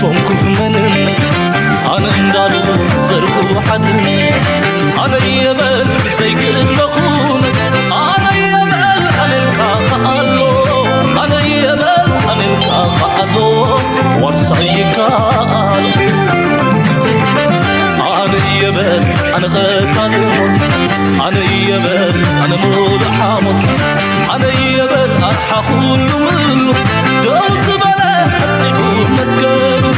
صوم كفمن أنا ندارو زرقو حدن أنا يبل بسيكت مخون أنا يبل أنا الكافألو أنا يبل أنا الكافألو ورصيكال أنا يبل أنا غتالموت أنا يبل أنا مود حامط أنا يبل أرحخول ملو دوز بلا أتعبون متكالو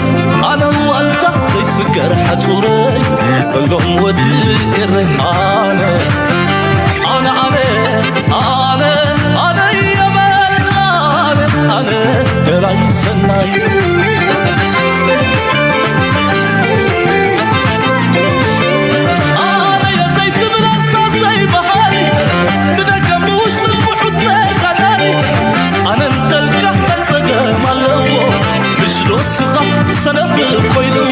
أنا والتح زي سكر حتوري اللهم ودي إري أنا يبل أنا دلاي سناي سخا سنف قيلو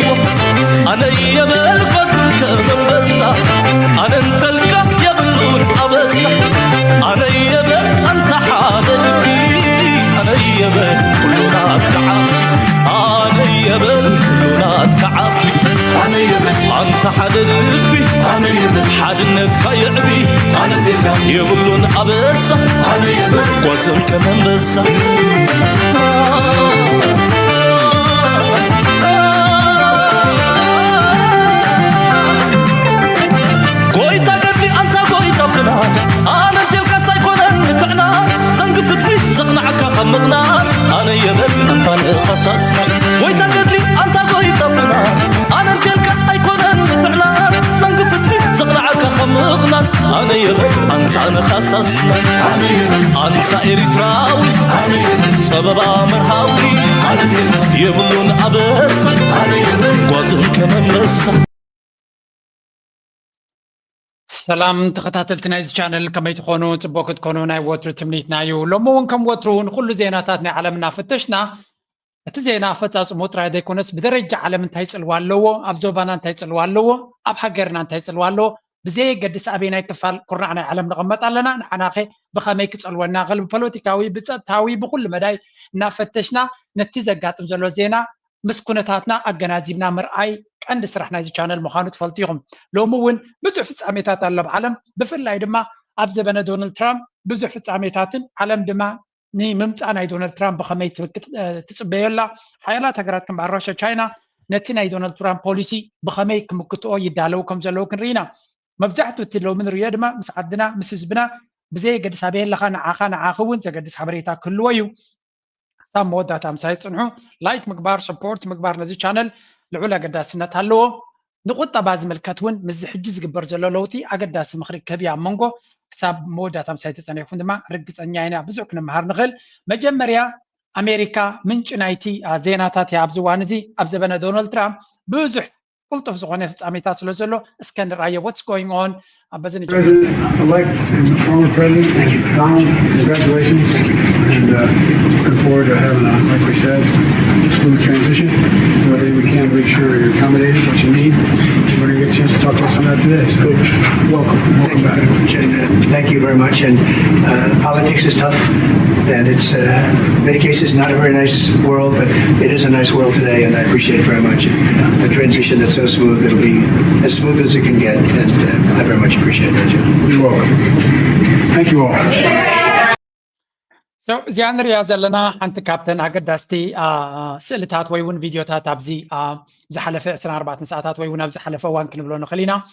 أنا يبل بزن كمنبسا أنا انتلك يبلون أبسا أنا يبل أنت حالد بي أنا يبل كلنا أتكعب أنا يبل كلنا أتكعب أنا يبل أنت حالد بي أنا يبل حدنتك يعبي أنا تلك يبلون أبسا أنا يبل بزن كمنبسا أنا تلك سيكون نتعنا زنق فتحي زقنعك خمقنا أنا يبل أنت الخصاصنا ويتقدلي أنت قوي طفنا أنا تلك أيكون نتعنا زنق فتحي زقنعك خمقنا أنا يبل أنت الخصاصنا أنت إريتراوي سبب مرهاوي يبلون أبس قوزن كمان لسا سلام تخطات نايز channel كما يتخونوا تبوك تكونوا ناي ووتر تمنيتنا يو لما كم ووترون كل زيناتاتنا عالمنا فتشنا تزينا فتاس موتر هذا يكونس بدرجة عالم انتهي تسلوالو أبزوبانا انتهي تسلوالو أب حقرنا انتهي تسلوالو بزي قدس أبينا يكفال قرنا عالم نغمت علينا نحن أخي بخاميك تسلوالنا غلب بوليتيكاوي بتساتاوي بكل مداي نافتشنا نتيزة قاتم زلو زينا مسكونتاتنا أجنازيبنا مرأي عند سرحنا هذا القناة مخانو تفلتيهم لو مون بزح فصاميتات الله بعالم بفلاي دما أبزبنا دونالد ترامب بزح فصاميتات عالم دما ني ممتعنا دونالد ترامب بخميت تسبيلا حيالات هجرات كم بعرشة تشاينا نتينا دونالد ترامب بوليسي بخميك مكتوع يدالوكم زلوكن رينا مبزحتو تلو من ريادما مسعدنا مسزبنا بزي قد سابين لخان عاخون زي قد سحبريتا كل ويو سام مودات ام سايت صنعو لايك مقبار سبورت مقبار لزي channel العلا قداسنات هلو نقطة باز ملكتون مز حجز قبر زلو لوتي أقداس مخرج كبيع مونغو حساب مودات ام سايت صنعو فندما رقص انياينا بزوك نمهار نغل مجمريا أمريكا من جنايتي زيناتات يا أبزوانزي أبزبنا دونالد ترامب بزح قلت في زغنة في أميتات سلوزلو اسكندر رايا what's going on President-elect and former President Donald, congratulations, and looking forward to having a, like we said, smooth transition. Whether we can make sure you're accommodated, what you need. We're going to get a chance to talk about some of that today. So welcome back. Thank you very much. And politics is tough, and it's in many cases not a very nice world, but it is a nice world today, and I appreciate it very much. The transition that's so smooth, it'll be as smooth as it can get, and I very much appreciate that, Jim. You're welcome. Thank you all. So زيان رياض لنا أنت كابتن أقدستي سئلتات ويون فيديوهات أبزي زحلفة 24 ساعات ويون أبزي حلفة وان كنبلون خلينا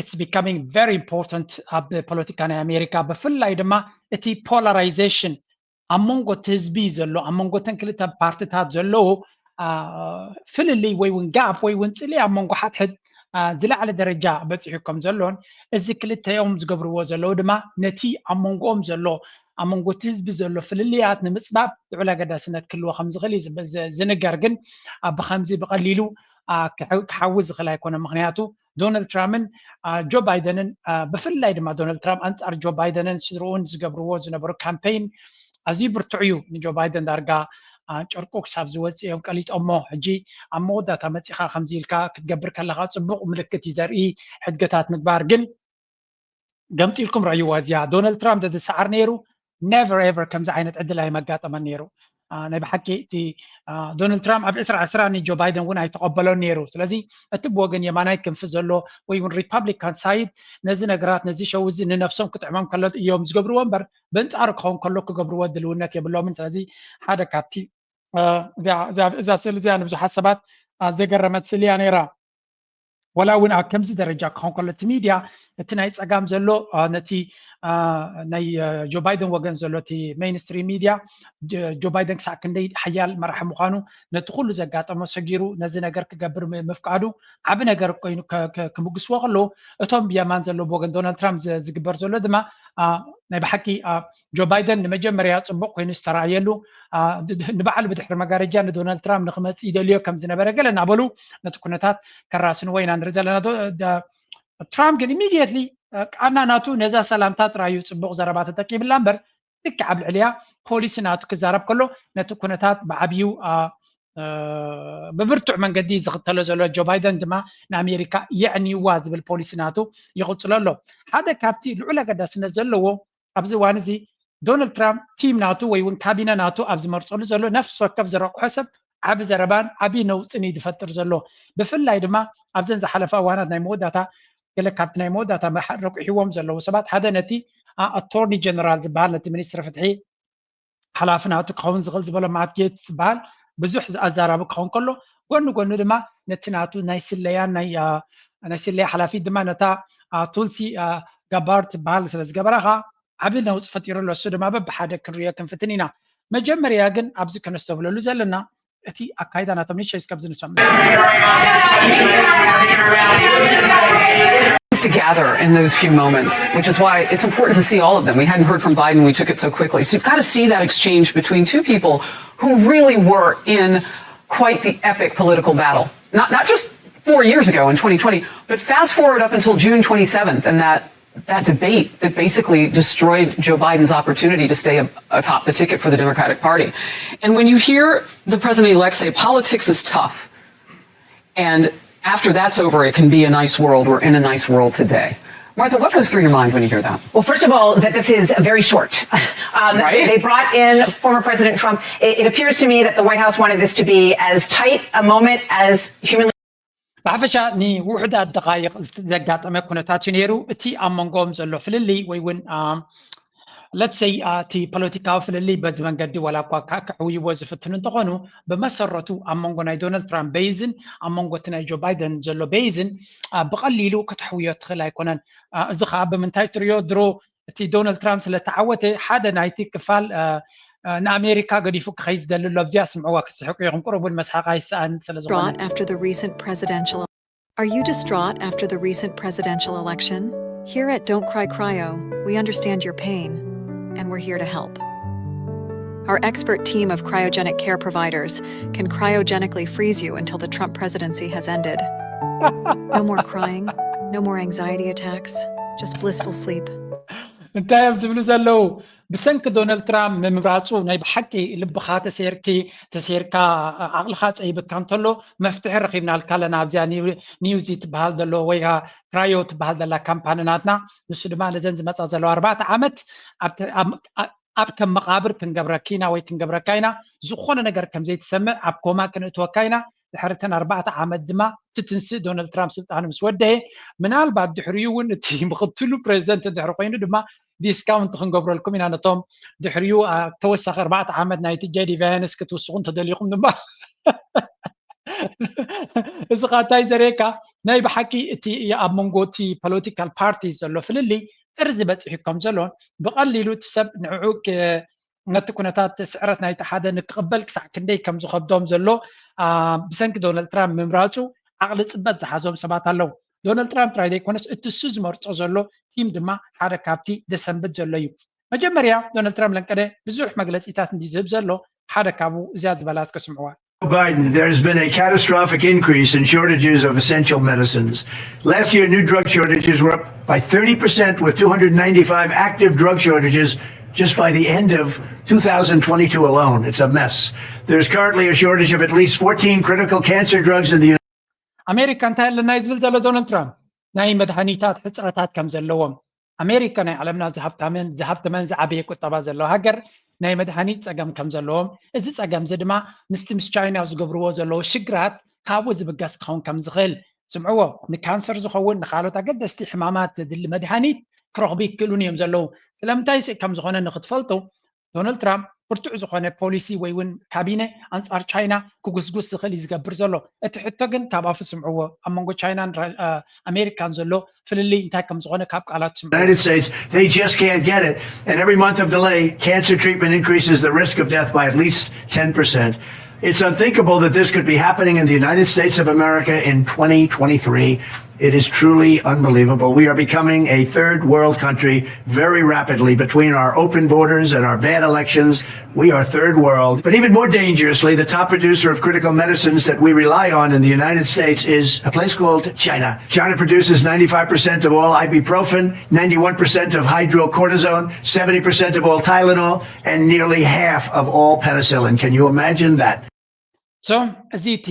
it's becoming very important بpolitical أمريكا بفلا يدما اتي polarization أمونغو تزبي زلو أمونغو تنكلتا بارتيتات زلو فللي ويون جاب ويون تلي أمونغو حد زلا على درجة بتحكم زلون إذا كلتا يوم زقبروا زلو دما نتي أمونغوم زلو أمونغو تزبي زلو فلليات نمسباب على قدا سنة كله خمس غلي زنقرقن بخمسي بقليلو كحوز غلا يكون مغنياتو دونالد ترامب جو بايدن بفلا دما دونالد ترامب أنصار جو بايدن سدرون زقبروا زنبرو كامبين أزي برتعيو من جو بايدن دارقا ጨርቆክ ሳብ ዝወፅኦም ቀሊጥ እሞ ሕጂ ኣብ መወዳእታ መፂኻ ከምዚ ኢልካ ክትገብር ከለኻ ፅቡቅ ምልክት እዩ ዘርኢ ሕድገታት ምግባር ግን ገምጢልኩም ረእይዋ እዚኣ ዶናልድ ትራምፕ ዘድሰዓር ነይሩ never ever ከምዚ ዓይነት ዕድል ኣይመጋጠመን ነይሩ ናይ ብሓቂ እቲ ዶናልድ ትራምፕ ኣብ 2020 ኒ ጆ ባይደን እውን ኣይተቐበሎን ነይሩ ስለዚ እቲ ብወገን የማናይ ክንፊ ዘሎ ወይ እውን ሪፐብሊካን ሳይድ ነዚ ነገራት ነዚ ሸውዚ ንነፍሶም ክጥዕሞም ከሎ እዮም ዝገብርዎ እምበር በንጻሩ ክኸውን ከሎ ክገብርዎ ድልውነት የብሎምን ስለዚ ሓደ ካብቲ እዛ ስእሊ እዚኣ ንብዙሓት ሰባት ዘገረመት ስእሊ እያ ነይራ ወላ እውን ኣብ ከምዚ ደረጃ ክኸውን ከሎ እቲ ሚድያ እቲ ናይ ፀጋም ዘሎ ነቲ ናይ ጆ ባይደን ወገን ዘሎ እቲ ሜይንስትሪም ሚድያ ጆ ባይደን ክሳዕ ክንደይ ሓያል መራሒ ምዃኑ ነቲ ኩሉ ዘጋጠሞ ሰጊሩ ነዚ ነገር ክገብር ምፍቃዱ ዓብ ነገር ኮይኑ ክምግስዎ ከለዉ እቶም ብየማን ዘሎ ወገን ዶናልድ ትራምፕ ዝግበር ዘሎ ድማ ናይ ብሓቂ ጆ ባይደን ንመጀመርያ ፅቡቅ ኮይኑ ዝተረኣየሉ ንበዓል ብድሕሪ መጋረጃ ንዶናልድ ትራምፕ ንክመፅእ ይደልዮ ከም ዝነበረ ገለ እናበሉ ነቲ ኩነታት ከራስንዎ ኢና ንርኢ ዘለና ትራምፕ ግን ኢሚድየትሊ ቃና ናቱ ነዛ ሰላምታ ጥራዩ ፅቡቅ ዘረባ ተጠቂምላ እምበር ልክዕ ኣብ ልዕልያ ፖሊሲ ናቱ ክዛረብ ከሎ ነቲ ኩነታት ብዓብዩ ብብርቱዕ መንገዲ ዝኽተሎ ዘሎ ጆ ባይደን ድማ ንኣሜሪካ የዕኒዋ ዝብል ፖሊሲ ናቱ ይቕፅሎ ኣሎ ሓደ ካብቲ ልዑል ኣገዳስነት ዘለዎ ኣብዚ እዋን እዚ ዶናልድ ትራምፕ ቲም ናቱ ወይ እውን ካቢነ ናቱ ኣብ ዝመርፀሉ ዘሎ ነፍሲ ወከፍ ዘረቑሖ ሰብ ዓብ ዘረባን ዓብይ ነውፅን ዝፈጥር ዘሎ ብፍላይ ድማ ኣብዘን ዝሓለፈ እዋናት ናይ መወዳእታ ገለ ካብቲ ናይ መወዳእታ ረቂሕዎም ዘለዉ ሰባት ሓደ ነቲ ኣቶርኒ ጀነራል ዝበሃል ነቲ ሚኒስትሪ ፍትሒ ሓላፊ ናቱ ክኸውን ዝኽእል ዝበሎ ማት ጌትስ ዝበሃል ብዙሕ ኣዛራቢ ክኸውን ከሎ ጎኑ ጎኑ ድማ ነቲ ናቱ ናይ ስለያን ናይ ስለያ ሓላፊት ድማ ነታ ቱልሲ ጋባርድ ዝበሃል ስለ ዝገበረኻ ዓብይ ነውፅ ፈጢሩሎ እሱ ድማ በብሓደ ክንሪኦ ክንፍትን ኢና መጀመርያ ግን ኣብዚ ከነስተብለሉ ዘለና እቲ ኣካይዳ ናቶም ንሸይስ ካብ ዝንሰም to gather in those few moments, which is why it's important to see all of them. We hadn't heard from Biden, we took it so quickly. So you've got to see that exchange between two people who really were in quite the epic political battle. Not just 4 years ago in 2020, but fast forward up until June 27th and that debate that basically destroyed Joe Biden's opportunity to stay atop the ticket for the Democratic Party. And when you hear the president-elect say politics is tough, and after that's over, it can be a nice world. We're in a nice world today. Martha, what goes through your mind when you hear that? Well, first of all, that this is very short. Right? They brought in former President Trump. It appears to me that the White House wanted this to be as tight a moment as humanly. ብሓፈሻ ንውሕዳት ደቃይቕ ዘጋጠመ ኩነታት ነይሩ እቲ ኣብ መንጎኦም ዘሎ ፍልሊ ወይ እውን let's say እቲ ፖለቲካዊ ፍልሊ በዚ መንገዲ ወላ እኳ ክዕውይዎ ዝፍትኑ እንተኾኑ ብመሰረቱ ኣብ መንጎ ናይ ዶናልድ ትራምፕ ቤይዝን ኣብ መንጎ እቲ ናይ ጆ ባይደን ዘሎ ቤይዝን ብቐሊሉ ክትሕውዮ ትኽእል ኣይኮነን እዚ ከዓ ብምንታይ ትሪዮ ድሮ እቲ ዶናልድ ትራምፕ ስለተዓወተ ሓደ ናይቲ ክፋል ንኣሜሪካ ገዲፉ ክኸይ ዝደሊ ኣሎ ኣብዚኣ ስምዕዋ ክስሕቁ ኢኹም ቁርቡን መስሓቃ ይሰኣን ስለዝኾነ Are you distraught after the recent presidential election? Here at Don't Cry Cryo, we understand your pain, and we're here to help. Our expert team of cryogenic care providers can cryogenically freeze you until the Trump presidency has ended. No more crying, no more anxiety attacks, just blissful sleep. እንታይ ኣብ ዝብሉ ዘለዉ ብሰንኪ ዶናልድ ትራምፕ ምምራፁ ናይ ብሓቂ ልብኻ ተሰይርካ ዓቕልኻ ፀይብካ እንተሎ መፍትሒ ረኺብናልካ ኣለና ኣብዚኣ ኒውዚ ትበሃል ዘሎ ወይ ክራዮ ትበሃል ዘላ ካምፓኒ ናትና ንሱ ድማ ነዘን ዝመፃ ዘለዋ 4 ዓመት ኣብ ከም መቃብር ክንገብረካ ኢና ወይ ክንገብረካ ኢና ዝኾነ ነገር ከም ዘይትሰምዕ ኣብ ኮማ ክንእትወካ ኢና ድሕሪተን 4 ዓመት ድማ ትትንስእ ዶናልድ ትራምፕ ስልጣኑ ምስ ወደየ ምናልባት ድሕሪኡ እውን እቲ ምክትሉ ፕሬዚደንት ድሕሪ ኮይኑ ድማ ዲስካውንት ክንገብረልኩም ኢና ነቶም ድሕሪኡ ተወሳኺ 4 ዓመት ናይቲ ጄዲ ቫንስ ክትውስኹ እንተደሊኹም ድማ እዚ ከዓ እንታይ ዘርእየካ ናይ ብሓቂ እቲ ኣብ መንጎ እቲ ፖለቲካል ፓርቲ ዘሎ ፍልሊ ጥርዚ በፂሑ ከም ዘሎን ብቐሊሉ እቲ ሰብ ንዕዑ ነቲ ኩነታት ስዕረት ናይቲ ሓደ ንክቕበል ክሳዕ ክንደይ ከም ዝኸብዶም ዘሎ ብሰንኪ ዶናልድ ትራምፕ ምምራፁ ዓቕሊ ፅበት ዝሓዞም ሰባት ኣለዉ ዶናልድ ትራምፕ ጥራይ ዘይኮነስ እቲ እሱ ዝመርፆ ዘሎ ቲም ድማ ሓደ ካብቲ ዘሰንብት ዘሎ እዩ መጀመርያ ዶናልድ ትራምፕ ለንቀደ ብዙሕ መግለፂታት እንዲዝህብ ዘሎ ሓደ ካብኡ እዚያ ዝበላ እስከስምዕዋ Biden, there's been a catastrophic increase in shortages of essential medicines. Last year, new drug shortages were up by 30% with 295 active drug shortages just by the end of 2022 alone. It's a mess. There's currently a shortage of at least 14 critical cancer drugs in the United States. America እንታይ ኣለና ዝብል ዘሎ ዶናልድ ትራምፕ ናይ መድሃኒታት ሕፅረታት ከም ዘለዎም ኣሜሪካ ናይ ዓለምና ዝሃብተመን ዝዓበየ ቁጠባ ዘለዎ ሃገር ናይ መድሃኒት ፀገም ከም ዘለዎም እዚ ፀገም እዚ ድማ ምስቲ ምስ ቻይና ዝገብርዎ ዘለዎ ሽግራት ካብኡ ዝብገስ ክኸውን ከም ዝኽእል ስምዕዎ ንካንሰር ዝኸውን ንካልኦት ኣገደስቲ ሕማማት ዘድሊ መድሃኒት ክረኽቡ ይክእሉን እዮም ዘለዉ ስለምንታይ ከም ዝኾነ ንክትፈልጡ ዶናልድ ትራምፕ ብርቱዕ ዝኾነ ፖሊሲ ወይ እውን ካቢነ ኣንጻር ቻይና ክጉስጉስ ዝኽእል እዩ ዝገብር ዘሎ እቲ ሕቶ ግን ካብ ኣፉ ስምዕዎ ኣብ መንጎ ቻይናን ኣሜሪካን ዘሎ ፍልልይ እንታይ ከም ዝኾነ ካብ ቃላት ስምዕዎ United States, they just can't get it. And every month of delay, cancer treatment increases the risk of death by at least 10%. It's unthinkable that this could be happening in the United States of America in 2023. It is truly unbelievable. We are becoming a third world country very rapidly between our open borders and our bad elections. We are third world. But even more dangerously, the top producer of critical medicines that we rely on in the United States is a place called China. China produces 95% of all ibuprofen, 91% of hydrocortisone, 70% of all Tylenol, and nearly half of all penicillin. Can you imagine that? So እዚ እቲ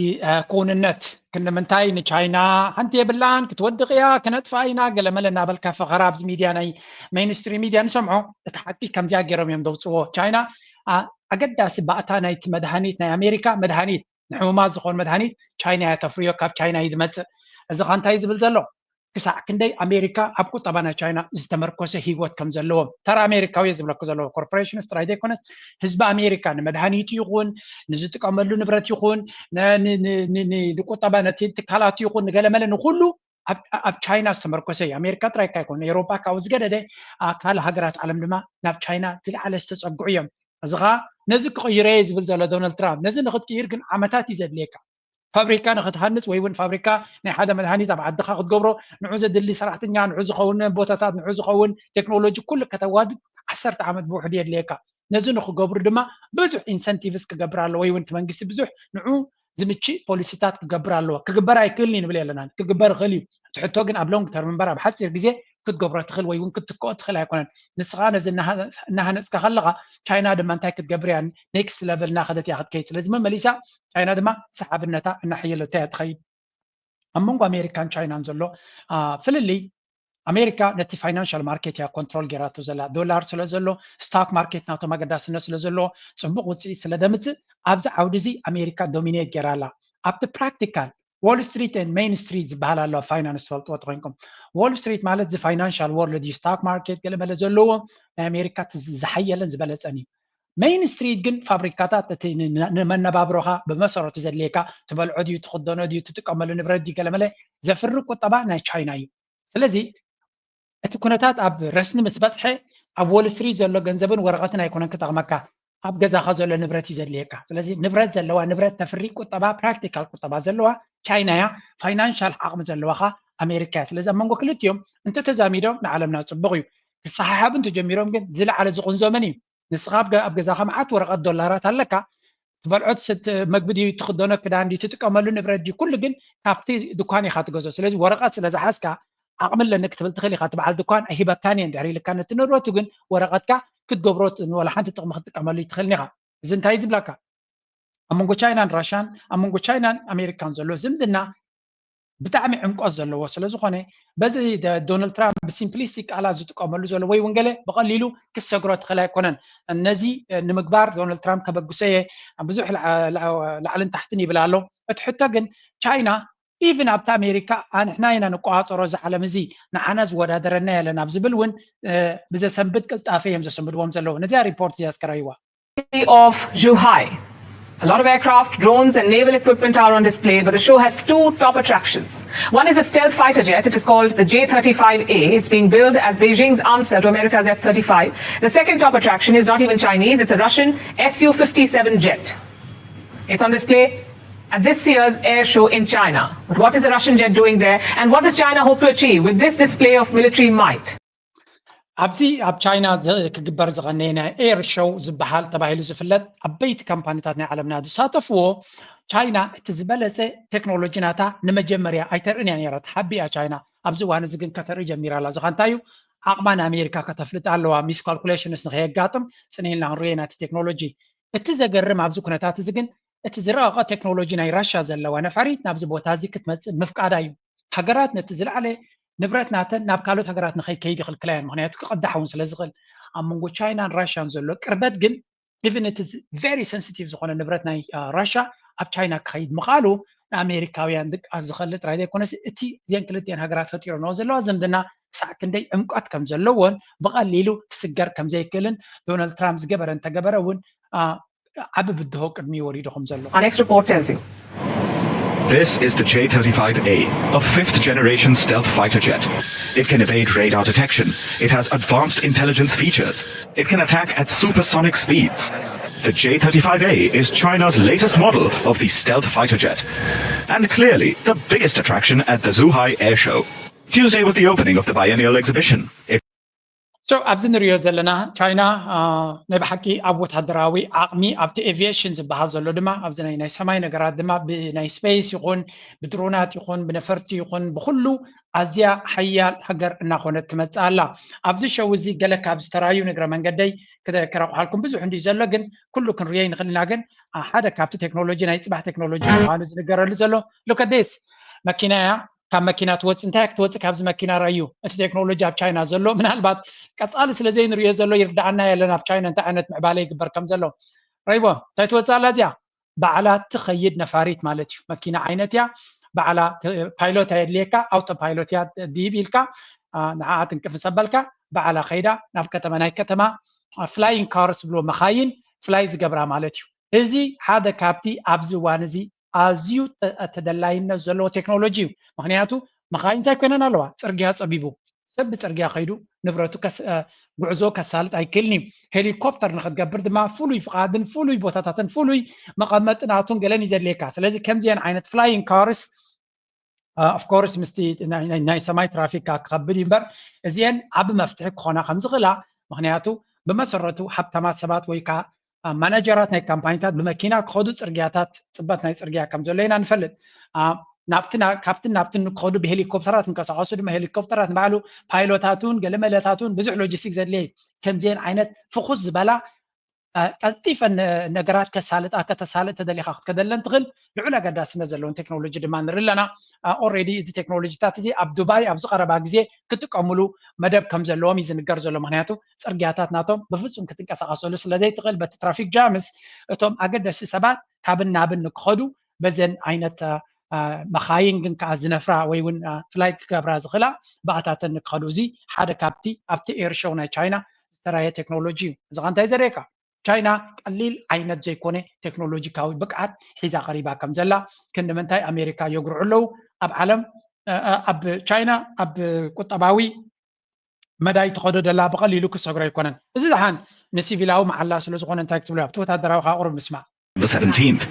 ኩንነት ክንምንታይ ንቻይና ሓንቲ የብላን ክትወድቕ እያ ክነጥፋ ኢና ገለመለ እናበልካ ፈኸራ ኣብዚ ሚድያ ናይ ሜይንስትሪም ሚድያ ንሰምዖ እቲ ሓቂ ከምዚኣ ገይሮም እዮም ደውፅዎ ቻይና ኣገዳሲ ባእታ ናይቲ መድሃኒት ናይ ኣሜሪካ መድሃኒት ንሕሙማት ዝኾኑ መድሃኒት ቻይና እያ ተፍርዮ ካብ ቻይና እዩ ዝመፅእ እዚ ኸ እንታይ ዝብል ዘሎ ክሳዕ ክንደይ ኣሜሪካ ኣብ ቁጠባ ናይ ቻይና ዝተመርኮሰ ሂወት ከም ዘለዎም ተራ ኣሜሪካዊ ዝብለኩ ዘለዎ ኮርፖሬሽንስ ጥራይ ዘይኮነስ ህዝቢ ኣሜሪካ ንመድሃኒቱ ይኹን ንዝጥቀመሉ ንብረት ይኹን ንቁጠባ ነቲ ትካላት ይኹን ንገለመለ ንኩሉ ኣብ ቻይና ዝተመርኮሰ እዩ ኣሜሪካ ጥራይ ካይኮነ ኤሮፓ ካብኡ ዝገደደ ካልእ ሃገራት ዓለም ድማ ናብ ቻይና ዝለዓለ ዝተፀጉዑ እዮም እዚ ኸ ነዚ ክቕይረ ዝብል ዘሎ ዶናልድ ትራምፕ ነዚ ንኽትቅይር ግን ዓመታት እዩ ዘድልየካ ፋብሪካ ንኽትሃንፅ ወይ እውን ፋብሪካ ናይ ሓደ መድሃኒት ኣብ ዓድኻ ክትገብሮ ንዑ ዘድሊ ሰራሕተኛ ንዑ ዝኸውን ቦታታት ንዑ ዝኸውን ቴክኖሎጂ ኩሉ ከተዋድድ 10 ዓመት ብውሕዱ የድልየካ ነዚ ንክገብሩ ድማ ብዙሕ ኢንሰንቲቭስ ክገብር ኣለዎ ወይ እውን እቲ መንግስቲ ብዙሕ ንዑ ዝምችእ ፖሊሲታት ክገብር ኣለዎ ክግበር ኣይክእልኒ ንብል የለና ክግበር ይኽእል እዩ እቲ ሕቶ ግን ኣብ ሎንግ ተርም እምበር ኣብ ሓፂር ግዜ ክትገብሮ ትኽእል ወይ እውን ክትከኦ ትኽእል ኣይኮነን ንስኻ ነዚ እናሃነፅካ ከለኻ ቻይና ድማ እንታይ ክትገብር እያ ኔክስት ሌቨል እናኸደት እያ ክትከይድ ስለዚ መመሊሳ ቻይና ድማ ሰሓብነታ እናሕየለታ እያ ትኸይድ ኣብ መንጎ ኣሜሪካን ቻይናን ዘሎ ፍልልይ ኣሜሪካ ነቲ ፋይናንሻል ማርኬት እያ ኮንትሮል ጌራቶ ዘላ ዶላር ስለ ዘሎ ስታክ ማርኬት ናቶም ኣገዳስነት ስለ ዘለዎ ፅቡቅ ውፅኢት ስለ ደምፅእ ኣብዚ ዓውዲ እዚ ኣሜሪካ ዶሚኔት ጌራ ኣላ ኣብቲ ፕራክቲካል ዎል ስትሪት ኤንድ ሜይን ስትሪት ዝበሃል ኣሎ ፋይናንስ ትፈልጥዎ ኮይንኩም ዎል ስትሪት ማለት ዚ ፋይናንሻል ወርልድ እዩ ስታክ ማርኬት ገለመለ ዘለዎ ናይ ኣሜሪካ ዝሓየለን ዝበለፀን እዩ ሜይን ስትሪት ግን ፋብሪካታት እቲ ንመነባብሮኻ ብመሰረቱ ዘድልየካ ትበልዖ ድዩ ትኽደኖ ድዩ ትጥቀመሉ ንብረት ድዩ ገለመለ ዘፍሪ ቁጠባ ናይ ቻይና እዩ ስለዚ እቲ ኩነታት ኣብ ረስኒ ምስ በፅሐ ኣብ ዎል ስትሪት ዘሎ ገንዘብን ወረቐትን ኣይኮነን ክጠቕመካ ኣብ ገዛኻ ዘሎ ንብረት እዩ ዘድልየካ ስለዚ ንብረት ዘለዋ ንብረት ተፍሪ ቁጠባ ፕራክቲካል ቁጠባ ዘለዋ ቻይና እያ ፋይናንሻል ዓቕሚ ዘለዋኻ ኣሜሪካ እያ ስለዚ ኣብ መንጎ ክልቲኦም እንተተዛሚዶም ንዓለምና ፅቡቕ እዩ ክሰሓሓብ እንተጀሚሮም ግን ዝለዓለ ዝቕንዞመን እዩ ንስኻ ኣብ ገዛኻ መዓት ወረቐት ዶላራት ኣለካ ትበልዖት መግቢ ድዩ ትኽደኖ ክዳን ድዩ ትጥቀመሉ ንብረት ድዩ ኩሉ ግን ካብቲ ድኳን ኢኻ ትገዞ ስለዚ ወረቐት ስለ ዝሓዝካ ዓቕሚ ኣለኒ ክትብል ትኽእል ኢኻ ትበዓል ድኳን ኣይሂበካን እየን ድሕሪ ኢልካ ነቲ ንብረቱ ግን ወረቐትካ ክትገብሮ ንወላ ሓንቲ ጥቕሚ ክትጥቀመሉ ትኽእልኒ ኢኻ እዚ እንታይ ዝብለካ ኣብ መንጎ ቻይናን ራሽያን ኣብ መንጎ ቻይናን ኣሜሪካን ዘሎ ዝምድና ብጣዕሚ ዕምቆት ዘለዎ ስለ ዝኾነ በዚ ዶናልድ ትራምፕ ብሲምፕሊስቲክ ቃላት ዝጥቀመሉ ዘሎ ወይ እውን ገለ ብቐሊሉ ክሰግሮ ትኽእል ኣይኮነን ነዚ ንምግባር ዶናልድ ትራምፕ ከበግሶየ ብዙሕ ላዕልን ታሕትን ይብል ኣሎ እቲ ሕቶ ግን ቻይና ኢቭን ኣብቲ ኣሜሪካ ንሕና ኢና ንቆፃፀሮ እዚ ዓለም እዚ ንዓና ዝወዳደረና የለን ኣብ ዝብል እውን ብዘሰንብት ቅልጣፈ እዮም ዘሰንብድዎም ዘለዉ ነዚያ ሪፖርት እዚኣ ዝከረይዋ of Zhuhai. A lot of aircraft, drones and naval equipment are on display, but the show has two top attractions. One is a stealth fighter jet. It is called the J-35A. It's being billed as Beijing's answer to America's F-35. The second top attraction is not even Chinese. It's a Russian Su-57 jet. It's on display at this year's air show in China. But what is the Russian jet doing there? And what does China hope to achieve with this display of military might? ኣብዚ ኣብ ቻይና ክግበር ዝቐነየ ናይ ኤር ሾው ዝበሃል ተባሂሉ ዝፍለጥ ዓበይቲ ካምፓኒታት ናይ ዓለምና ዝሳተፍዎ ቻይና እቲ ዝበለፀ ቴክኖሎጂ ናታ ንመጀመርያ ኣይተርእን እያ ነይራ ተሓቢኣ ቻይና ኣብዚ እዋን እዚ ግን ከተርኢ ጀሚራ ኣላ እዚ ኸ እንታይ እዩ ዓቕማ ንኣሜሪካ ከተፍልጥ ኣለዋ ሚስ ካልኩሌሽንስ ንኸየጋጥም ፅኒኢልና ክንሪኦ ናቲ ቴክኖሎጂ እቲ ዘገርም ኣብዚ ኩነታት እዚ ግን እቲ ዝረቐቐ ቴክኖሎጂ ናይ ራሽያ ዘለዋ ነፋሪት ናብዚ ቦታ እዚ ክትመፅእ ምፍቃዳ እዩ ሃገራት ነቲ ዝለዓለ ንብረት ናተን ናብ ካልኦት ሃገራት ንኸይከይድ ይኽልክላ እየን ምክንያቱ ክቐዳሕ እውን ስለ ዝኽእል ኣብ መንጎ ቻይናን ራሽያን ዘሎ ቅርበት ግን even it is very sensitive ዝኾነ ንብረት ናይ ራሽያ ኣብ ቻይና ክኸይድ ምኻሉ ንኣሜሪካውያን ድቃስ ዝኸልጥ ራይዳ ይኮነስ እቲ እዚአን ክልቲአን ሃገራት ፈጢሮንኦ ዘለዋ ዝምድና ክሳዕ ክንደይ ዕምቋት ከም ዘለዎን ብቐሊሉ ክስገር ከም ዘይክእልን ዶናልድ ትራምፕ ዝገበረ እንተገበረ እውን ዓብ ብድሆ ቅድሚ ወሪዱ ከም ዘሎ Our next report tells you. This is the J-35A, a fifth-generation stealth fighter jet. It can evade radar detection. It has advanced intelligence features. It can attack at supersonic speeds. The J-35A is China's latest model of the stealth fighter jet, and clearly the biggest attraction at the Zhuhai Air Show. Tuesday was the opening of the biennial exhibition. So ኣብዚ ንሪኦ ዘለና ቻይና ናይ ብሓቂ ኣብ ወታደራዊ ዓቕሚ ኣብቲ ኤቪዬሽን ዝበሃል ዘሎ ድማ ኣብዚ ናይ ሰማይ ነገራት ድማ ብናይ ስፔስ ይኹን ብድሮናት ይኹን ብነፈርቲ ይኹን ብኩሉ ኣዝያ ሓያል ሃገር እናኾነት ትመፅእ ኣላ ኣብዚ ሸው እዚ ገለ ካብ ዝተራዩ ንግረ መንገደይ ክረቑሓልኩም ብዙሕ እንዲ ዘሎ ግን ኩሉ ክንርዮ ንኽእል ኢና ግን ሓደ ካብቲ ቴክኖሎጂ ናይ ፅባሕ ቴክኖሎጂ ምዃኑ ዝንገረሉ ዘሎ ሉከዴስ መኪና እያ ካብ መኪና ትወፅእ እንታይ ክትወፅእ ካብዚ መኪና ራዩ እቲ ቴክኖሎጂ ኣብ ቻይና ዘሎ ምናልባት ቀፃሊ ስለዘይ ንሪኦ ዘሎ ይርዳዕና የለን ኣብ ቻይና እንታይ ዓይነት ምዕባለ ይግበር ከም ዘሎ ራይቦ እንታይ ትወፅእ ኣላ እዚኣ ባዕላ ትኸይድ ነፋሪት ማለት እዩ መኪና ዓይነት እያ ባዕላ ፓይሎት የድልየካ ኣውቶ ፓይሎት እያ ድይብ ኢልካ ንዓዓ ትንቅፍ ሰበልካ ባዕላ ኸይዳ ናብ ከተማ ናይ ከተማ ፍላይንግ ካርስ ብሎ መኻይን ፍላይ ዝገብራ ማለት እዩ እዚ ሓደ ካብቲ ኣብዚ እዋን እዚ ኣዝዩ ተደላይነት ዘለዎ ቴክኖሎጂ እዩ ምክንያቱ መኻይን እንታይ ኮይነን ኣለዋ ፅርግያ ፀቢቡ ሰብ ብፅርግያ ኸይዱ ንብረቱ ጉዕዞ ከሳልጥ ኣይክእልኒ ሄሊኮፕተር ንክትገብር ድማ ፍሉይ ፍቓድን ፍሉይ ቦታታትን ፍሉይ መቐመጥናቱን ገለን ይዘድልየካ ስለዚ ከምዚአን ዓይነት ፍላይንግ ካርስ of course ምስቲ ናይ ሰማይ ትራፊክ ክኸብድ እምበር እዚአን ዓብ መፍትሒ ክኾና ከም ዝኽእላ ምክንያቱ ብመሰረቱ ሃብታማት ሰባት ወይ ከዓ ማናጀራት ናይ ካምፓኒታት ብመኪና ክኸዱ ፅርግያታት ፅበት ናይ ፅርግያ ከም ዘሎ ኢና ንፈልጥ ካብትን ናብትን ክኸዱ ብሄሊኮፕተራት እንቀሳቀሱ ድማ ሄሊኮፕተራት ንባዕሉ ፓይሎታቱን ገለመለታቱን ብዙሕ ሎጂስቲክ ዘድልየ ከምዚአን ዓይነት ፍኹስ ዝበላ ቀልጢፈን ነገራት ከሳልጣ ከተሳልጥ ተደሊኻ ክትከደለን ትኽእል ልዑል ኣገዳስነት ዘለዎን ቴክኖሎጂ ድማ ንርኢ ኣለና ኦልሬዲ እዚ ቴክኖሎጂታት እዚ ኣብ ዱባይ ኣብ ዝቐረባ ግዜ ክጥቀምሉ መደብ ከም ዘለዎም እዩ ዝንገር ዘሎ ምክንያቱ ፅርግያታት ናቶም ብፍፁም ክትንቀሳቀሰሉ ስለዘይትኽእል በቲ ትራፊክ ጃምስ እቶም ኣገደሲ ሰባት ካብን ናብን ክኸዱ በዘን ዓይነት መኻይን ግን ከዓ ዝነፍራ ወይ እውን ፍላይት ክገብራ ዝኽእላ ብኣታተን ክኸዱ እዚ ሓደ ካብቲ ኣብቲ ኤር ሾው ናይ ቻይና ዝተራየ ቴክኖሎጂ እዩ እዚ ኸ እንታይ ዘርእየካ ቻይና ቀሊል ዓይነት ዘይኮነ ቴክኖሎጂካዊ ብቅዓት ሒዛ ቀሪባ ከም ዘላ ክንምንታይ ኣሜሪካ የግርዑ ኣለዉ ኣብ ዓለም ኣብ ቻይና ኣብ ቁጠባዊ መዳይ ተኸዶ ደላ ብቐሊሉ ክሰግሮ ኣይኮነን እዚ ዝሓን ንሲቪላዊ መዓላ ስለ ዝኾነ እንታይ ክትብሉ ኣብቲ ወታደራዊ ከዓ ቁርብ ምስማዕ The 17th.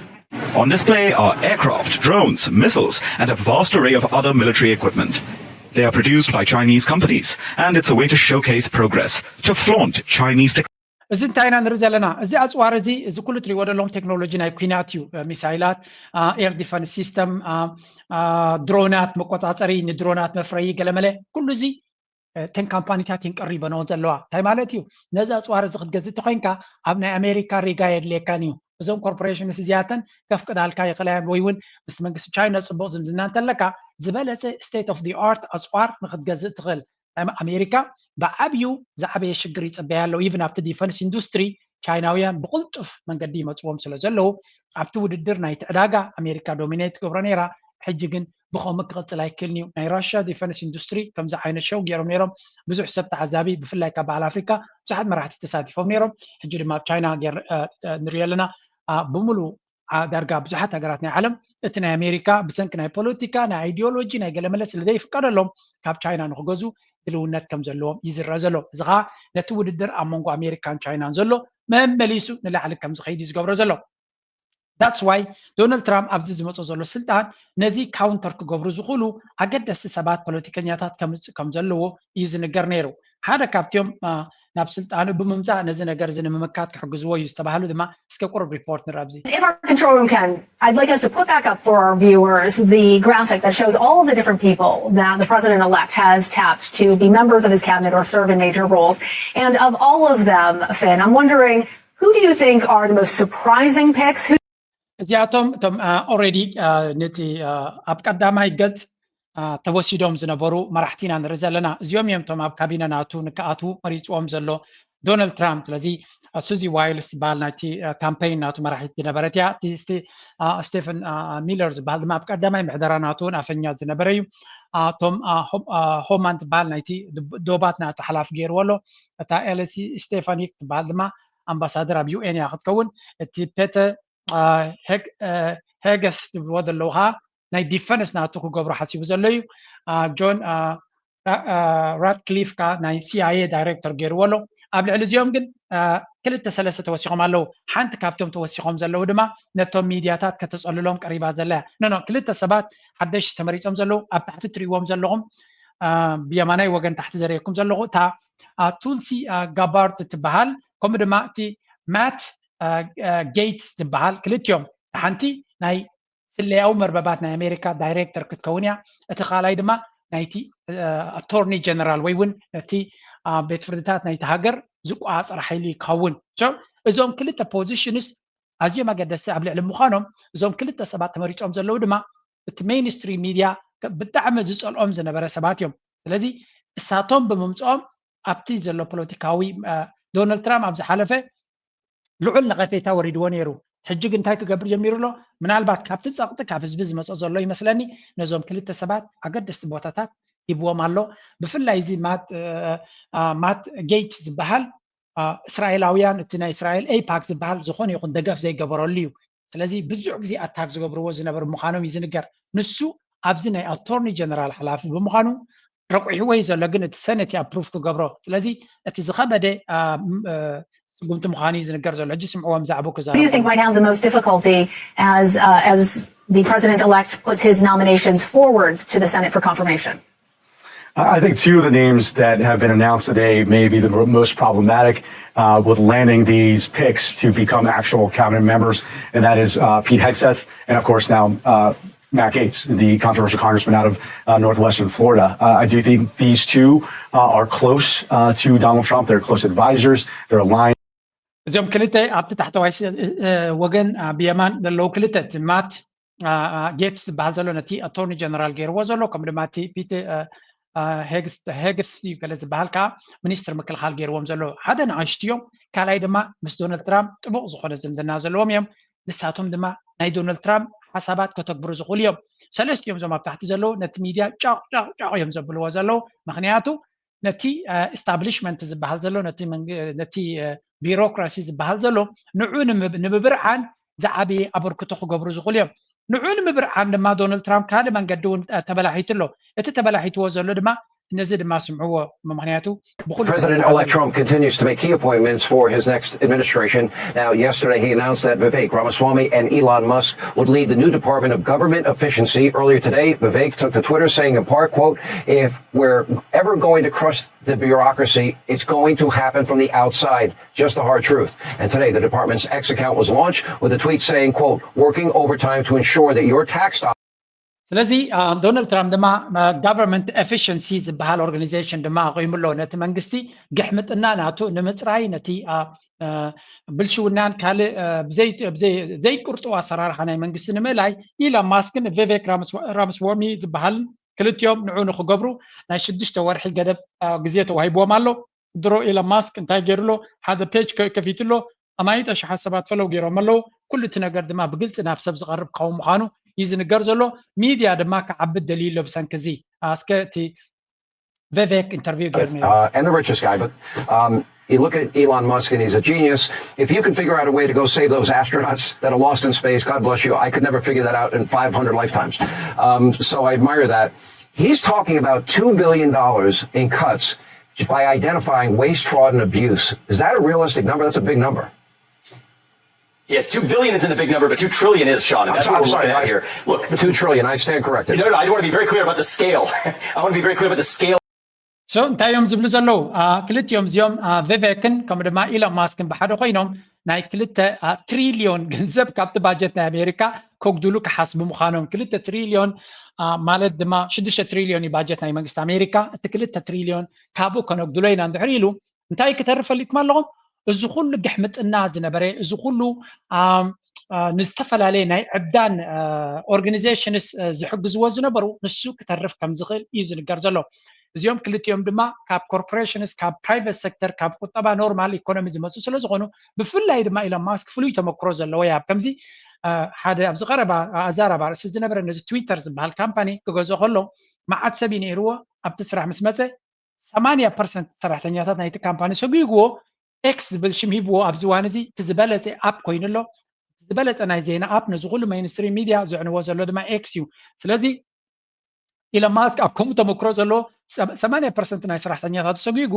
On display are aircraft, drones, missiles, and a vast array of other military equipment. They are produced by Chinese companies, and it's a way to showcase progress, to flaunt Chinese technology. እዚ እንታይ ኢና ንርኢ ዘለና እዚ ኣፅዋር እዚ እዚ ኩሉ ትሪእዎ ደለዎም ቴክኖሎጂ ናይ ኩናት እዩ ሚሳይላት ኤር ዲፈንስ ሲስተም ድሮናት መቆፃፀሪ ንድሮናት መፍረዪ ገለመለ ኩሉ እዚ ተን ካምፓኒታት ይንቀሪበንኦ ዘለዋ እንታይ ማለት እዩ ነዚ ኣፅዋር እዚ ክትገዝእ ተኮይንካ ኣብ ናይ ኣሜሪካ ሪጋ የድልየካን እዩ እዞም ኮርፖሬሽንስ እዚኣተን ከፍ ቅዳልካ ይኽእላያን ወይ እውን ምስ መንግስቲ ቻይና ፅቡቅ ዝምድና እንተለካ ዝበለፀ ስቴት ኦፍ ዲ ኣርት ኣፅዋር ንክትገዝእ ትኽእል ኣሜሪካ ብዓብዩ ዝዓበየ ሽግር ይፅበያ ኣሎ ኢቭን ኣብቲ ዲፈንስ ኢንዱስትሪ ቻይናውያን ብቁልጡፍ መንገዲ ይመፅዎም ስለ ዘለዉ ኣብቲ ውድድር ናይቲ ዕዳጋ ኣሜሪካ ዶሚኔት ትገብሮ ነይራ ሕጂ ግን ብኸምኡ ክቕፅል ኣይክእልን እዩ ናይ ራሽያ ዲፈንስ ኢንዱስትሪ ከምዚ ዓይነት ሸው ገይሮም ነይሮም ብዙሕ ሰብ ተዓዛቢ ብፍላይ ካብ በዓል ኣፍሪካ ብዙሓት መራሕቲ ተሳቲፎም ነይሮም ሕጂ ድማ ኣብ ቻይና ንሪኦ ኣለና ብምሉእ ዳርጋ ብዙሓት ሃገራት ናይ ዓለም እቲ ናይ ኣሜሪካ ብሰንኪ ናይ ፖለቲካ ናይ ኣይዲዮሎጂ ናይ ገለመለ ስለዘይፍቀደሎም ካብ ቻይና ንክገዙ ድልውነት ከም ዘለዎም ይዝረአ ዘሎ እዚ ከዓ ነቲ ውድድር ኣብ መንጎ ኣሜሪካን ቻይናን ዘሎ መመሊሱ ንላዕሊ ከም ዝኸይድ እዩ ዝገብሮ ዘሎ that's why ዶናልድ ትራምፕ ኣብዚ ዝመፆ ዘሎ ስልጣን ነዚ ካውንተር ክገብሩ ዝኽእሉ ኣገደስቲ ሰባት ፖለቲከኛታት ከም ዘለዎ እዩ ዝንገር ነይሩ ሓደ ካብትዮም ናብ ስልጣኑ ብምምፃእ ነዚ ነገር እዚ ንምምካት ክሕግዝዎ እዩ ዝተባሃሉ ድማ እስከ ቁርብ ሪፖርት ንርኢ ኣብዚ If our control room can, I'd like us to put back up for our viewers the graphic that shows all of the different people that the president-elect has tapped to be members of his cabinet or serve in major roles. And of all of them, Finn, I'm wondering, who do you think are the most surprising picks? እዚኣቶም እቶም ኦልሬዲ ነቲ ኣብ ቀዳማይ ገፅ ተወሲዶም ዝነበሩ መራሕቲ ኢና ንርኢ ዘለና እዚኦም እዮም እቶም ኣብ ካቢነ ናቱ ንክኣትዉ መሪፅዎም ዘሎ ዶናልድ ትራምፕ ስለዚ سوزي وايلز بال نايتي كامبين ناتو مراحيت نبرتيا تي ستيفن ميلرز بال ما بقدماي محدراناتون افنيا زنبريو توم هوماند بال نايتي دوبات ناتو حلاف غير ولو تا السي ستيفانيك بال ما امباسادر اب يو ان ياخذ كون تي بيتر هيغس ودلوها ناي ديفنس ناتو كغبر حسيب زليو جون راتكليف كا ناي سي اي دايركتور غير ولو قبل علزيوم جن كلتا سلسة توسيقهم علو حانت كابتوم توسيقهم زلو دما نتو ميدياتات كتصللهم قريبا زلا نو كلتا سبات حدش تمريتهم زلو اب تحت تريوهم زلهم بيماناي وغن تحت زريكم زلو تا تولسي غابارت تبهال كم دما تي مات جيتس تبهال كلتيوم حانتي ناي سلي مرببات ناي امريكا دايركتور كتكونيا اتخالاي دما نايتي اتورني جنرال ويون نتي بيت فردات نايت هاجر زقوا عصر حيلي كون شو ازوم كلتا بوزيشنز ازي ما قدست قبل علم مخانم ازوم كلتا سبات تمريصهم زلو دما التمين ستريم ميديا بتعمل زصلهم زنبره سباتيوم ስለዚህ እሳቶም በመምጾም ኣብቲ ዘሎ ፖለቲካዊ ዶናልድ ትራምፕ ኣብዝ ሓለፈ ልዑል ነቐፌታ ወሪድዎ ነይሩ ሕጂ ግን እንታይ ክገብር ጀሚሩ ኣሎ ምናልባት ካብቲ ፀቕጢ ካብ ህዝቢ ዝመፀ ዘሎ ይመስለኒ ነዞም ክልተ ሰባት ኣገደስቲ ቦታታት ይብዎም ኣሎ ብፍላይ እዚ ማት ጌትስ ዝበሃል እስራኤላውያን እቲ ናይ እስራኤል ኤፓክ ዝበሃል ዝኾነ ይኹን ደገፍ ዘይገበረሉ እዩ ስለዚ ብዙሕ ግዜ ኣታክ ዝገብርዎ ዝነበሩ ምዃኖም እዩ ዝንገር ንሱ ኣብዚ ናይ ኣቶርኒ ጀነራል ሓላፊ ብምዃኑ ረቂሕዎ እዩ ዘሎ ግን እቲ ሰነት ኣፕሩቭ ክገብሮ ስለዚ እቲ ዝኸበደ ስጉምቲ ምዃኑ እዩ ዝንገር ዘሎ ሕጂ ስምዕዎም ዛዕቡ ክዛረቡ do you think might have the most difficulty as the president-elect puts his nominations forward to the Senate for confirmation? I think two of the names that have been announced today may be the most problematic with landing these picks to become actual cabinet members, and that is Pete Hegseth and, of course, now Matt Gaetz, the controversial congressman out of northwestern Florida. I do think these two are close to Donald Trump. They're close advisors. They're aligned. እዚኦም ክልተ ኣብቲ ታሕተዋይ ወገን ብየማን ዘለው ክልተ ማት ጌትስ ዝበሃል ዘሎ ነቲ ኣቶርኒ ጀነራል ገይርዎ ዘሎ ከምኡ ድማ እቲ ፒት ሄግስ እዩ ገለ ዝበሃል ከዓ ሚኒስትር ምክልኻል ገይርዎም ዘሎ ሓደ ንኣሽትዮም ካልኣይ ድማ ምስ ዶናልድ ትራምፕ ጥቡቕ ዝኾነ ዝምድና ዘለዎም እዮም ንሳቶም ድማ ናይ ዶናልድ ትራምፕ ሓሳባት ከተግብሩ ዝኽእሉ እዮም ሰለስቲኦም እዞም ኣብ ታሕቲ ዘለዉ ነቲ ሚድያ ጫቕ እዮም ዘብልዎ ዘለዉ ምክንያቱ ነቲ ኤስታብሊሽመንት ዝበሃል ዘሎ ነቲ ቢሮክራሲ ዝበሃል ዘሎ ንዑ ንምብርዓን ዝዓበየ ኣበርክቶ ክገብሩ ዝኽእሉ እዮም ንዑ ንምብርዓን ድማ ዶናልድ ትራምፕ ካልእ መንገዲ እውን ተበላሒቱ ኣሎ እቲ ተበላሒትዎ ዘሎ ድማ President-elect Trump continues to make key appointments for his next administration. Now, yesterday he announced that Vivek Ramaswamy and Elon Musk would lead the new Department of Government Efficiency. Earlier today, Vivek took to Twitter saying in part, quote, "If we're ever going to crush the bureaucracy, it's going to happen from the outside. Just the hard truth." And today, the department's X account was launched with a tweet saying, quote, "Working overtime to ensure that your tax dollars..." ስለዚ ዶናልድ ትራምፕ ድማ ጋቨርንመንት ኤፊሽንሲ ዝበሃል ኦርጋናይዜሽን ድማ ኣቂሙሎ ነቲ መንግስቲ ግሕምጥና ናቱ ንምፅራይ ነቲ ብልሽውናን ካልእ ዘይቁርጡ ኣሰራርሓ ናይ መንግስቲ ንምእላይ ኢሎን ማስክን ቪቬክ ራምስዋሚ ዝበሃልን ክልቲኦም ንዑ ንክገብሩ ናይ 6 ወርሒ ገደብ ግዜ ተዋሂብዎም ኣሎ ድሮ ኢሎን ማስክ እንታይ ገይሩሎ ሓደ ፔጅ ከፊትሎ ኣማይጠ ሸሓት ሰባት ፈለው ገይሮም ኣለዉ ኩሉ እቲ ነገር ድማ ብግልፂ ናብ ሰብ ዝቐርብ ካብ ምዃኑ ይዝንገር ዘሎ ሚድያ ድማ ከዓብድ ደሊሎ ብሰንኪ እስከቲ ቪቬክ ኢንተርቪው ገይሩ and the richest guy, but you look at Elon Musk and he's a genius. If you can figure out a way to go save those astronauts that are lost in space, God bless you. I could never figure that out in 500 lifetimes. So I admire that. He's talking about $2 billion in cuts by identifying waste, fraud, and abuse. Is that a realistic number? That's a big number. Yeah, 2 billion isn't a big number, but 2 trillion is, Sean. And that's what we're looking at here. Look, 2 trillion. I stand corrected. No, I want to be very clear about the scale. I want to be very clear about the scale. So, እንታይ እዮም ዝብሉ ዘለዉ ክልቲኦም እዚኦም ቪቬክን ከምኡ ድማ ኢሎን ማስክን ብሓደ ኮይኖም ናይ 2 ትሪልዮን ገንዘብ ካብቲ ባጀት ናይ ኣሜሪካ ከጉድሉ ክሓስቡ ምዃኖም 2 ትሪልዮን ማለት ድማ 6 ትሪልዮን እዩ ባጀት ናይ መንግስቲ ኣሜሪካ እቲ 2 ትሪልዮን ካብኡ ከነጉድሎ ኢና እንድሕር ኢሉ እንታይ ክተርፍ ፈሊጥኩም ኣለኹም እዚ ኩሉ ግሕምጥና ዝነበረ እዚ ኩሉ ንዝተፈላለየ ናይ ዕብዳን ኦርጋናይዜሽንስ ዝሕግዝዎ ዝነበሩ ንሱ ክተርፍ ከም ዝኽእል እዩ ዝንገር ዘሎ እዚኦም ክልቲኦም ድማ ካብ ኮርፖሬሽንስ ካብ ፕራይቬት ሴክተር ካብ ቁጠባ ኖርማል ኢኮኖሚ ዝመፁ ስለ ዝኾኑ ብፍላይ ድማ ኢሎን ማስክ ፍሉይ ተመክሮ ዘለዎ እያ ከምዚ ሓደ ኣብ ዝቐረባ ኣዛረባ ርእሲ ዝነበረ ነዚ ትዊተር ዝበሃል ካምፓኒ ክገዝኦ ከሎ መዓት ሰብ ነይርዎ ኣብቲ ስራሕ ምስ መፀ 80% ሰራሕተኛታት ናይቲ ካምፓኒ ሰጉግዎ ኤክስ ዝብል ሽም ሂብዎ ኣብዚ እዋን እዚ እቲ ዝበለፀ ኣፕ ኮይኑ ኣሎ ዝበለፀ ናይ ዜና ኣፕ ነዚ ኩሉ ሜይንስትሪም ሚድያ ዝዕንዎ ዘሎ ድማ ኤክስ እዩ ስለዚ ኢሎን ማስክ ኣብ ከምኡ ተመክሮ ዘለዎ 80% ናይ ሰራሕተኛታት ሰጉጉ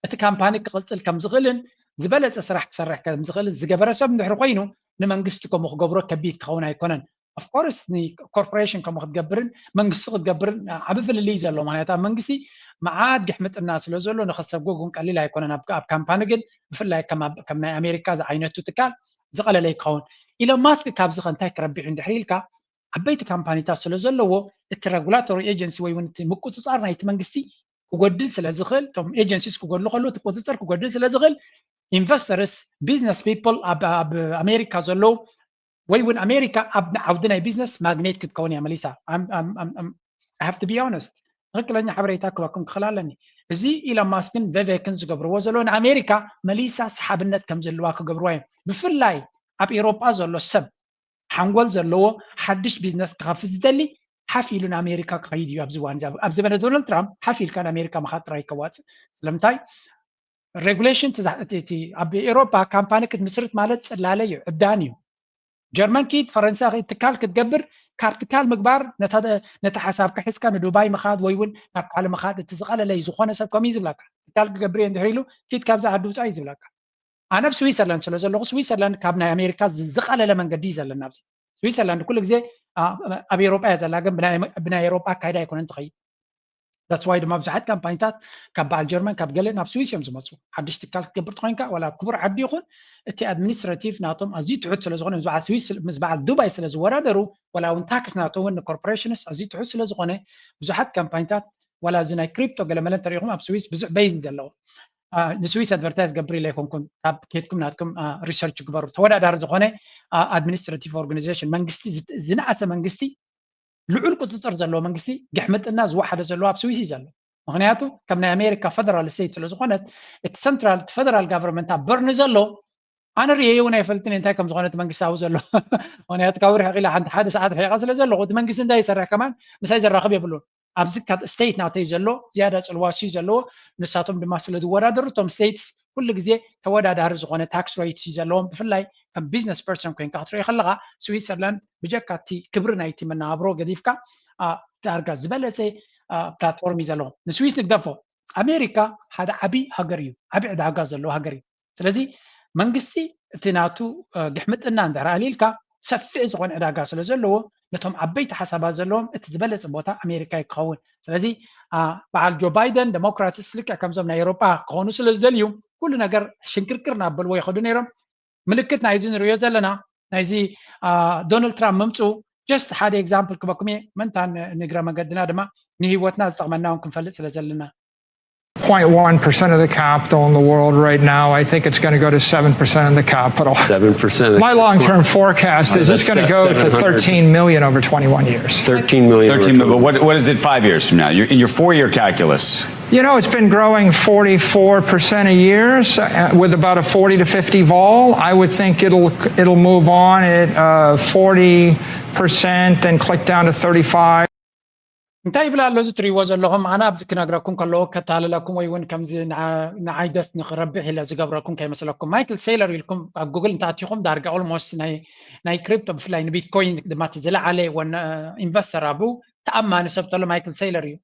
እቲ ካምፓኒ ክቕፅል ከም ዝኽእልን ዝበለፀ ስራሕ ክሰርሕ ከም ዝኽእልን ዝገበረ ሰብ እንድሕር ኮይኑ ንመንግስቲ ከምኡ ክገብሮ ከቢድ ክኸውን ኣይኮነን ኦፍኮርስ ንኮርፖሬሽን ከምኡ ክትገብርን መንግስቲ ክትገብርን ዓብ ፍልልይ ዘሎ ማለት ኣብ መንግስቲ መዓት ግሕምጥና ስለ ዘሎ ንኽሰጎጉን ቀሊል ኣይኮነን ኣብ ካምፓኒ ግን ብፍላይ ከም ናይ ኣሜሪካ ዝዓይነቱ ትካል ዝቐለለ ይኸውን ኢሎን ማስክ ካብዚ ከንታይ ክረቢዑ እንድሕር ኢልካ ዓበይቲ ካምፓኒታት ስለ ዘለዎ እቲ ሬጉላቶሪ ኤጀንሲ ወይ እውን እቲ ምቁፅፃር ናይቲ መንግስቲ ክጎድል ስለ ዝኽእል እቶም ኤጀንሲስ ክጎድሉ ከለዉ እቲ ቁፅፅር ክጎድል ስለ ዝኽእል ኢንቨስተርስ ቢዝነስ ፒፕል ኣብ ኣሜሪካ ዘለው ወይ እውን ኣሜሪካ ኣብ ዓውዲ ናይ ቢዝነስ ማግኔት ክትከውን እያ መሊሳ I have to be honest ትክክለኛ ሓበሬታ ክበኩም ክኽእል ኣለኒ እዚ ኢሎን ማስክን ቬቬክን ዝገብርዎ ዘሎ ንኣሜሪካ መሊሳ ሰሓብነት ከም ዘለዋ ክገብርዋ እዮም ብፍላይ ኣብ ኤሮጳ ዘሎ ሰብ ሓንጎል ዘለዎ ሓድሽ ቢዝነስ ክኸፍት ዝደሊ ሓፍ ኢሉ ንኣሜሪካ ክኸይድ እዩ ኣብዚ እዋን ኣብ ዘበነ ዶናልድ ትራምፕ ሓፍ ኢልካ ንኣሜሪካ መኻት ጥራይ ከዋፅእ ስለምንታይ ሬጉሌሽን ኣብ ኤሮጳ ካምፓኒ ክትምስርት ማለት ፅላለ እዩ ዕዳን እዩ ጀርመን ኪድ ፈረንሳይ ኪድ ትካል ክትገብር ካብ ትካል ምግባር ነታ ሓሳብካ ሒዝካ ንዱባይ ምኻድ ወይ እውን ናብ ካልእ ምኻድ እቲ ዝቐለለ ዝኾነ ሰብ ከምኡ ዝብለካ ትካል ክገብር እየ እንድሕር ኢሉ ኪድ ካብዚ ዓዲ ውፃእ እዩ ዝብለካ ኣነ ኣብ ስዊዘርላንድ ስለ ዘለኹ ስዊዘርላንድ ካብ ናይ ኣሜሪካ ዝቐለለ መንገዲ እዩ ዘለና ኣብዚ ስዊዘርላንድ ኩሉ ግዜ ኣብ ኤሮጳ እያ ዘላ ግን ብናይ ኤሮጳ ኣካይዳ ኣይኮነን ትኸይድ that's why ድማ ብዙሓት ካምፓኒታት ካብ በዓል ጀርመን ካብ ገለ ናብ ስዊስ እዮም ዝመፁ ሓድሽ ትካል ክትገብር ትኮይንካ ዋላ ክቡር ዓዲ ይኹን እቲ ኣድሚኒስትራቲቭ ናቶም ኣዝዩ ትሑት ስለ ዝኾነ በዓል ስዊስ ምስ በዓል ዱባይ ስለ ዝወዳደሩ ዋላ እውን ታክስ ናቶም እውን ንኮርፖሬሽንስ ኣዝዩ ትሑት ስለ ዝኾነ ብዙሓት ካምፓኒታት ዋላ እዚ ናይ ክሪፕቶ ገለመለ እንተሪኢኹም ኣብ ስዊስ ብዙሕ ቤዝ ዘለዎ ንስዊስ ኣድቨርታይዝ ገብር ኢለ ይኮንኩን ካብ ኬድኩም ናትኩም ሪሰርች ግበሩ ተወዳዳሪ ዝኾነ ኣድሚኒስትራቲቭ ኦርጋናይዜሽን መንግስቲ ዝነኣሰ መንግስቲ ልዑል ቁፅፅር ዘለዎ መንግስቲ ግሕምጥና ዝወሓደ ዘለዎ ኣብ ስዊስ እዩ ዘሎ ምክንያቱ ከም ናይ ኣሜሪካ ፌደራል ስቴት ስለ ዝኾነት እቲ ሰንትራል እቲ ፌደራል ጋቨርንመንት ኣብ በርኒ ዘሎ ኣነ ርአየ እውን ኣይፈልጥን እንታይ ከም ዝኾነ እቲ መንግስታዊ ዘሎ ምክንያቱ ካብ ርሕቕ ኢላ ሓንቲ ሓደ ሰዓት ርሒቓ ስለ ዘለኹ እቲ መንግስቲ እንታይ ይሰርሕ ከማን ምሳይ ዘራኽብ የብሉን ኣብዚ ስቴት ናተይ ዘሎ ዝያዳ ፅልዋሲ እዩ ዘለዎ ንሳቶም ድማ ስለ ዝወዳደሩ እቶም ስቴትስ ኩሉ ግዜ ተወዳዳሪ ዝኾነ ታክስ ሬትስ እዩ ዘለዎም ብፍላይ ከም ቢዝነስ ፐርሰን ኮይንካ ክትሪኦ ከለካ ስዊትዘርላንድ ብጀካ እቲ ክብሪ ናይቲ መነባብሮ ገዲፍካ ዳርጋ ዝበለፀ ፕላትፎርም እዩ ዘለዎ ንስዊስ ንግደፎ ኣሜሪካ ሓደ ዓብይ ሃገር እዩ ዓብይ ዕዳጋ ዘለዎ ሃገር እዩ ስለዚ መንግስቲ እቲ ናቱ ግሕምጥና እንድሕር ኣሊልካ ሰፊሕ ዝኾነ ዕዳጋ ስለ ዘለዎ ነቶም ዓበይቲ ሓሳባት ዘለዎም እቲ ዝበለፀ ቦታ ኣሜሪካ ክኸውን ስለዚ በዓል ጆ ባይደን ዴሞክራትስ ልክዕ ከምዞም ናይ ኤሮጳ ክኾኑ ስለ ዝደልዩ ኩሉ ነገር ሽንክርክር ናበልዎ ይኸዱ ነይሮም ምልክት ናይዚ ንሪኦ ዘለና ናይዚ ዶናልድ ትራምፕ ምምፁ ጀስት ሓደ ኤግዛምፕል ክበኩም እየ መንታ ንግረ መንገድና ድማ ንሂወትና ዝጠቕመና እውን ክንፈልጥ ስለ ዘለና 0.1% of the capital in the world right now. I think it's going to go to 7% of the capital. 7%. My long-term forecast is it's going to go to 13 million over 21 years. 13 million. 13 million. But what is it 5 years from now? In your 4-year calculus? You know, it's been growing 44% a year with about a 40 to 50 vol. I would think it'll move on at 40%, then click down to 35. እንታይ ይብላ ኣሎ እዚ ትሪእዎ ዘለኹም ኣነ ኣብዚ ክነግረኩም ከለዎ ከታልለኩም ወይ እውን ከምዚ ንዓይ ደስ ንክረብሕ ኢለ ዝገብረኩም ከይመስለኩም ማይክል ሴይለር ኢልኩም ኣብ ጉግል እንተኣትኹም ዳርጋ ኦልሞስት ናይ ክሪፕቶ ብፍላይ ንቢትኮይን ድማ እቲ ዝለዓለ ኢንቨስተር ኣብኡ ተኣማኒ ሰብ ተሎ ማይክል ሴይለር እዩ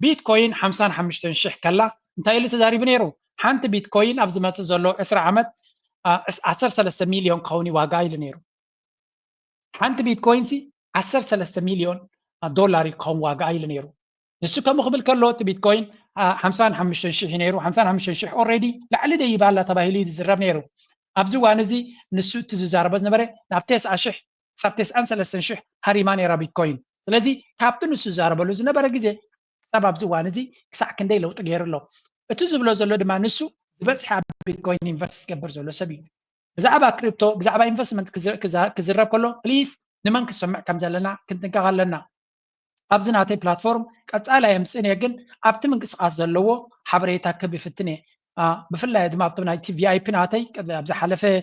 ቢትኮይን 55,000 ከላ እንታይ ኢሉ ተዛሪቡ ነይሩ ሓንቲ ቢትኮይን ኣብ ዝመፅእ ዘሎ 20 ዓመት 13 ሚልዮን ክኸውን ዋጋ ኢሉ ነይሩ ሓንቲ ቢትኮይን 13 ሚልዮን ዶላር ክኸውን ዋጋ ኢሉ ነይሩ ንሱ ከምኡ ክብል ከሎ እቲ ቢትኮይን 55,000 ነይሩ 55,000 ኦልሬዲ ላዕሊ ደይባላ ተባሂሉ ይዝረብ ነይሩ ኣብዚ እዋን እዚ ንሱ እቲ ዝዛረቦ ዝነበረ ናብ 9,000 ክሳብ 93,000 ሃሪማ ነይራ ቢትኮይን ስለዚ ካብቲ ንሱ ዝዛረበሉ ዝነበረ ግዜ ክሳብ ኣብዚ እዋን እዚ ክሳዕ ክንደይ ለውጢ ገይሩ ኣሎ እቲ ዝብሎ ዘሎ ድማ ንሱ ዝበፅሐ ቢትኮይን ኢንቨስት ዝገብር ዘሎ ሰብ እዩ ብዛዕባ ክሪፕቶ ብዛዕባ ኢንቨስትመንት ክዝረብ ከሎ ፕሊዝ ንመን ክሰምዕ ከም ዘለና ክንጥንቀቕ ኣለና ابزناتي بلاتفورم قصالا يمصن يغن ابت منقسقاس زلو حبريتا كبفتني بفلاي دما ابتنا تي في اي بي ناتي ابز حلفه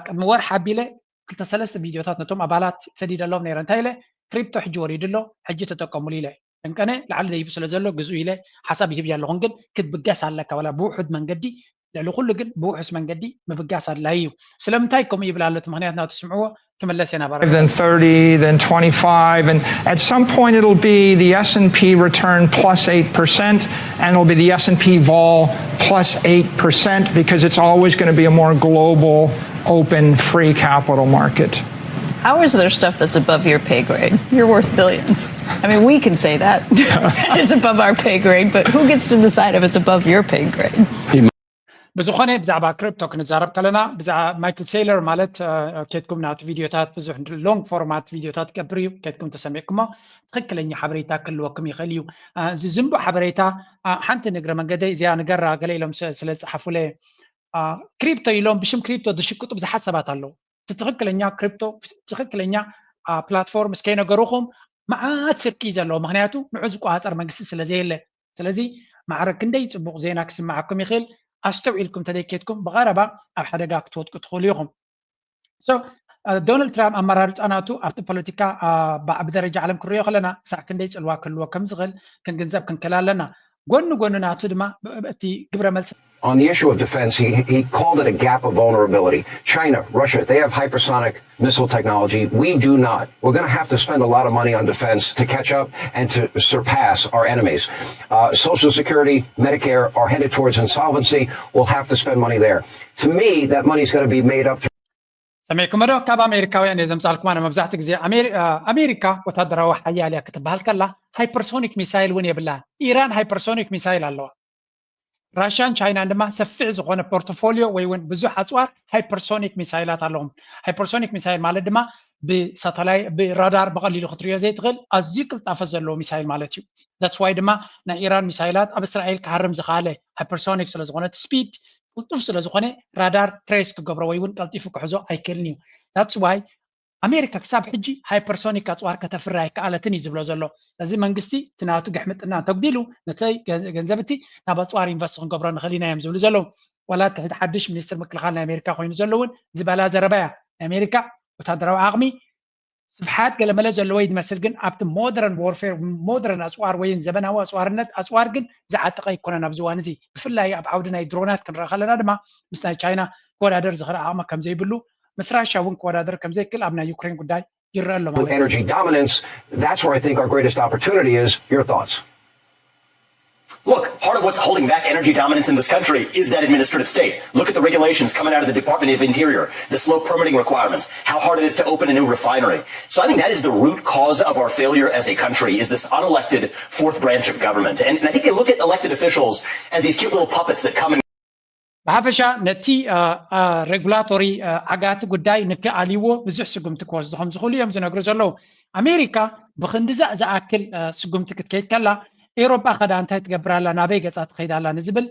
مور حبيله كلتا ثلاث فيديوهات نتوم ابالات سديدلهم نيرنتايله كريبتو حج وريدلو حج تتقموا لي انكنه لعل يبسل زلو غزو يله حساب يبي يالهون كن كتبقاس عليك ولا بوحد منقدي لعل كل كن بوحس منقدي مبقاس عليو سلامتايكم يبلالت مهنياتنا تسمعوه then 30, then 25, and at some point it'll be the S&P return plus 8%, and it'll be the S&P vol plus 8% because it's always going to be a more global, open, free capital market. How is there stuff that's above your pay grade? You're worth billions. I mean, we can say that it's above our pay grade, but who gets to decide if it's above your pay grade? بزخانه بزعبا كريبتو كنزارب كلنا بزع مايكل سيلر مالت كيتكم نات فيديوهات بزح لونج فورمات فيديوهات كبريو كيتكم تسمعكم تخكلني حبريتا كل وكم يخليو زنبو حبريتا حنت نقرا من قدي زي نقرا قليلهم سلس حفوله كريبتو يلوم بشم كريبتو دشكتو بزح حسابات الله تتخكلني كريبتو تخكلني بلاتفورم سكينو غروخم مع تركيز الله مغنياتو نعزقوا هاصر منقس سلازي معرك كندي صبوق زينا كسمعكم يخيل أستوعبكم تديكتكم بغربة أو حدا كتوت كتخليهم. دونالد ترامب أمرارت أنا تو أبت بوليتيكا بدرجة عالم كوريا خلنا ساعة كنديش الواكل وكم زغل كن جنزب كن كلال لنا قلنا ناتو دما بتي قبل ملس. On the issue of defense, he called it a gap of vulnerability. China, Russia, they have hypersonic missile technology. We do not. We're going to have to spend a lot of money on defense to catch up and to surpass our enemies. Social Security, Medicare are headed towards insolvency. We'll have to spend money there. To me, that money is going to be made up. سمعكم مرة كاب أمريكاويان إذا مسألكم أنا مبزحتك زي أمريكا وتدروا حيا لها كتبها الكلا هايبرسونيك ميسايل وين يبلها إيران هايبرسونيك ميسايل الله راشان تشاينا عندما سفع زخون بورتفوليو وين بزح أسوار هايبرسونيك ميسايلات اللهم هايبرسونيك ميسايل مال دما بساتلاي برادار بقليل خطرية زي تغل أزيكل تافز له ميسايل مالتيو that's why دما نا إيران ميسايلات أب إسرائيل كهرم زخاله هايبرسونيك سلزخونة سبيد قلتو سلزخونة رادار تريس كجبروا وين قلتيفو كحزو هيكلنيو that's why أمريكا كساب حجي هايبرسونيك أسوار كتفرعي كالتني زبلو زلو لازم منقستي تناتو قحمتنا تقديلو نتلاقي جنزبتي نبات سوار ينفسخن قبرنا خلينا يمزولو زلو ولا تحدش منيستر مكلخان أمريكا خوين زلوون زبالا زربايا أمريكا وتدروا عقمي صفحات قال ملا زلو يد مسلجن أبت مودرن وورفير مودرن أسوار وين زبان هو أسوار النت أسوار جن زعت تقي كنا نبزوانزي بفلا أبعودنا يدرونات كن خلنا دما مثل تشاينا كوريا در زخرة عامة كم زي بلو مسرح شاون كوريا در كم زي كل أبنا يوكرين قداي يرى With energy dominance, that's where I think our greatest opportunity is. Your thoughts? Look, part of what's holding back energy dominance in this country is that administrative state. Look at the regulations coming out of the Department of Interior, the slow permitting requirements, how hard it is to open a new refinery. So I think that is the root cause of our failure as a country, is this unelected fourth branch of government. And I think they look at elected officials as these cute little puppets that come and بحفشة نتي ريغولاتوري عقات قداي نكاليو بزح سقمت كوز دهم زخولي يوم زنقر زلو أمريكا بخندزة زأكل سقمت كتكيت كلا إيروبا خدا أنت تقبر لنا بيجس أتخيد على نزبل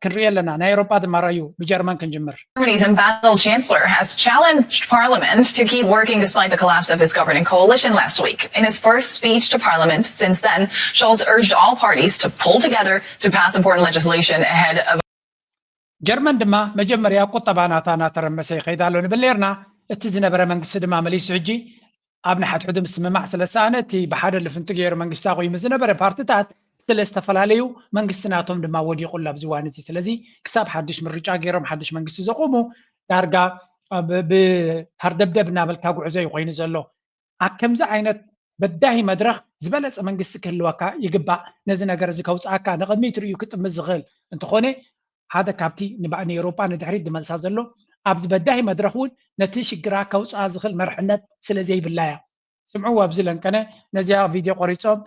كنريال لنا نا إيروبا دمرايو بجرمان كنجمر. Germany's embattled chancellor has challenged parliament to keep working despite the collapse of his governing coalition last week. In his first speech to parliament since then, Scholz urged all parties to pull together to pass important legislation ahead of جرمن دما مجمريا قطبانا تانا ترمسي خيدالو نبليرنا اتزنا برا منقس دما مليس عجي ابن حد حدم اسم مع سلسانه تي بحد اللي فنتغير منقستاغو يمزنا برا بارتيتات سلسته فلاليو منقستناتهم دما ودي قلاب زوانتي سلازي كساب حدش من رجا غيرهم حدش منقس زقومو دارغا بهردبدبنا بالكاغو عزي وين زلو اكمز عينت بداهي مدرخ زبلص منقس كلوكا يغبا نزي نغر زي كوصاكا نقدمي تريو كتمزغل انت خوني هذا كابتي نبعني أوروبا ندحريد دمال سازلو أبز بداهي مدرخون نتيش جرا كوس أزغل مرحنة سلزي بالله سمعوا أبزلن كنا نزيا فيديو قريتهم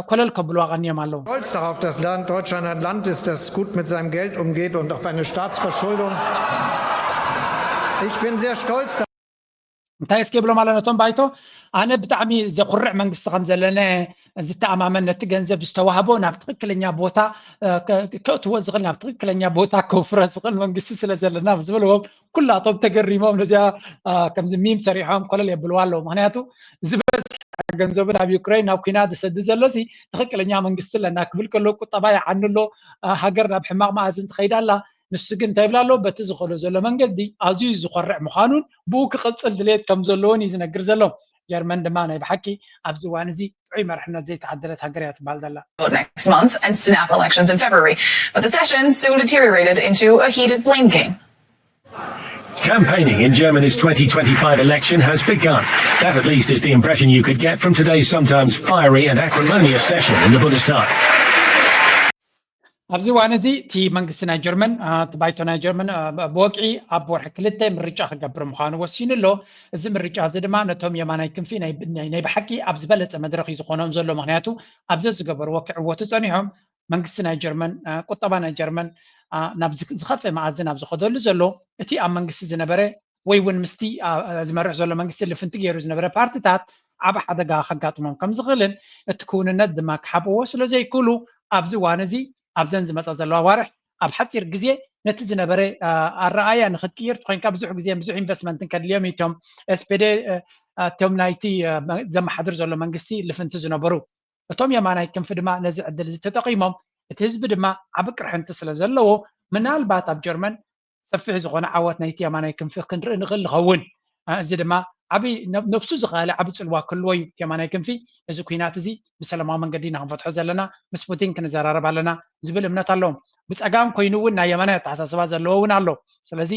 كل القبلوا أغنية مالو. Stolz darauf, dass Deutschland ein Land ist, das gut mit seinem Geld umgeht und auf eine Staatsverschuldung. Ich bin sehr stolz. انتايس كيبلو مالنا توم بايتو انا بتعمي زي قرع منقص خمزلنا زت امامنا تجنزب استوهبونا بتقلنيا بوتا كتوزغلنا بتقلنيا بوتا كفرس قل منقص سلازلنا بزبلهم كلها طب تقريمهم نزيا كم زميم سريحهم كل اللي يبلوالو معناته زبس ገንዘብን ኣብ ዩክሬን ናብ ኩናት ዝሰድ ዘሎሲ ትኽክለኛ መንግስቲ ለና ክብል ከሎ ቁጠባ ይዓንሎ ሃገር ናብ ሕማቕ ማእዝን ትኸይዳላ ንሱ ግን እንተይብላሎ በቲ ዝኸዶ ዘሎ መንገዲ ኣዝዩ ዝኮርዕ ምዃኑን ብኡ ክቕፅል ድሌት ከም ዘለዎን እዩ ዝነግር ዘሎ ጀርመን ድማ ናይ ብሓቂ ኣብዚ እዋን እዚ ጥዑይ መርሕነት ዘይተዓደለት ሃገር እያ ትበሃል ዘላ next month and snap elections in February. But the session soon deteriorated into a heated blame game. Campaigning in Germany's 2025 election has begun. That at least is the impression you could get from today's sometimes fiery and acrimonious session in the Bundestag. ኣብዚ እዋን እዚ እቲ መንግስቲ ናይ ጀርመን እቲ ባይቶ ናይ ጀርመን ብወቅዒ ኣብ ወርሒ 2 ምርጫ ክገብር ምዃኑ ወሲኑ ኣሎ እዚ ምርጫ እዚ ድማ ነቶም የማናይ ክንፊ ናይ ብሓቂ ኣብ ዝበለፀ መድረኽ እዩ ዝኾኖም ዘሎ ምክንያቱ ኣብዚ ዝገበርዎ ክዕወቱ ፀኒሖም መንግስቲ ናይ ጀርመን ቁጠባ ናይ ጀርመን ናብ ዝኸፍአ ማዕዝን ኣብ ዝኸደሉ ዘሎ እቲ ኣብ መንግስቲ ዝነበረ ወይ እውን ምስቲ ዝመርሕ ዘሎ መንግስቲ ልፍንቲ ገይሩ ዝነበረ ፓርቲታት ዓብ ሓደጋ ከጋጥሞም ከም ዝኽእልን እቲ ክውንነት ድማ ክሓብዎ ስለ ዘይክእሉ ኣብዚ እዋን እዚ ኣብዘን ዝመፃ ዘለዋ ዋርሕ ኣብ ሓፂር ግዜ ነቲ ዝነበረ ኣረኣያ ንክትቅይር ኮይንካ ብዙሕ ግዜ ብዙሕ ኢንቨስትመንትን ከድልዮም እቶም ኤስፔዴ እቶም ናይቲ ዘመሓድር ዘሎ መንግስቲ ልፍንቲ ዝነበሩ እቶም የማናይ ክንፊ ድማ ነዚ ዕድል እዚ ተጠቂሞም እቲ ህዝቢ ድማ ዓብ ቅርሕንቲ ስለ ዘለዎ ምናልባት ኣብ ጀርመን ሰፊሕ ዝኾነ ዓወት ናይቲ የማናይ ክንፊ ክንርኢ ንኽእል ዝኸውን እዚ ድማ ዓብይ ነፍሱ ዝኸኣለ ዓብ ፅልዋ ክህልዎ እዩ የማናይ ክንፊ እዚ ኩናት እዚ ብሰላማዊ መንገዲ ኢና ክንፈትሖ ዘለና ምስ ፑቲን ክንዘራረብ ኣለና ዝብል እምነት ኣለዎም ብፀጋም ኮይኑ እውን ናይ የማናይ ኣተሓሳስባ ዘለዎ እውን ኣሎ ስለዚ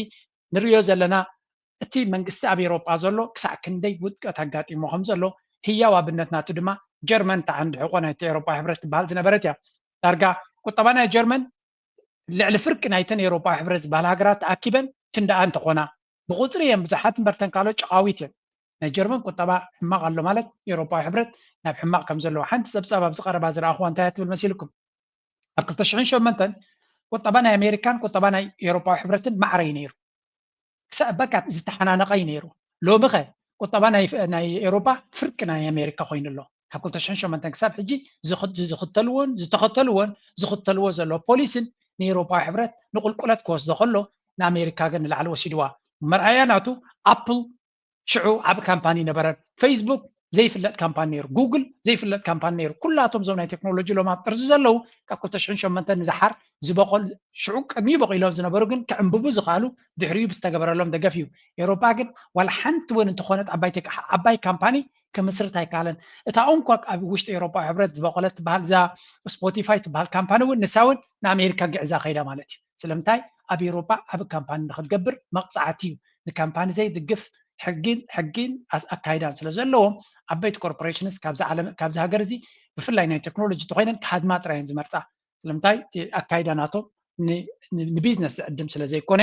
ንሪኦ ዘለና እቲ መንግስቲ ኣብ ኤሮጳ ዘሎ ክሳዕ ክንደይ ውድቀት ኣጋጢሞ ከም ዘሎ ህያው ኣብነት ናቱ ድማ ጀርመን ተዓንዲ ሕቆ ናይቲ ኤሮጳ ሕብረት ትበሃል ዝነበረት እያ ዳርጋ ቁጠባ ናይ ጀርመን ልዕሊ ፍርቂ ናይተን ኤሮጳ ሕብረት ዝበሃል ሃገራት ተኣኪበን ክንደኣ እንተኾና ብቁፅሪ እየን ብዙሓት እምበርተን ካልኦት ጨቃዊት እየን ናይ ጀርመን ቁጠባ ሕማቕ ኣሎ ማለት ኤሮጳዊ ሕብረት ናብ ሕማቕ ከም ዘለዎ ሓንቲ ፀብፃብ ኣብ ዝቐረባ ዝረኣኽዋ እንታይ ትብል መሲልኩም ኣብ 2008 ቁጠባ ናይ ኣሜሪካን ቁጠባ ናይ ኤሮጳዊ ሕብረትን ማዕረ እዩ ነይሩ ክሳብ በቃ ዝተሓናነቐ እዩ ነይሩ ሎሚ ኸ ቁጠባ ናይ ኤሮጳ ፍርቂ ናይ ኣሜሪካ ኮይኑ ኣሎ ካብ 2008 ክሳብ ሕጂ ዝኽተልዎ ዘሎ ፖሊስን ንኤሮጳዊ ሕብረት ንቁልቁለት ክወስዶ ከሎ ንኣሜሪካ ግን ንላዕሊ ወሲድዋ መርኣያ ናቱ ኣፕል ሽዑ ዓብ ካምፓኒ ነበረን ፌስቡክ ዘይፍለጥ ካምፓኒ ነይሩ ጉግል ዘይፍለጥ ካምፓኒ ነይሩ ኩላቶም ዞም ናይ ቴክኖሎጂ ሎም ኣብ ጥርዚ ዘለው ካብ 2008 ንዝሓር ዝበቆል ሽዑ ቅድሚ በቂሎም ዝነበሩ ግን ክዕንብቡ ዝኽኣሉ ድሕሪኡ ብዝተገበረሎም ደገፍ እዩ ኤሮጳ ግን ዋላ ሓንቲ እውን እንተኾነት ዓባይ ካምፓኒ ከምስርት ኣይከኣለን እታ እንኳ ኣብ ውሽጢ ኤሮጳዊ ሕብረት ዝበቆለት ትበሃል እዛ ስፖቲፋይ ትበሃል ካምፓኒ እውን ንሳ እውን ንኣሜሪካ ግዕዛ ከይዳ ማለት እዩ ስለምንታይ ኣብ ኤሮጳ ዓብ ካምፓኒ ንክትገብር መቕፃዕቲ እዩ ንካምፓኒ ዘይድግፍ ሕጊን ኣካይዳን ስለ ዘለዎም ዓበይቲ ኮርፖሬሽንስ ካብዚ ሃገር እዚ ብፍላይ ናይ ቴክኖሎጂ ተኮይነን ካድማ ጥራየን ዝመርፃ ስለምንታይ ኣካይዳ ናቶም ንቢዝነስ ዝዕድም ስለ ዘይኮነ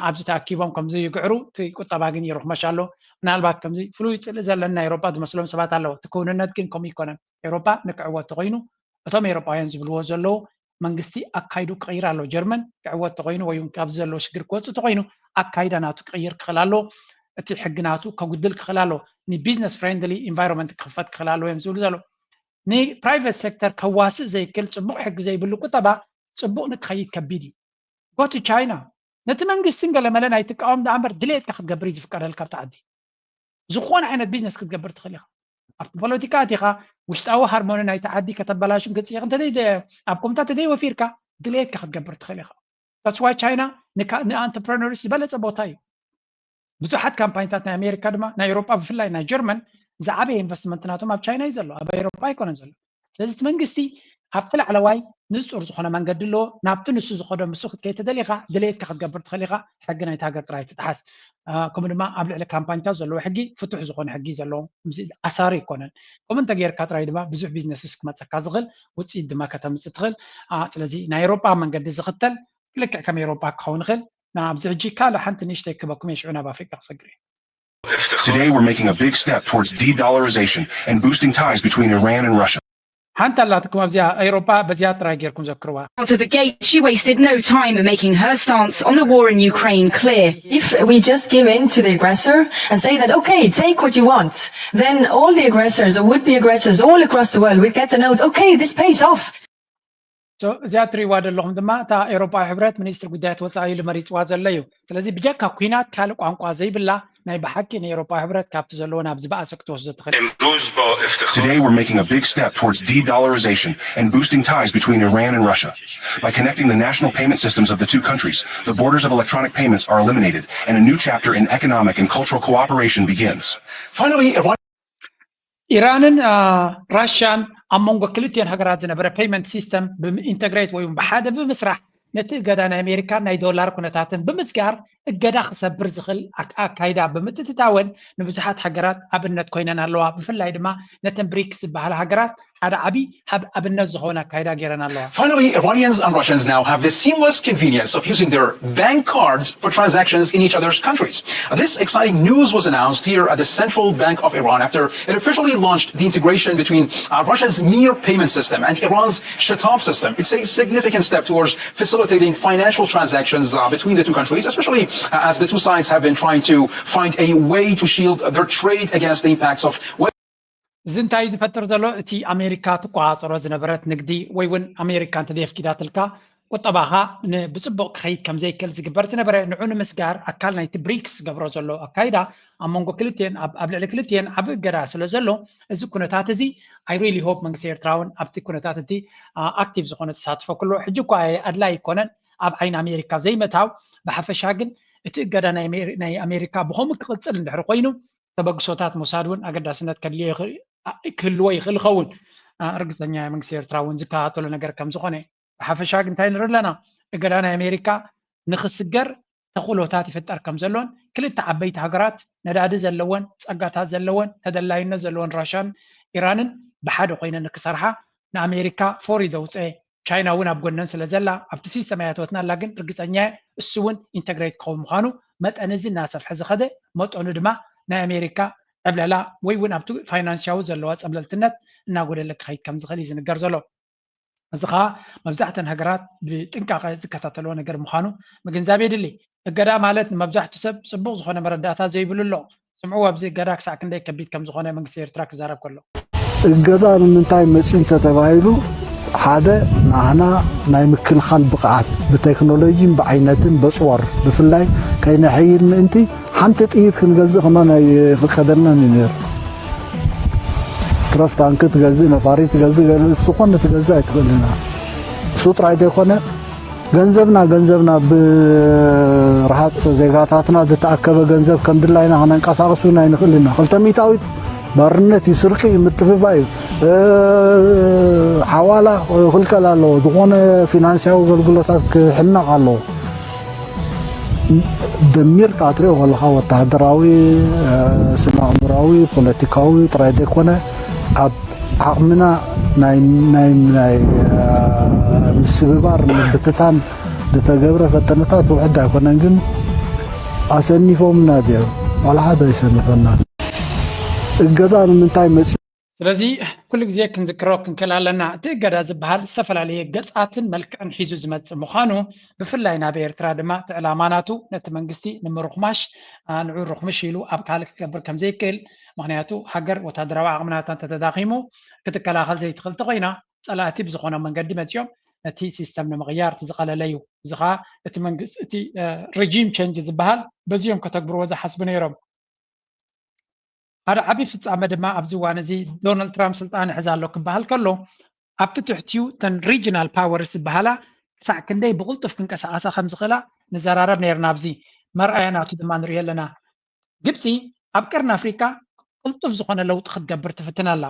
ኣብዚ ተኣኪቦም ከምዚ ይግዕሩ እቲ ቁጠባ ግን ይርክመሽ ኣሎ ምናልባት ከምዚ ፍሉይ ፅልእ ዘለና ኤሮጳ ዝመስሎም ሰባት ኣለዎ እቲ ክውንነት ግን ከምኡ ይኮነን ኤሮጳ ንክዕወት ተኮይኑ እቶም ኤሮጳውያን ዝብልዎ ዘለው መንግስቲ ኣካይዱ ክቅይር ኣሎ ጀርመን ክዕወት ተኮይኑ ወይ ካብዚ ዘለዎ ሽግር ክወፅእ ተኮይኑ ኣካይዳ ናቱ ክቅይር ክኽእል ኣሎ እቲ ሕጊ ናቱ ከጉድል ክኽእል ኣሎ ንቢዝነስ ፍሬንድሊ ኢንቫይሮንመንት ክኽፈት ክኽእል ኣሎ እዮም ዝብሉ ዘሎ ንፕራይቬት ሴክተር ከዋስእ ዘይክእል ፅቡቅ ሕጊ ዘይብሉ ቁጠባ ፅቡቅ ንክኸይድ ከቢድ እዩ ጎቱ ቻይና ነቲ መንግስትን ገለመለ ናይ ትቃወም ዳ እምበር ድሌትካ ክትገብር እዩ ዝፍቀደልካ ኣብቲ ዓዲ ዝኾነ ዓይነት ቢዝነስ ክትገብር ትኽእል ኢኻ ኣብቲ ፖለቲካ እቲኻ ውሽጣዊ ሃርሞኒ ናይቲ ዓዲ ከተበላሹን ክትፅይቕ ኣብ ኮምታ ተደይወፊርካ ድሌትካ ክትገብር ትኽእል ኢኻ ታስዋይ ቻይና ንኣንተርፕረነርስ ዝበለፀ ቦታ እዩ ብዙሓት ካምፓኒታት ናይ ኣሜሪካ ድማ ናይ ኤሮጳ ብፍላይ ናይ ጀርመን ዝዓበየ ኢንቨስትመንት ናቶም ኣብ ቻይና እዩ ዘሎ ኣብ ኤሮጳ ኣይኮነን ዘሎ ስለዚ እቲ መንግስቲ ኣብቲ ላዕለዋይ ንፁር ዝኾነ መንገዲ ኣለዎ ናብቲ ንሱ ዝኸዶ ምስ ክትከይድ ተደሊኻ ድሌትካ ክትገብር ትኽእል ኢኻ ሕጊ ናይቲ ሃገር ጥራይ ትጥሓስ ከምኡ ድማ ኣብ ልዕሊ ካምፓኒታት ዘለዎ ሕጊ ፍቱሕ ዝኾነ ሕጊ ዘለዎ ኣሳሪ ይኮነን ከምኡ እንተጌርካ ጥራይ ድማ ብዙሕ ቢዝነስስ ክመፀካ ዝኽእል ውፅኢት ድማ ከተምፅእ ትኽእል ስለዚ ናይ ኤሮጳ መንገዲ ዝኽተል ልክዕ ከም ኤሮጳ ክኸውን ይኽእል ኣብዚ ሕጂ ካልእ ሓንቲ ንእሽተይ ክበኩም የሽዑ ናብ ኣፍሪቃ ክሰግር እዩ Today we're making a big step towards de-dollarization and boosting ties between Iran and Russia. ሓንቲ ኣላትኩም ኣብዚኣ ኤሮጳ በዚኣ ጥራይ ጌርኩም ዘክርዋ Out of the gate, she wasted no time in making her stance on the war in Ukraine clear. If we just give in to the aggressor and say that, okay, take what you want, then all the aggressors or would-be aggressors all across the world will get the note, okay, this pays off. እዚኣ ትሪእዋ ዘለኹም ድማ እታ ኤሮጳዊ ሕብረት ሚኒስትሪ ጉዳያት ወፃኢ ኢሉ መሪፅዋ ዘሎ እዩ ስለዚ ብጀካ ኩናት ካልእ ቋንቋ ዘይብላ ናይ ብሓቂ ንኤውሮፓ ሕብረት ካብቲ ዘለዎ ናብ ዝበኣሰ ክትወስዶ ትኽእል Today, we're making a big step towards de-dollarization and boosting ties between Iran and Russia. By connecting the national payment systems of the two countries, the borders of electronic payments are eliminated, and a new chapter in economic and cultural cooperation begins. Finally, ኢራንን ራሽያን ኣብ መንጎ ክልቲአን ሃገራት ዝነበረ ፔይመንት ሲስተም ብኢንተግሬት ወይ ብሓደ ብምስራሕ ነቲ እገዳ ናይ ኣሜሪካ ናይ ዶላር ኩነታትን ብምስጋር እገዳ ክሰብር ዝኽእል ኣካይዳ ብምትትታወን ንብዙሓት ሃገራት ኣብነት ኮይነን ኣለዋ ብፍላይ ድማ ነተን ብሪክስ ዝበሃላ ሃገራት ሓደ ዓብይ ኣብነት ዝኾነ ኣካይዳ ገይረን ኣለዋ Finally, Iranians and Russians now have the seamless convenience of using their bank cards for transactions in each other's countries. This exciting news was announced here at the Central Bank of Iran after it officially launched the integration between Russia's Mir payment system and Iran's Shatab system. It's a significant step towards facilitating financial transactions between the two countries, especially as the two sides have been trying to find a way to shield their trade against the impacts of ዝንታይ ዝፈጥር ዘሎ እቲ ኣሜሪካ ትቆፃፀሮ ዝነበረት ንግዲ ወይ እውን ኣሜሪካ እንተደፍኪዳትልካ ቁጠባኻ ብፅቡቅ ክኸይድ ከም ዘይክእል ዝግበር ዝነበረ ንዑ ንምስጋር ኣካል ናይቲ ብሪክስ ገብሮ ዘሎ ኣካይዳ ኣብ መንጎ ክልቲአን ኣብ ልዕሊ ክልቲአን ዓብ እገዳ ስለ ዘሎ እዚ ኩነታት እዚ ኣይ ሪሊ ሆፕ መንግስቲ ኤርትራ እውን ኣብቲ ኩነታት እቲ ኣክቲቭ ዝኾነ ተሳትፎ ክህልዎ ሕጂ እኳ ኣድላይ ይኮነን ኣብ ዓይን ኣሜሪካ ዘይመታው ብሓፈሻ ግን እቲ እገዳ ናይ ኣሜሪካ ብኸምኡ ክቕፅል እንድሕር ኮይኑ ተበግሶታት ሞሳድ እውን ኣገዳስነት ክህልዎ ይኽእል ይኸውን ርግፀኛ መንግስቲ ኤርትራ እውን ዝከታተሎ ነገር ከም ዝኾነ ብሓፈሻ ግን እንታይ ንርኢ ኣለና እገዳ ናይ ኣሜሪካ ንኽስገር ተኽእሎታት ይፍጠር ከም ዘለዎን ክልተ ዓበይቲ ሃገራት ነዳዲ ዘለወን ፀጋታት ዘለወን ተደላይነት ዘለወን ራሽያን ኢራንን ብሓደ ኮይነን ንክሰርሓ ንኣሜሪካ ፎሪ ዘውፅአ ቻይና እውን ኣብ ጎነን ስለ ዘላ ኣብቲ ሲስተም ኣያተወትና ኣላ ግን ርግፀኛ እሱ እውን ኢንተግሬት ክኸውን ምዃኑ መጠን እዚ እናሰፍሐ ዝኸደ መጠኑ ድማ ናይ ኣሜሪካ ዕብለላ ወይ እውን ኣብቲ ፋይናንስያዊ ዘለዋ ፀብለልትነት እናጎደለ ክኸይድ ከም ዝኽእል እዩ ዝንገር ዘሎ እዚ ከዓ መብዛሕትአን ሃገራት ብጥንቃቐ ዝከታተልዎ ነገር ምዃኑ ምግንዛብ የድሊ እገዳ ማለት ንመብዛሕትኡ ሰብ ፅቡቅ ዝኾነ መረዳእታ ዘይብሉ ኣሎ ስምዑ ኣብዚ እገዳ ክሳዕ ክንደይ ከቢድ ከም ዝኾነ መንግስቲ ኤርትራ ክዛረብ ከሎ እገዳ ንምንታይ መፂኡ ተተባሂሉ ሓደ ንዓና ናይ ምክልኻል ብቕዓት ብቴክኖሎጂን ብዓይነትን በፅወር ብፍላይ ከይነሐይድ ምእንቲ ሓንቲ ጥይት ክንገዝእ ከማ ናይ ፍቀደልና ነይሩ ትረፍ ታንክ ትገዝእ ነፋሪ ትገዝእ ዝኾነ ትገዝእ ኣይትኽእልና እሱ ጥራይ ዘይኮነ ገንዘብና ብረሃፅ ዜጋታትና ዝተኣከበ ገንዘብ ከም ድላይና ክነንቀሳቕሱ ናይ ንኽእል ኢና 200 ሚታዊት ባርነት እዩ ስርቂ እዩ ምትፍፋእ እዩ ሓዋላ ክልከል ኣለዎ ዝኾነ ፊናንስያዊ ኣገልግሎታት ክሕናቕ ኣለዎ ደሚርካ ትሪኦ ከለካ ወታደራዊ ስነ ኣእምራዊ ፖለቲካዊ ጥራይ ዘይኮነ ኣብ ዓቕምና ናይ ምስብባር ምብትታን ዝተገብረ ፈተነታት ውሕድ ኣይኮነን ግን ኣሰኒፎምና ድዮም ዋላ ሓደ ኣይሰንፈና እገዳ ንምንታይ መፂ ስለዚ ኩሉ ግዜ ክንዝክሮ ክንክእል ኣለና እቲ እገዳ ዝበሃል ዝተፈላለየ ገፃትን መልክዕን ሒዙ ዝመፅእ ምዃኑ ብፍላይ ናብ ኤርትራ ድማ እቲ ዕላማናቱ ነቲ መንግስቲ ንምርኽማሽ ንዑ ርኽምሽ ኢሉ ኣብ ካልእ ክገብር ከም ዘይክእል ምክንያቱ ሃገር ወታደራዊ ዓቕምናታ ተተዳኺሙ ክትከላኸል ዘይትኽእል እንተኮይና ፀላእቲ ብዝኾነ መንገዲ መፂኦም ነቲ ሲስተም ንምቕያር እቲ ዝቐለለ እዩ እዚ ከዓ እቲ ሬጂም ቼንጅ ዝበሃል በዚኦም ከተግብርዎ ዝሓስቡ ነይሮም ሓደ ዓብይ ፍፃመ ድማ ኣብዚ እዋን እዚ ዶናልድ ትራምፕ ስልጣን ይሕዝ ኣሎ ክበሃል ከሎ ኣብቲ ትሕቲኡ ተን ሪጅናል ፓወርስ ዝበሃላ ክሳዕ ክንደይ ብቕልጡፍ ክንቀሳቐሳ ከም ዝኽእላ ንዘራረብ ነርና ኣብዚ መርኣያናቱ ድማ ንሪኦ ኣለና ግብፂ ኣብ ቀርኒ ኣፍሪካ ቅልጡፍ ዝኾነ ለውጢ ክትገብር ትፍትን ኣላ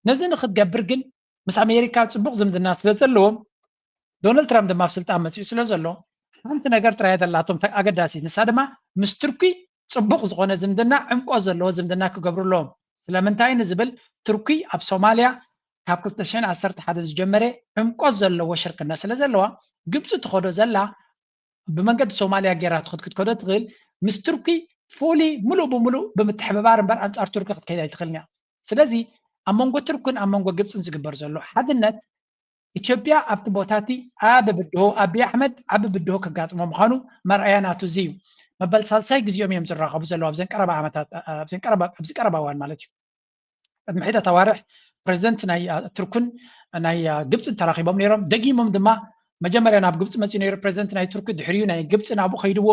ነዚ ንክትገብር ግን ምስ ኣሜሪካ ፅቡቅ ዝምድና ስለ ዘለዎም ዶናልድ ትራምፕ ድማ ኣብ ስልጣን መፂኡ ስለ ዘሎ ሓንቲ ነገር ጥራይ ዘላቶም ኣገዳሲት ንሳ ድማ ምስ ቱርኪ ፅቡቅ ዝኾነ ዝምድና ዕምቆ ዘለዎ ዝምድና ክገብሩሎም ስለምንታይ ንዝብል ቱርኪ ኣብ ሶማልያ ካብ 2011 ዝጀመረ ዕምቆ ዘለዎ ሽርክና ስለ ዘለዋ ግብፂ ትኸዶ ዘላ ብመንገዲ ሶማልያ ጌራ ክትከዶ ትኽእል ምስ ቱርኪ ፉሊ ሙሉእ ብምሉእ ብምትሕብባር እምበር ኣንጻር ቱርኪ ክትከይድ ኣይትኽእልኒ ስለዚ ኣብ መንጎ ቱርክን ኣብ መንጎ ግብፅን ዝግበር ዘሎ ሓድነት ኢትዮጵያ ኣብቲ ቦታቲ ኣብ ብድሆ ኣብይ ኣሕመድ ኣብ ብድሆ ከጋጥሞ ምዃኑ መርኣያናቱ እዚ እዩ መበል ሳልሳይ ግዚኦም እዮም ዝራኸቡ ዘለዉ ኣብዘን ቀረባ እዋን ማለት እዩ ቅድሚ ሒደት ኣዋርሕ ፕሬዚደንት ናይ ቱርክን ናይ ግብፅን ተራኺቦም ነይሮም ደጊሞም ድማ መጀመርያ ናብ ግብፂ መፂኡ ነይሩ ፕሬዚደንት ናይ ቱርኪ ድሕሪኡ ናይ ግብፂ ናብኡ ከይድዎ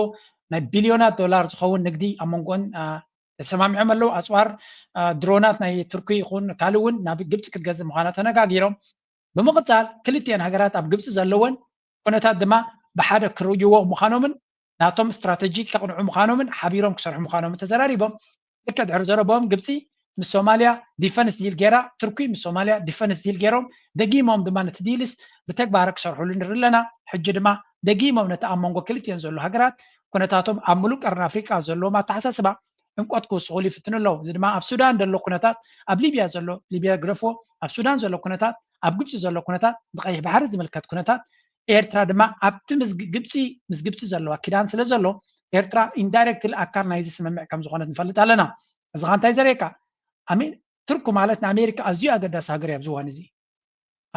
ናይ ቢልዮናት ዶላር ዝኸውን ንግዲ ኣብ መንጎን ተሰማሚዖም ኣለዉ ኣፅዋር ድሮናት ናይ ቱርኪ ይኹን ካልእ እውን ናብ ግብፂ ክትገዝእ ምዃና ተነጋጊሮም ብምቕፃል ክልቲአን ሃገራት ኣብ ግብፂ ዘለወን ኩነታት ድማ ብሓደ ክርይዎ ምዃኖምን ናቶም ስትራቴጂ ከቕንዑ ምዃኖምን ሓቢሮም ክሰርሑ ምዃኖምን ተዘራሪቦም ልክዕ ድሕሪ ዘረቦም ግብፂ ምስ ሶማልያ ዲፈንስ ዲል ጌራ ቱርኪ ምስ ሶማልያ ዲፈንስ ዲል ጌሮም ደጊሞም ድማ ነቲ ዲልስ ብተግባር ክሰርሑሉ ንርኢ ኣለና ሕጂ ድማ ደጊሞም ነቲ ኣብ መንጎ ክልቲአን ዘሎ ሃገራት ኩነታቶም ኣብ ሙሉእ ቀርኒ ኣፍሪቃ ዘለዎም ኣተሓሳስባ እንቋት ክውስኹሉ ይፍትኑ ኣለዉ እዚ ድማ ኣብ ሱዳን ዘሎ ኩነታት ኣብ ሊብያ ዘሎ ሊብያ ግረፍዎ ኣብ ሱዳን ዘሎ ኩነታት ኣብ ግብፂ ዘሎ ኩነታት ብቀይሕ ባሕሪ ዝምልከት ኩነታት ኤርትራ ድማ ኣብቲ ምስ ግብፂ ዘለዋ ኪዳን ስለ ዘሎ ኤርትራ ኢንዳይሬክትሊ ኣካል ናይዚ ስምምዕ ከም ዝኾነት ንፈልጥ ኣለና እዚ ኸ እንታይ ዘርእየካ ቱርክ ማለት ንኣሜሪካ ኣዝዩ ኣገዳሲ ሃገር እያ ኣብዚ እዋን እዚ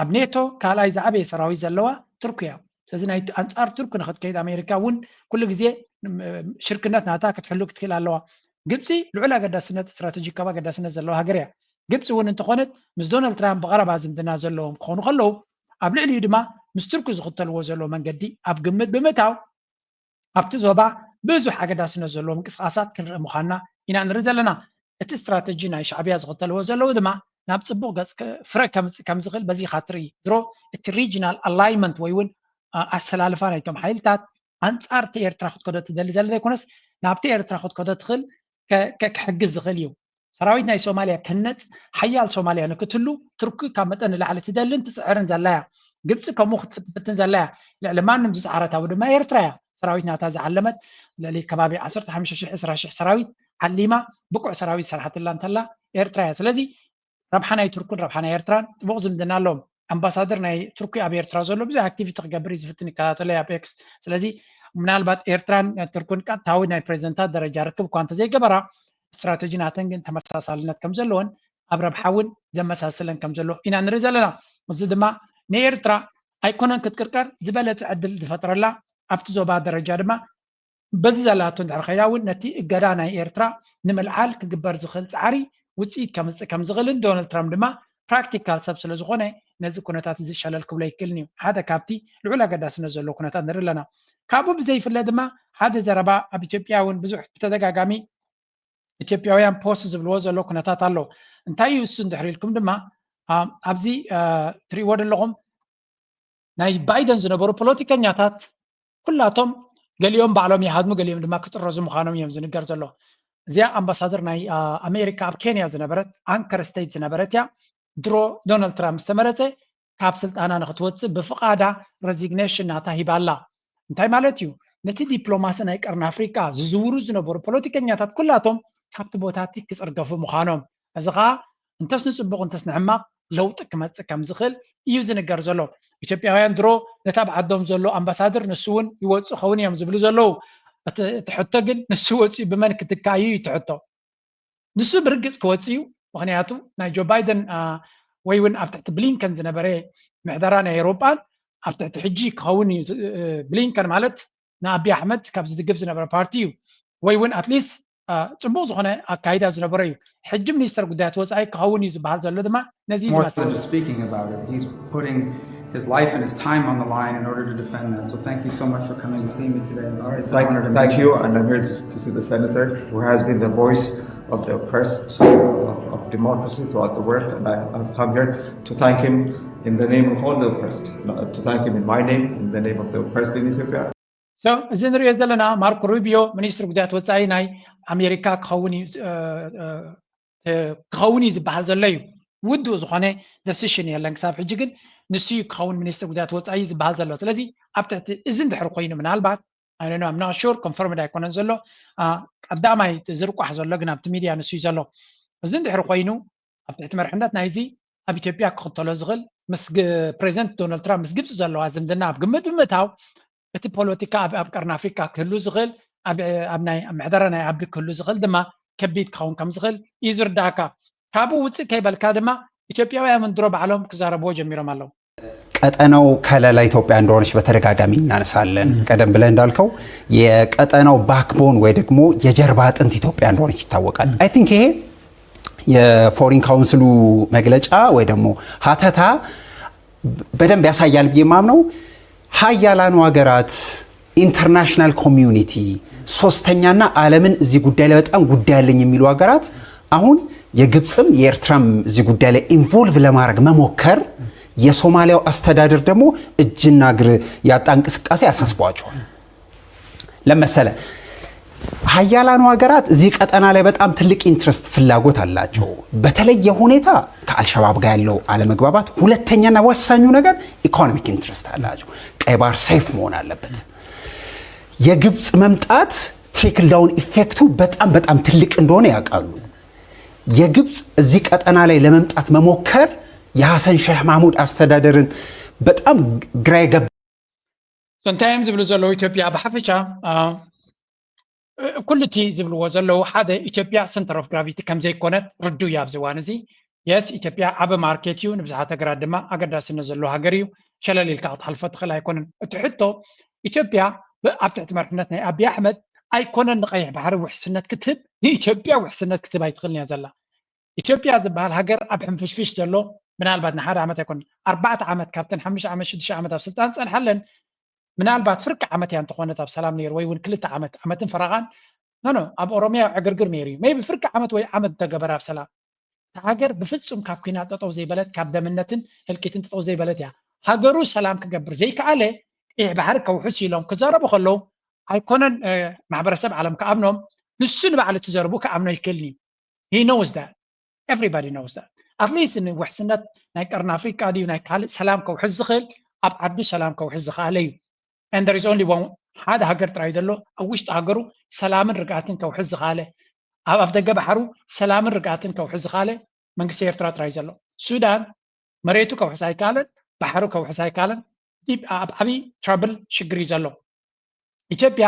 ኣብ ኔቶ ካልኣይ ዝዓበየ ሰራዊት ዘለዋ ቱርክ እያ ስለዚ ናይ ኣንጻር ቱርክ ንኽትከይድ ኣሜሪካ እውን ኩሉ ግዜ ሽርክነት ናታ ክትሕሉ ክትክእል ኣለዋ ግብፂ ልዑል ኣገዳስነት ስትራቴጂካዊ ኣገዳስነት ዘለዋ ሃገር እያ ግብፂ እውን እንተኾነት ምስ ዶናልድ ትራምፕ ብቐረባ ዝምድና ዘለዎም ክኾኑ ከለዉ ኣብ ልዕሊኡ ድማ ምስ ቱርክ ዝኽተልዎ ዘለዎ መንገዲ ኣብ ግምት ብምእታው ኣብቲ ዞባ ብዙሕ ኣገዳስነት ዘለዎም ምንቅስቃሳት ክንርኢ ምዃንና ኢና ንርኢ ዘለና እቲ ስትራቴጂ ናይ ሻዕብያ ዝኽተልዎ ዘለዉ ድማ ናብ ፅቡቅ ገፅ ፍረ ከም ዝኽእል በዚ ካ ትርኢ ድሮ እቲ ሪጅናል ኣላይመንት ወይ እውን ኣሰላልፋ ናይቶም ሓይልታት ኣንጻር እቲ ኤርትራ ክትከዶ ትደሊ ዘለ ዘይኮነስ ናብቲ ኤርትራ ክትከዶ ትኽእል ክሕግዝ ዝኽእል እዩ ሰራዊት ናይ ሶማልያ ክነፅ ሓያል ሶማልያ ንክትህሉ ቱርኪ ካብ መጠን ንላዕሊ ትደልን ትፅዕርን ዘላያ ግብፂ ከምኡ ክትፍትን ዘላያ ልዕሊ ማንም ዝፀዓረታዊ ድማ ኤርትራ እያ ሰራዊት ናታ ዝዓለመት ልዕሊ ከባቢ 15,000-20,000 ሰራዊት ዓሊማ ብቁዕ ሰራዊት ሰርሓትላ እንተላ ኤርትራ እያ ስለዚ ረብሓ ናይ ቱርክን ረብሓ ናይ ኤርትራን ጥቡቕ ዝምድና ኣለዎም ኣምባሳደር ናይ ቱርኪ ኣብ ኤርትራ ዘሎ ብዙሕ ኣክቲቪቲ ክገብር ዝፍትን ይከታተሎ ኣብ ኤክስ ስለዚ ምናልባት ኤርትራን ቱርክን ቀጥታዊ ናይ ፕሬዚደንታት ደረጃ ርክብ እኳ እንተዘይገበራ ስትራቴጂ ናተን ግን ተመሳሳልነት ከም ዘለዎን ኣብ ረብሓ እውን ዘመሳስለን ከም ዘለዎ ኢና ንርኢ ዘለና እዚ ድማ ንኤርትራ ኣይኮነን ክትቅርቀር ዝበለፀ ዕድል ዝፈጥረላ ኣብቲ ዞባ ደረጃ ድማ በዚ ዘላቶ እንድሕር ከይዳ እውን ነቲ እገዳ ናይ ኤርትራ ንምልዓል ክግበር ዝኽእል ፃዕሪ ውፅኢት ከምፅእ ከም ዝኽእልን ዶናልድ ትራምፕ ድማ ፕራክቲካል ሰብ ስለ ዝኾነ ነዚ ኩነታት እዚ ሸለል ክብሎ ይክእልን እዩ ሓደ ካብቲ ልዑል ኣገዳስነት ዘለዎ ኩነታት ንርኢ ኣለና ካብኡ ብዘይፍለ ድማ ሓደ ዘረባ ኣብ ኢትዮጵያ እውን ብዙሕ ብተደጋጋሚ ኢትዮጵያውያን ፖስት ዝብልዎ ዘሎ ኩነታት ኣሎ እንታይ እዩ እሱ እንድሕር ኢልኩም ድማ ኣብዚ ትሪእዎ ዘለኹም ናይ ባይደን ዝነበሩ ፖለቲከኛታት ኩላቶም ገሊኦም ባዕሎም ይሃድሙ ገሊኦም ድማ ክጥረዙ ምዃኖም እዮም ዝንገር ዘሎ እዚኣ ኣምባሳደር ናይ ኣሜሪካ ኣብ ኬንያ ዝነበረት አንከር ስቴት ዝነበረት እያ ድሮ ዶናልድ ትራምፕ ዝተመረፀ ካብ ስልጣና ንክትወፅእ ብፍቃዳ ሬዚግኔሽን ናታ ሂባላ እንታይ ማለት እዩ ነቲ ዲፕሎማሲ ናይ ቀርኒ ኣፍሪካ ዝዝውሩ ዝነበሩ ፖለቲከኛታት ኩላቶም ካብቲ ቦታቲ ክፅርገፉ ምዃኖም እዚ ከዓ እንተስ ንፅቡቕ እንተስ ንሕማቕ ለውጢ ክመፅእ ከም ዝኽእል እዩ ዝንገር ዘሎ ኢትዮጵያውያን ድሮ ነታ ብዓዶም ዘሎ ኣምባሳደር ንሱ እውን ይወፅእ ኸውን እዮም ዝብሉ ዘለዉ ትሕቶ ግን ንሱ ወፅኡ ብመን ክትካዩ እዩ ትሕቶ ንሱ ብርግፅ ክወፅእ እዩ ምክንያቱ ናይ ጆ ባይደን ወይ እውን ኣብ ትሕቲ ብሊንከን ዝነበረ ምሕደራ ናይ ኤውሮጳን ኣብ ትሕቲ ሕጂ ክኸውን እዩ ብሊንከን ማለት ንኣብዪ ኣሕመድ ካብ ዝድግፍ ዝነበረ ፓርቲ እዩ ወይ እውን ኣትሊስት ጽቡቕ ዝኾነ ኣካይዳ ዝነበረ እዩ ሕጂ ሚኒስተር ጉዳያት ወፃኢ ክኸውን እዩ ዝበሃል ዘሎ ድማ ነዚ ዝመስል his life and his time on the line in order to defend that. So thank you so much for coming to see me today. Thank you, and I'm here to see the senator who has been the voice of the oppressed, of democracy throughout the world, and I've come here to thank him in the name of all the oppressed, to thank him in my name, in the name of the oppressed in Ethiopia. So, እዚ ንሪኦ ዘለና ማርኮ ሩቢዮ ሚኒስትር ጉዳያት ወፃኢ ናይ ኣሜሪካ ክኸውን እዩ ዝበሃል ዘሎ እዩ ውድኡ ዝኾነ ደሲሽን የለን ክሳብ ሕጂ ግን ንሱ ክኸውን ሚኒስትር ጉዳያት ወፃኢ ዝበሃል ዘሎ ስለዚ ኣብ ትሕቲ እዚ እንድሕር ኮይኑ ምናልባት ኣይነ ኣም ናት ሹር ኮንፈርምድ ኣይኮነን ዘሎ ቀዳማይ ዝርቋሕ ዘሎ ግን ኣብቲ ሚድያ ንሱ እዩ ዘሎ እዚ እንድሕር ኮይኑ ኣብ ትሕቲ መርሕነት ናይዚ ኣብ ኢትዮጵያ ክኽተሎ ዝኽእል ምስ ፕሬዚደንት ዶናልድ ትራምፕ ምስ ግብፂ ዘለዋ ዝምድና ኣብ ግምት ብምእታው እቲ ፖለቲካ ኣብ ቀርኒ ኣፍሪካ ክህሉ ዝኽእል ኣብ ናይ ምሕደራ ናይ ዓቢ ክህሉ ዝኽእል ድማ ከቢድ ክኸውን ከም ዝኽእል እዩ ዝርዳእካ ካብኡ ውፅእ ከይበልካ ድማ ኢትዮጵያውያን ምንድሮ ባዕሎም ክዛረብዎ ጀሚሮም ኣለዉ ቀጠናው ከለላ ኢትዮጵያ እንደሆነች በተደጋጋሚ እናነሳለን ቀደም ብለህ እንዳልከው የቀጠናው ባክቦን ወይ ደግሞ የጀርባ አጥንት ኢትዮጵያ እንደሆነች ይታወቃል አይ ቲንክ ይሄ የፎሪን ካውንስሉ መግለጫ ወይ ደግሞ ሀተታ በደንብ ያሳያል ብዬ ማምነው ሀያላኑ ሀገራት ኢንተርናሽናል ኮሚዩኒቲ ሶስተኛና ዓለምን እዚህ ጉዳይ ላይ በጣም ጉዳይ ያለኝ የሚሉ ሀገራት አሁን የግብጽም የኤርትራም እዚህ ጉዳይ ላይ ኢንቮልቭ ለማድረግ መሞከር የሶማሊያው አስተዳደር ደግሞ እጅና እግር ያጣ እንቅስቃሴ ያሳስቧቸዋል። ለምሳሌ ሀያላኑ ሀገራት እዚህ ቀጠና ላይ በጣም ትልቅ ኢንትረስት ፍላጎት አላቸው። በተለየ ሁኔታ ከአልሸባብ ጋር ያለው አለመግባባት፣ ሁለተኛና ወሳኙ ነገር ኢኮኖሚክ ኢንትረስት አላቸው። ቀይ ባህር ሴፍ መሆን አለበት። የግብጽ መምጣት ትሪክል ዳውን ኢፌክቱ በጣም ትልቅ እንደሆነ ያውቃሉ። የግብጽ እዚህ ቀጠና ላይ ለመምጣት መሞከር የሐሰን ሼህ ማህሙድ አስተዳደርን በጣም ግራ የገባ ሰንታይም ዝብሉ ዘሎ ኢትዮጵያ በሐፈቻ ኩልቲ ዝብልዎ ዘለው ሓደ ኢትዮጵያ ሰንተር ኦፍ ግራቪቲ ከም ዘይኮነት ርዱ ያብ ዝዋን እዚ የስ ኢትዮጵያ ዓበ ማርኬት እዩ ንብዙሓት ሃገራት ድማ ኣገዳስነት ዘለዎ ሃገር እዩ ሸለሊልካ ክትሓልፎ ትኽእል ኣይኮነን እቲ ሕቶ ኢትዮጵያ ኣብ ትሕቲ መርሕነት ናይ ኣብይ ኣሕመድ ኣይኮነን ንቀይሕ ባሕሪ ውሕስነት ክትህብ ንኢትዮጵያ ውሕስነት ክትህብ ኣይትኽእልን እያ ዘላ ኢትዮጵያ ዝበሃል ሃገር ኣብ ሕንፍሽፍሽ ዘሎ ምናልባት ንሓደ ዓመት ኣይኮነን 4 ዓመት ካብተን 5 ዓመት 6 ዓመት ኣብ ስልጣን ፀንሓለን ምናልባት ፍርቂ ዓመት እያ እንተኾነት ኣብ ሰላም ነይሩ ወይ እውን 2 ዓመትን ፈረቓን ኖ ኣብ ኦሮሚያ ዕግርግር ነይሩ እዩ ሜቢ ፍርቂ ዓመት ወይ ዓመት ተገበረ ኣብ ሰላም ሃገር ብፍጹም ካብ ኩናት ጠጠው ዘይበለት ካብ ደምነትን ህልቂትን ጠጠው ዘይበለት እያ ሃገሩ ሰላም ክገብር ዘይከኣለ ቀይሕ ባሕሪ ከውሕስ ኢሎም ክዛረቡ ከለዉ ኣይኮነን ማሕበረሰብ ዓለም ከኣምኖም ንሱ ንባዕሉ ትዘርቡ ከኣምኖ ይክእልኒ he knows that everybody knows that at least ንውሕስነት ናይ ቀርኒ ኣፍሪካ ድዩ ናይ ካልእ ሰላም ከውሕስ ዝኽእል ኣብ ዓዱ ሰላም ከውሕስ ዝኽኣለ እዩ and there is only one ሓደ ሃገር ጥራይ ዘሎ ኣብ ውሽጢ ሃገሩ ሰላምን ርግኣትን ከውሕስ ዝኽኣለ ኣብ ደገ ባሕሩ ሰላምን ርግኣትን ከውሕስ ዝኽኣለ መንግስቲ ኤርትራ ጥራይ ዘሎ ሱዳን መሬቱ ከውሕስ ኣይከኣለን ባሕሩ ከውሕስ ኣይከኣለን ኣብ ዓብይ ትራብል ሽግር እዩ ዘሎ ኢትዮጵያ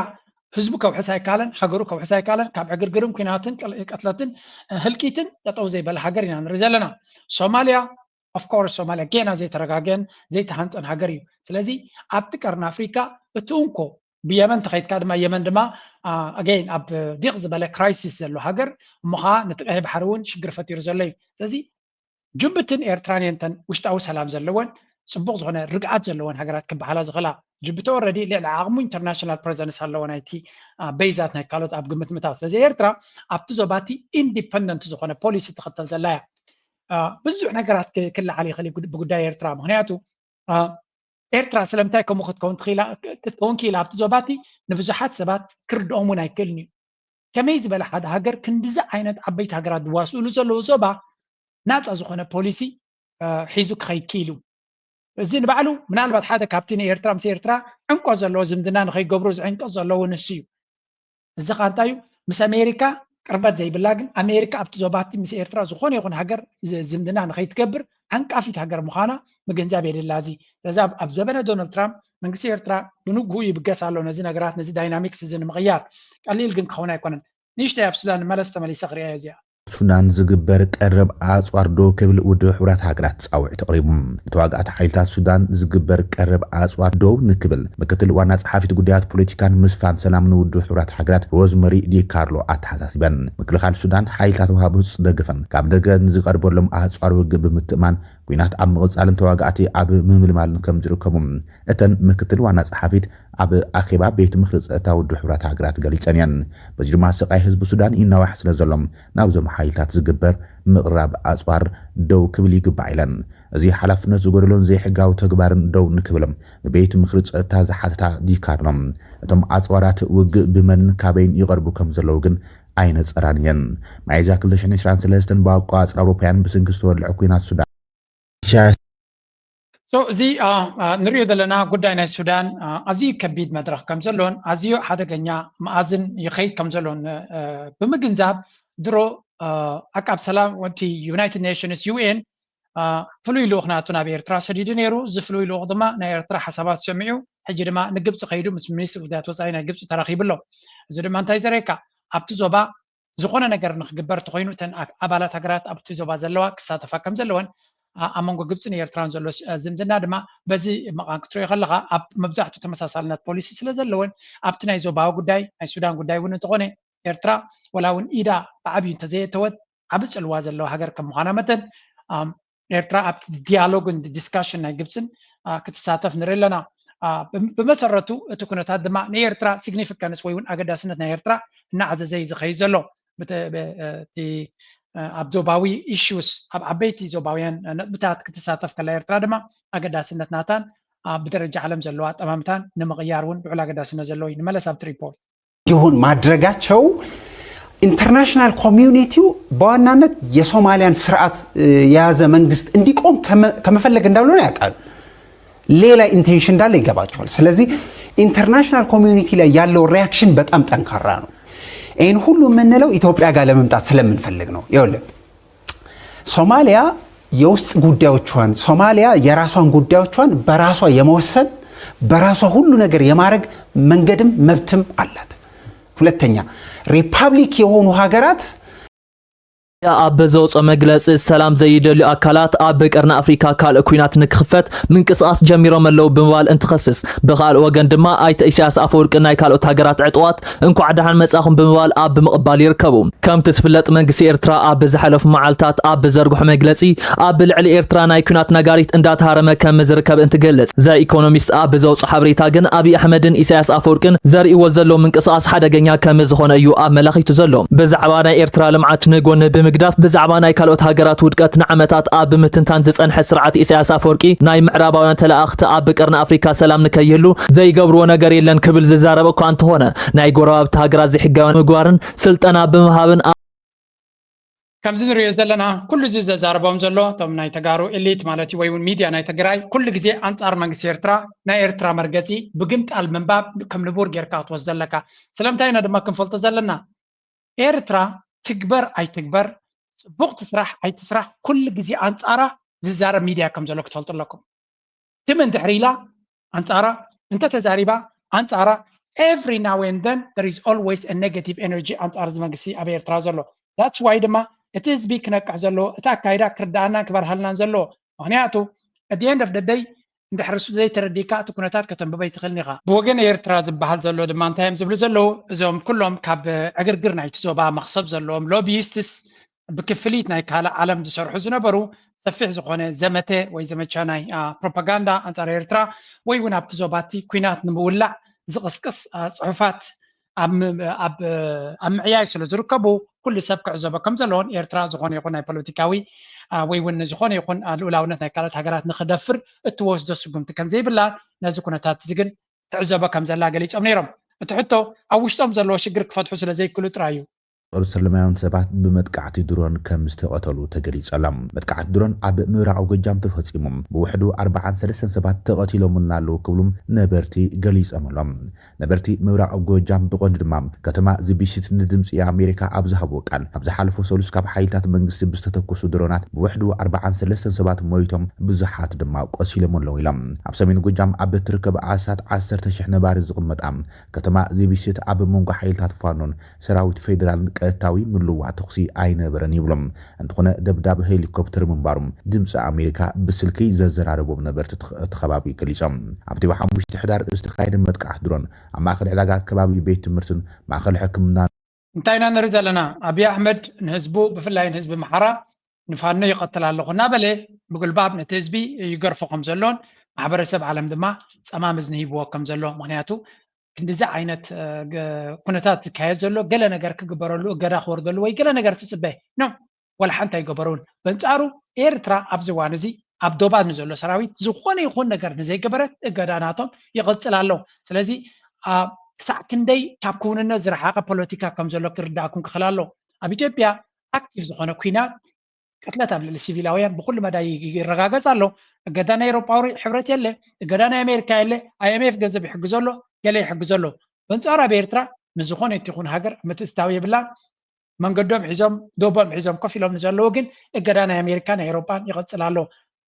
ህዝቡ ከውሕስ ኣይከኣለን ሃገሩ ከውሕስ ኣይከኣለን ካብ ዕግርግርን ኩናትን ቀትለትን ህልቂትን ጠጠው ዘይበለ ሃገር ኢና ንርኢ ዘለና ሶማልያ of course ሶማልያ ገና ዘይተረጋገን ዘይተሃንፀን ሃገር እዩ ስለዚ ኣብቲ ቀርኒ ኣፍሪካ እቲ እንኮ ብየመን ተኸይድካ ድማ የመን ድማ ኣገይን ኣብ ዲቕ ዝበለ ክራይሲስ ዘሎ ሃገር እሞኻ ነቲ ቀይሕ ባሕሪ እውን ሽግር ፈጢሩ ዘሎ እዩ ስለዚ ጅቡትን ኤርትራን የንተን ውሽጣዊ ሰላም ዘለወን ጽቡቕ ዝኾነ ርግኣት ዘለወን ሃገራት ክበሃላ ዝኽእላ ጅቡቲ ኦልሬዲ ልዕሊ ዓቕሙ ኢንተርናሽናል ፕሬዘንስ ኣለዎ ናይቲ ቤይዛት ናይ ካልኦት ኣብ ግምት ምታው ስለዚ ኤርትራ ኣብቲ ዞባቲ ኢንዲፐንደንት ዝኾነ ፖሊሲ ትኽተል ዘላ እያ ብዙሕ ነገራት ክለዓል ይኽእል ብጉዳይ ኤርትራ ምክንያቱ ኤርትራ ስለምንታይ ከምኡ ክትከውን ክኢላ ኣብቲ ዞባቲ ንብዙሓት ሰባት ክርድኦም እውን ኣይክእልን እዩ ከመይ ዝበለ ሓደ ሃገር ክንዲዚ ዓይነት ዓበይቲ ሃገራት ዝዋስእሉ ዘለዎ ዞባ ናፃ ዝኾነ ፖሊሲ ሒዙ ክኸይድ ክኢሉ እዚ ንባዕሉ ምናልባት ሓደ ካብቲ ንኤርትራ ምስ ኤርትራ ዕንቆ ዘለዎ ዝምድና ንኸይገብሩ ዝዕንቀፅ ዘለዎ ንሱ እዩ እዚ ኸ እንታይ እዩ ምስ ኣሜሪካ ቅርበት ዘይብላ ግን ኣሜሪካ ኣብቲ ዞባቲ ምስ ኤርትራ ዝኾነ ይኹን ሃገር ዝምድና ንኸይትገብር ዓንቃፊት ሃገር ምዃና ምግንዛብ የድላ እዚ ስለዚ ኣብ ዘበነ ዶናልድ ትራምፕ መንግስቲ ኤርትራ ብንግኡ ይብገስ ኣሎ ነዚ ነገራት ነዚ ዳይናሚክስ እዚ ንምቕያር ቀሊል ግን ክኸውን ኣይኮነን ንእሽተይ ኣብ ሱዳን መለስ ተመሊሰ ክሪአ እዚኣ ሱዳን ዝግበር ቀረብ ኣፅዋርዶ ክብል ውድብ ሕብረት ሃገራት ፃውዒ ተቕሪቡ ንተዋጋእቲ ሓይልታት ሱዳን ዝግበር ቀረብ ኣፅዋርዶ ንክብል ምክትል ዋና ጸሓፊት ጉዳያት ፖለቲካን ምስፋን ሰላም ንውድብ ሕብረት ሃገራት ሮዝመሪ ዲካርሎ ኣተሓሳሲበን ምክልኻል ሱዳን ሓይልታት ወሃቢ ዝደግፈን ካብ ደገ ንዝቐርበሎም ኣፅዋር ውግእ ብምትእማን ኩናት ኣብ ምቕፃልን ተዋጋእቲ ኣብ ምምልማልን ከም ዝርከቡ እተን ምክትል ዋና ጸሓፊት ኣብ ኣኼባ ቤት ምክሪ ፀጥታ ውድብ ሕብረት ሃገራት ገሊፀን እየን በዚ ድማ ስቃይ ህዝቢ ሱዳን ይናዋሕ ስለ ዘሎም ናብዞም ሓይልታት ዝግበር ምቕራብ ኣፅዋር ደው ክብል ይግባእ ኢለን እዚ ሓላፍነት ዝጎደሎን ዘይሕጋዊ ተግባርን ደው ንክብሎም ንቤት ምክሪ ፀጥታ ዝሓተታ ዲካርሎም እቶም ኣፅዋራት ውግእ ብመን ካበይን ይቐርቡ ከም ዘለዉ ግን ኣይነፀራን እየን ሚያዝያ 2023 ብኣቋፅር ኣውሮፓውያን ብስንኪ ዝተወልዐ ኩናት ሱዳን እዚ ንሪኦ ዘለና ጉዳይ ናይ ሱዳን ኣዝዩ ከቢድ መድረኽ ከም ዘለዎን ኣዝዩ ሓደገኛ መኣዝን ይኸይድ ከም ዘለዎን ብምግንዛብ ድሮ ኣቃብ ሰላም ወንቲ ዩናይትድ ኔሽንስ ዩኤን ፍሉይ ልኡኽ ናቱ ናብ ኤርትራ ሰዲዱ ነይሩ እዚ ፍሉይ ልኡኽ ድማ ናይ ኤርትራ ሓሳባት ሰሚዑ ሕጂ ድማ ንግብፂ ከይዱ ምስ ሚኒስትሪ ጉዳያት ወፃኢ ናይ ግብፂ ተራኺብሎ እዚ ድማ እንታይ ዘርእየካ ኣብቲ ዞባ ዝኾነ ነገር ንክግበር እንተኮይኑ እተን ኣባላት ሃገራት ኣብቲ ዞባ ዘለዋ ክሳተፋ ከም ዘለወን ኣብ መንጎ ግብፅን ኤርትራን ዘሎ ዝምድና ድማ በዚ መቃን ክትሪኦ ከለካ ኣብ መብዛሕትኡ ተመሳሳልነት ፖሊሲ ስለ ዘለወን ኣብቲ ናይ ዞባዊ ጉዳይ ናይ ሱዳን ጉዳይ እውን እንተኾነ ኤርትራ ወላ እውን ኢዳ ብዓብዩ እንተዘየተወት ዓብ ፅልዋ ዘለዎ ሃገር ከም ምዃና መጠን ኤርትራ ኣብቲ ዲያሎግን ዲስካሽን ናይ ግብፅን ክትሳተፍ ንርኢ ኣለና بمسرቱ እቲ ኩነታት ድማ ንኤርትራ ሲግኒፊካንስ ወይ እውን ኣገዳስነት ናይ ኤርትራ እናዓዘዘ ዝኸይድ ዘሎ እቲ ኣብ ዞባዊ ኢሹስ ኣብ ዓበይቲ ዞባውያን ነጥብታት ክትሳተፍ ከላ ኤርትራ ድማ ኣገዳስነት ናታን ብደረጃ ዓለም ዘለዋ ጠማምታን ንምቕያር እውን ልዑል ኣገዳስነት ዘለዎ እዩ ንመለስ ኣብቲ ሪፖርት ይሁን ማድረጋቸው ኢንተርናሽናል ኮሚዩኒቲው በዋናነት የሶማሊያን ስርዓት የያዘ መንግስት እንዲቆም ከመፈለግ እንዳልሆነ ያውቃሉ ሌላ ኢንቴንሽን እንዳለ ይገባቸዋል ስለዚህ ኢንተርናሽናል ኮሚዩኒቲ ላይ ያለው ሪአክሽን በጣም ጠንካራ ነው ይሄን ሁሉ የምንለው ኢትዮጵያ ጋር ለመምጣት ስለምንፈልግ ነው ይኸውልህ ሶማሊያ የውስጥ ጉዳዮቿን ሶማሊያ የራሷን ጉዳዮቿን በራሷ የመወሰን በራሷ ሁሉ ነገር የማድረግ መንገድም መብትም አላት ሁለተኛ ሪፐብሊክ የሆኑ ሀገራት ኣብ ዘውፀ መግለፂ ሰላም ዘይደልዩ ኣካላት ኣብ ቀርና ኣፍሪካ ካልእ ኩናት ንክኽፈት ምንቅስቃስ ጀሚሮም ኣለው ብምባል እንትኸስስ ብኻልእ ወገን ድማ ኣይተ ኢሳያስ ኣፈወርቂ ናይ ካልኦት ሃገራት ዕጡዋት እንኳዕ ደሓን መጻኹም ብምባል ኣብ ምቕባል ይርከቡ ከምቲ ዝፍለጥ መንግስቲ ኤርትራ ኣብ ዝሓለፉ መዓልታት ኣብ ዘርግሖ መግለፂ ኣብ ልዕሊ ኤርትራ ናይ ኩናት ነጋሪት እንዳተሃረመ ከም ዝርከብ እንትገልጽ ዘ ኢኮኖሚስት ኣብ ዘውፀ ሓበሬታ ግን ኣብይ ኣሕመድን ኢሳያስ ኣፈወርቅን ዘርእይዎ ዘሎ ምንቅስቃስ ሓደገኛ ከም ዝኾነ እዩ ኣብ መላኺቱ ዘሎ ብዛዕባ ናይ ኤርትራ ልምዓት ንጎኒ ግዳፍ ብዛዕባ ናይ ካልኦት ሃገራት ውድቀት ንዓመታት ኣብ ምትንታን ዝጸንሐ ስርዓት ኢሳያስ ኣፈወርቂ ናይ ምዕራባውያን ተላእኽቲ ኣብ ቀርና ኣፍሪካ ሰላም ንከይህሉ ዘይገብርዎ ነገር የለን ክብል ዝዛረበ እኳ እንተኾነ ናይ ጎረባብቲ ሃገራት ዘይሕጋውያን ምግባርን ስልጠና ብምሃብን ከምዚ ንሪኦ ዘለና ኩሉ እዚ ዘዛረቦም ዘሎ እቶም ናይ ተጋሩ ኤሊት ማለት እዩ ወይ እውን ሚድያ ናይ ትግራይ ኩሉ ግዜ ኣንጻር መንግስቲ ኤርትራ ናይ ኤርትራ መርገፂ ብግምጣል ምንባብ ከም ንቡር ጌርካ ትወስድ ዘለካ ስለምንታይ ኢና ድማ ክንፈልጦ ዘለና ኤርትራ ትግበር ኣይትግበር ጽቡቕ ትስራሕ ኣይትስራሕ ኩሉ ግዜ ኣንጻራ ዝዛረብ ሚድያ ከም ዘሎ ክትፈልጡ ኣለኩም ትምን ድሕሪላ ኣንጻራ እንተተዛሪባ ኣንጻራ every now and then there is always a negative energy ኣንጻር እዚ መንግስቲ ኣብ ኤርትራ ዘሎ that's why ድማ እቲ ህዝቢ ክነቅሕ ዘሎ እቲ ኣካይዳ ክርዳኣና ክበርሃልናን ዘሎ ምክንያቱ at the end of the day እንድሕርሱ ዘይተረዲካ እቲ ኩነታት ከተንብበይ ትኽእልኒ ኢኻ ብወገን ኤርትራ ዝበሃል ዘሎ ድማ እንታይ እዮም ዝብሉ ዘለዉ እዞም ኩሎም ካብ ዕግርግር ናይቲ ዞባ መኽሰብ ዘለዎም ሎቢይስትስ ብክፍሊት ናይ ካልእ ዓለም ዝሰርሑ ዝነበሩ ሰፊሕ ዝኾነ ዘመተ ወይ ዘመቻ ናይ ፕሮፓጋንዳ ኣንጻር ኤርትራ ወይ እውን ኣብቲ ዞባቲ ኩናት ንምውላዕ ዝቕስቅስ ፅሑፋት ኣብ ምዕያይ ስለ ዝርከቡ ኩሉ ሰብ ክዕዘቦ ከም ዘለዎን ኤርትራ ዝኾነ ይኹን ናይ ፖለቲካዊ ወይ እውን ዝኾነ ይኹን ልኡላውነት ናይ ካልኦት ሃገራት ንክደፍር እትወስዶ ስጉምቲ ከም ዘይብላ ነዚ ኩነታት እዚ ግን ትዕዘቦ ከም ዘላ ገሊፆም ነይሮም እቲ ሕቶ ኣብ ውሽጦም ዘለዎ ሽግር ክፈትሑ ስለ ዘይክእሉ ጥራይ እዩ ጦር ሰላማውያን ሰባት ብመጥቃዕቲ ድሮን ከም ዝተቐተሉ ተገሊጸሎም መጥቃዕቲ ድሮን ኣብ ምብራቕ ጎጃም ተፈጺሞም ብውሕዱ 43 ሰባት ተቐቲሎምና ኣለዉ ክብሉም ነበርቲ ገሊፆምሎም ነበርቲ ምብራቕ ጎጃም ብቐንዱ ድማ ከተማ ዝቢሲት ንድምፂ ኣሜሪካ ኣብ ዝሃብዎ ቃል ኣብ ዝሓለፈ ሰሉስ ካብ ሓይልታት መንግስቲ ብዝተተኮሱ ድሮናት ብውሕዱ 43 ሰባት ሞይቶም ብዙሓት ድማ ቆሲሎም ኣለዉ ኢሎም ኣብ ሰሜን ጎጃም ኣብ እትርከብ ኣሳት 10,000 ነባሪ ዝቕመጣ ከተማ ዝቢሲት ኣብ መንጎ ሓይልታት ፋኖን ሰራዊት ፌደራል ቀጥታዊ ምልውዋጥ ተኽሲ ኣይነበረን ይብሎም እንተኾነ ደብዳብ ሄሊኮፕተር ምንባሩም ድምፂ ኣሜሪካ ብስልኪ ዘዘራረቦም ነበርቲ ተኸባቢ ገሊፆም ኣብቲ 5 ሕዳር ዝተኻየደ መጥቃዕቲ ድሮን ኣብ ማእኸል ዕዳጋ ከባቢ ቤት ትምህርትን ማእኸል ሕክምና እንታይ ኢና ንርኢ ዘለና ኣብይ ኣሕመድ ንህዝቡ ብፍላይ ንህዝቢ መሓራ ንፋኖ ይቐትል ኣለኹ እናበለ ብግልባብ ነቲ ህዝቢ ይገርፎ ከም ዘሎን ማሕበረሰብ ዓለም ድማ ፀማምዝ ንሂብዎ ከም ዘሎ ምክንያቱ እንደዚ ዓይነት ኩነታት ዝካየድ ዘሎ ገለ ነገር ክግበረሉ እገዳ ክወርደሉ ወይ ገለ ነገር ትፅበ ኖ ወላ ሓንቲ ኣይገበሩን በንጻሩ ኤርትራ ኣብዚ እዋን እዚ ኣብ ዶባ ንዘሎ ሰራዊት ዝኾነ ይኹን ነገር ንዘይገበረት እገዳ ናቶም ይቕፅል ኣሎ ስለዚ ክሳዕ ክንደይ ካብ ክውንነት ዝረሓቐ ፖለቲካ ከም ዘሎ ክርዳእኩም ክኽእል ኣሎ ኣብ ኢትዮጵያ ኣክቲቭ ዝኾነ ኩናት ቅትለት ኣብ ልዕሊ ሲቪላውያን ብኩሉ መዳይ ይረጋገፅ ኣሎ እገዳ ናይ ኤውሮጳዊ ሕብረት የለ እገዳ ናይ ኣሜሪካ የለ IMF ገንዘብ ይሕግዞ ኣሎ ገለ ይሕግዞ ኣሎ በንጻሩ ኣብ ኤርትራ ንዝኾነ ይኹን ሃገር ምትእትታዊ የብላን መንገዶም ሒዞም ዶቦም ሒዞም ኮፍ ኢሎም ንዘለዎ ግን እገዳ ናይ ኣሜሪካ ናይ ኤውሮጳን ይቕፅል ኣሎ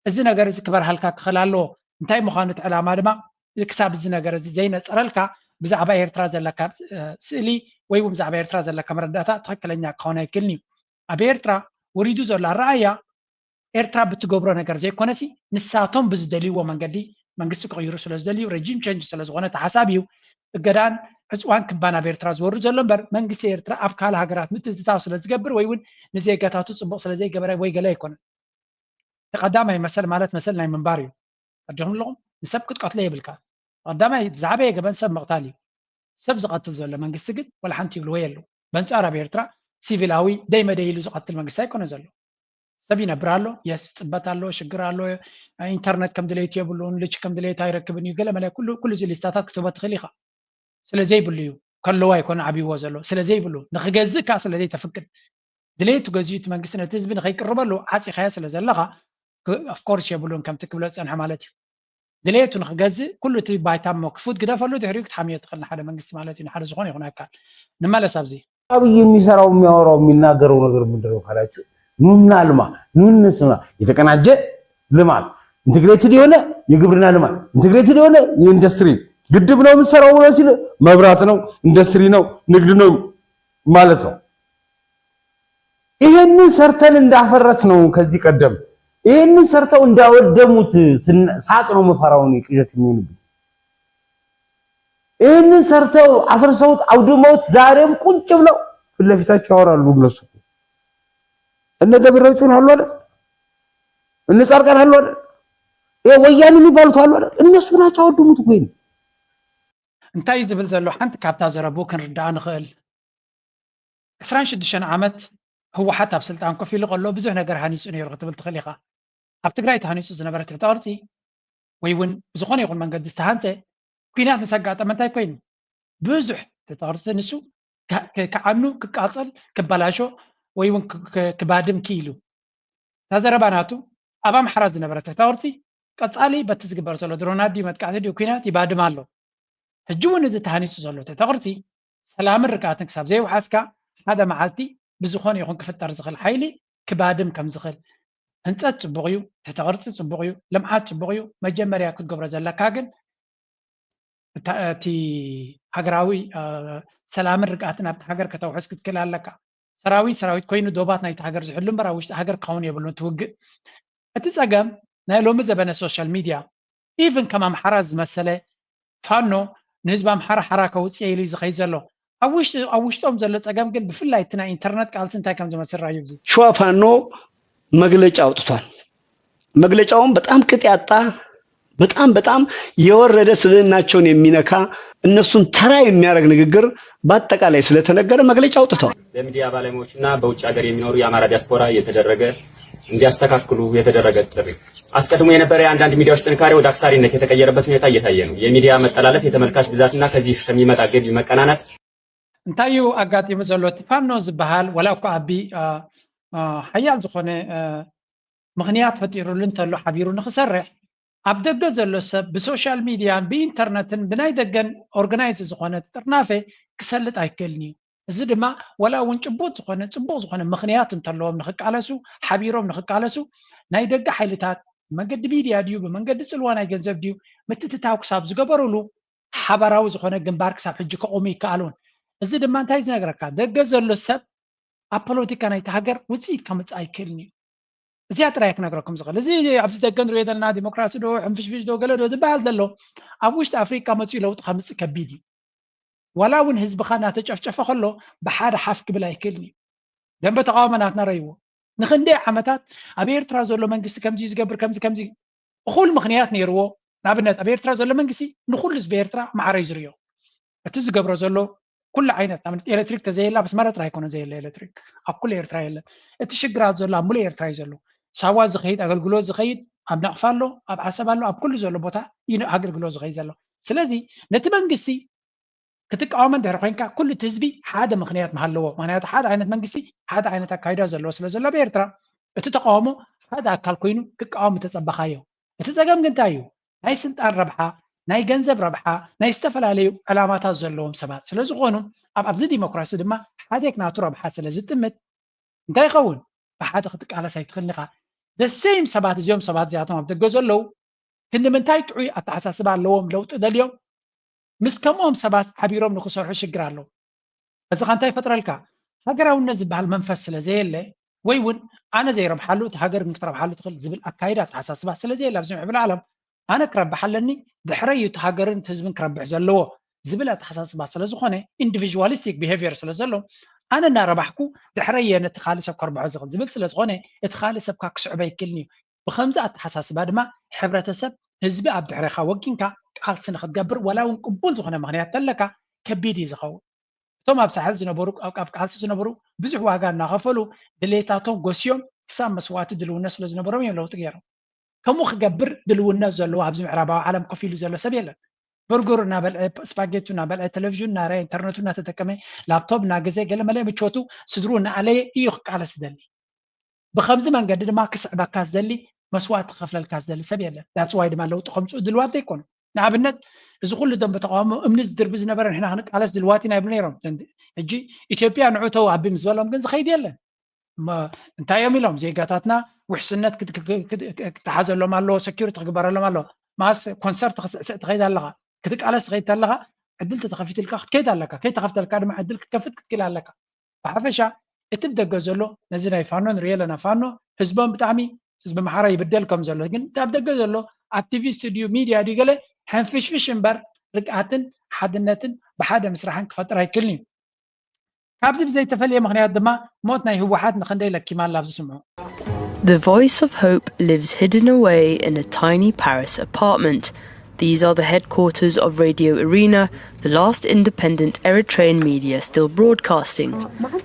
እዚ ነገር እዚ ክበርሃልካ ክኽእል ኣለዎ እንታይ ምዃኑ እቲ ዕላማ ድማ ክሳብ እዚ ነገር እዚ ዘይነፀረልካ ብዛዕባ ኤርትራ ዘለካ ስእሊ ወይ እውን ብዛዕባ ኤርትራ ዘለካ መረዳእታ ትክክለኛ ክኾን ኣይክእልኒ ኣብ ኤርትራ ወሪዱ ዘሎ ኣረኣያ ኤርትራ ብትገብሮ ነገር ዘይኮነሲ ንሳቶም ብዝደልይዎ መንገዲ መንግስቲ ክቕይሩ ስለ ዝደልዩ ረጂም ቼንጅ ስለ ዝኾነ ተሓሳቢ እዩ እገዳን ዕፅዋን ክባን ኣብ ኤርትራ ዝወርዱ ዘሎ እምበር መንግስቲ ኤርትራ ኣብ ካልእ ሃገራት ምትእትታው ስለ ዝገብር ወይ እውን ንዜጋታቱ ፅቡቕ ስለ ዘይገበረ ወይ ገለ ኣይኮነን ተቐዳማይ መሰል ማለት መሰል ናይ ምንባር እዩ ቀዲኹም ኣለኹም ንሰብ ክትቀትሎ የብልካ قدامي زعبي جبن سب مقتالي سب زقتل زل منجست جد ولا حنتي يقولوا يلو بنصارى بيرترا سيفيلاوي دايما دايلو زقتل منجست يكون زلو سبينا برالو يس صبتالو شجرالو انترنت كم دليت يبلون ليش كم دليت هيركبني قال ملا كل زي الاستاتات كتبت خليقه سلازي بليو كله يكون عبي وزلو سلازي بلو نخجزك سلازي تفكر دليت جزيت منجست نتزب نخيقرب له عاصي خياس لزلغه اوف كورس يبلون كم تكبلوا صنح مالتي دليتو نخجز كله تي بايتام مكفوت كده فلو تحريك تحميه تخلنا حدا منجست مالتي نحر زغون يكون اكل نمالس ابزي አብይ የሚሰራው የሚያወራው የሚናገረው ነገር ምንድነው ካላችሁ ኑና ልማ ኑንስና የተቀናጀ ልማት ኢንተግሬትድ የሆነ የግብርና ልማት ኢንተግሬትድ የሆነ የኢንዱስትሪ ግድብ ነው የምትሰራው ብሎ ሲል መብራት ነው ኢንዱስትሪ ነው ንግድ ነው ማለት ነው። ይሄንን ሰርተን እንዳፈረስ ነው ከዚህ ቀደም ይሄንን ሰርተው እንዳወደሙት ሳቅ ነው መፈራውን ቅዠት የሚሆንብኝ ይሄንን ሰርተው አፈርሰውት አውድመውት ዛሬም ቁጭ ብለው ፍለፊታቸው ያወራሉ እነሱ እነ ደብረጽዮን አሉ አይደል እነ ጻርቃን አሉ አይደል ወያኔ የሚባሉት አሉ አይደል እነሱ ናቸው አወድሙት ወይ እንታይ ዝብል ዘሎ ሓንቲ ካብታ ዘረቡ ክንርዳእ ንኽእል 26 ዓመት ህወሓት ኣብ ስልጣን ኮፍ ኢሉ ቀሎ ብዙሕ ነገር ሃኒፁ ነይሩ ክትብል ትኽእል ኢኻ ኣብ ትግራይ ተሃኒፁ ዝነበረ ትሕተቅርፂ ወይ እውን ዝኾነ ይኹን መንገዲ ዝተሃንፀ ኩናት ምስ ኣጋጠመ እንታይ ኮይኑ ብዙሕ ትሕተቅርፂ ንሱ ክዓኑ ክቃፀል ክበላሾ ወይ እውን ክባድም ክኢሉ ታዘረባናቱ ኣብ ኣምሓራ ዝነበረ ትሕተቅርፂ ቀፃሊ በቲ ዝግበር ዘሎ ድሮናት ድዩ መጥቃዕቲ ድዩ ኩናት ይባድም ኣሎ ሕጂ እውን እዚ ተሃኒፁ ዘሎ ትሕተቅርፂ ሰላምን ርግኣትን ክሳብ ዘይወሓስካ ሓደ መዓልቲ ብዝኾነ ይኹን ክፍጠር ዝኽእል ሓይሊ ክባድም ከም ዝኽእል ህንፀት ፅቡቕ እዩ ትሕተቅርፂ ፅቡቕ እዩ ልምዓት ፅቡቕ እዩ መጀመርያ ክትገብሮ ዘለካ ግን እቲ ሃገራዊ ሰላምን ርግኣትን ኣብቲ ሃገር ከተውሕዝ ክትክእል ኣለካ ሰራዊት ኮይኑ ዶባት ናይቲ ሃገር ዝሕሉ እምበር ኣብ ውሽጢ ሃገር ክኸውን የብሉን ትውግእ እቲ ፀገም ናይ ሎሚ ዘበነ ሶሻል ሚድያ ኢቨን ከም ኣምሓራ ዝመሰለ ፋኖ ንህዝቢ ኣምሓራ ሓራ ከውፅእ ኢሉ ዝኸይድ ዘሎ ኣብ ውሽጦም ዘሎ ፀገም ግን ብፍላይ እቲ ናይ ኢንተርኔት ቃልሲ እንታይ ከም ዝመስል ራእዩ እዚ ሸዋ ፋኖ መግለጫ አውጥቷል። መግለጫውን በጣም ቅጥ ያጣ በጣም የወረደ ስብዕናቸውን የሚነካ እነሱን ተራ የሚያደርግ ንግግር በአጠቃላይ ስለተነገረ መግለጫ አውጥተዋል። በሚዲያ ባለሙያዎችና በውጭ ሀገር የሚኖሩ የአማራ ዲያስፖራ የተደረገ እንዲያስተካክሉ የተደረገ ጥሪ አስቀድሞ የነበረ የአንዳንድ ሚዲያዎች ጥንካሬ ወደ አክሳሪነት የተቀየረበት ሁኔታ እየታየ ነው። የሚዲያ መጠላለፍ፣ የተመልካች ብዛትና ከዚህ ከሚመጣ ገቢ መቀናናት እንታዩ አጋጢሙ ዘሎ እቲ ፋኖ ዝበሃል ወላ እኳ ኣቢ ሓያል ዝኾነ ምክንያት ፈጢሩሉ እንተሎ ሓቢሩ ንክሰርሕ ኣብ ደገ ዘሎ ሰብ ብሶሻል ሚድያን ብኢንተርነትን ብናይ ደገን ኦርጋናይዝ ዝኾነ ጥርናፈ ክሰልጥ ኣይክእልን እዩ። እዚ ድማ ወላ እውን ፅቡቅ ዝኾነ ምክንያት እንተለዎም ንክቃለሱ ሓቢሮም ንክቃለሱ ናይ ደገ ሓይልታት መንገዲ ሚድያ ድዩ ብመንገዲ ፅልዋ ናይ ገንዘብ ድዩ ምትትታው ክሳብ ዝገበሩሉ ሓበራዊ ዝኾነ ግንባር ክሳብ ሕጂ ከቆሙ ይከኣሉን። እዚ ድማ እንታይ ዝነገረካ ደገ ዘሎ ሰብ ኣብ ፖለቲካ ናይቲ ሃገር ውፅኢት ከምፅእ ኣይክእልን እዩ። እዚኣ ጥራይ ክነግረኩም ዝኽእል እዚ ኣብዚ ደገ ንሪኦ ዘለና ዲሞክራሲ ዶ ሕንፍሽፍሽ ዶ ገለ ዶ ዝበሃል ዘሎ ኣብ ውሽጢ ኣፍሪካ መፅኡ ለውጢ ከምፅእ ከቢድ እዩ። ወላ እውን ህዝብኻ እናተጨፍጨፈ ከሎ ብሓደ ሓፍ ክብል ኣይክእልን እዩ። ደንበ ተቃዋመናትና ረይዎ ንክንደይ ዓመታት ኣብ ኤርትራ ዘሎ መንግስቲ ከምዚ ዝገብር ከምዚ እኹል ምክንያት ነይርዎ። ንኣብነት ኣብ ኤርትራ ዘሎ መንግስቲ ንኩሉ ህዝቢ ኤርትራ ማዕረ እዩ ዝርዮ። እቲ ዝገብሮ ዘሎ ኩሉ ዓይነት ንኣብነት ኤሌክትሪክ ተዘየላ መስመረ ጥራይ ኣይኮነ ዘየለ ኤሌክትሪክ ኣብ ኩሉ ኤርትራ የለን። እቲ ሽግራት ዘሎ ኣብ ሙሉእ ኤርትራ እዩ ዘሎ። ሳዋ ዝኸይድ ኣገልግሎት ዝኸይድ ኣብ ነቕፋ ኣሎ፣ ኣብ ዓሰብ ኣሎ፣ ኣብ ኩሉ ዘሎ ቦታ እዩ ኣገልግሎት ዝኸይድ ዘሎ። ስለዚ ነቲ መንግስቲ ክትቃወመ እንድሕር ኮንካ ኩሉ እቲ ህዝቢ ሓደ ምክንያት መሃለዎ። ምክንያቱ ሓደ ዓይነት መንግስቲ ሓደ ዓይነት ኣካይዳ ዘለዎ ስለ ዘሎ ብኤርትራ እቲ ተቃውሞ ሓደ ኣካል ኮይኑ ክቃወም ተፀበኻዮ። እቲ ፀገም ግን እንታይ እዩ? ናይ ስልጣን ረብሓ፣ ናይ ገንዘብ ረብሓ፣ ናይ ዝተፈላለዩ ዕላማታት ዘለዎም ሰባት ስለ ዝኾኑ ኣብዚ ዲሞክራሲ ድማ ሓደክ ናቱ ረብሓ ስለ ዝጥምት እንታይ ይኸውን? ብሓደ ክትቃለስ ኣይትኽእልን ኢኻ። ደሴም ሰባት እዚኦም ሰባት እዚኣቶም ኣብ ደገ ዘለው ክንምንታይ ጥዑይ ኣተሓሳስባ ኣለዎም ለውጢ ደልዮም ምስ ከምኦም ሰባት ሓቢሮም ንክሰርሑ ሽግር ኣሎ። እዚ ኸ እንታይ ይፈጥረልካ? ሃገራውነት ዝበሃል መንፈስ ስለ ዘየለ ወይ እውን ኣነ ዘይረብሓሉ እቲ ሃገር ክትረብሓሉ ትኽእል ዝብል ኣካይዳ ኣተሓሳስባ ስለ ዘየለ ኣብዚ ምዕብል ዓለም ኣነ ክረብሕ ኣለኒ ድሕረይ እቲ ሃገርን ህዝብን ክረብሕ ዘለዎ ዝብል ኣተሓሳስባ ስለ ዝኾነ ኢንዲቪዥዋሊስቲክ ቢሄቪየር ስለ ዘሎ ኣነ እናረባሕኩ ድሕረየ ነቲ ካልእ ሰብ ከርብሖ ዝኽእል ዝብል ስለ ዝኾነ እቲ ካልእ ሰብካ ክስዕበ ኣይክእልን እዩ። ብከምዚ ኣተሓሳስባ ድማ ሕብረተሰብ ህዝቢ ኣብ ድሕሪኻ ወጊንካ ቃልሲ ንክትገብር ወላ እውን ቅቡል ዝኾነ ምክንያት ተለካ ከቢድ እዩ ዝኸውን እቶም ኣብ ሳሕል ዝነበሩ ኣብ ቃልሲ ዝነበሩ ብዙሕ ዋጋ እናኸፈሉ ድሌታቶም ጎስዮም ክሳብ መስዋዕቲ ድልውነት ስለ ዝነበሮም እዮም ለውጢ ገይሮም ከምኡ ክገብር ድልውነት ዘለዎ ኣብዚ ምዕራባዊ ዓለም ኮፍ ኢሉ ዘሎ ሰብ የለን በርገር እናበልዐ ስፓጌቱ እናበልዐ ቴሌቪዥን እናረአየ ኢንተርኔቱ እናተጠቀመ ላፕቶፕ እናገዘ ገለመለ ምቾቱ ስድሩ እናዓለየ እዩ ክቃለስ ዝደሊ ብከምዚ መንገዲ ድማ ክስዕበካ ዝደሊ መስዋዕቲ ክኸፍለልካ ዝደሊ ሰብ የለን ዳትስ ዋይ ድማ ለውጢ ከምፅኡ ድልዋት ዘይኮኑ ንኣብነት እዚ ኩሉ ደም ተቃውሞ እምኒ ዝድርቢ ዝነበረ ንሕና ክንቃለስ ድልዋት ኢና ይብሉ ነይሮም ሕጂ ኢትዮጵያ ንዑተው ኣቢ ምስ በሎም ግን ዝኸይድ የለን እንታይ እዮም ኢሎም ዜጋታትና ውሕስነት ክትሓዘሎም ኣለዎ ሴኪሪቲ ክግበረሎም ኣለዎ ማስ ኮንሰርት ክስዕስዕ ትኸይድ ኣለኻ ክትቃለስ ትኸይድ ኣለኻ ዕድል ተኸፊትልካ ክትከይድ ኣለካ ከይተኸፍተልካ ድማ ዕድል ክትከፍት ክትክእል ኣለካ ብሓፈሻ እቲ ደገ ዘሎ ነዚ ናይ ፋኖ ንሪኦ ኣለና ፋኖ ህዝቦም ብጣዕሚ ህዝቢ ማሕራ ይብደል ከም ዘሎ ግን እቲ ኣብ ደገ ዘሎ ኣክቲቪስት ድዩ ሚድያ ድዩ ገለ ሕንፍሽፍሽ እምበር ርግኣትን ሓድነትን ብሓደ ምስራሕን ክፈጥር ኣይክእልን እዩ ካብዚ ብዘይተፈልየ ምክንያት ድማ ሞት ናይ ህወሓት ንክንደይ ለኪማ ኣላ ኣብ ዝስምዑ The voice of hope lives hidden away in a tiny Paris apartment. These are the headquarters of Radio Arena, the last independent Eritrean media still broadcasting.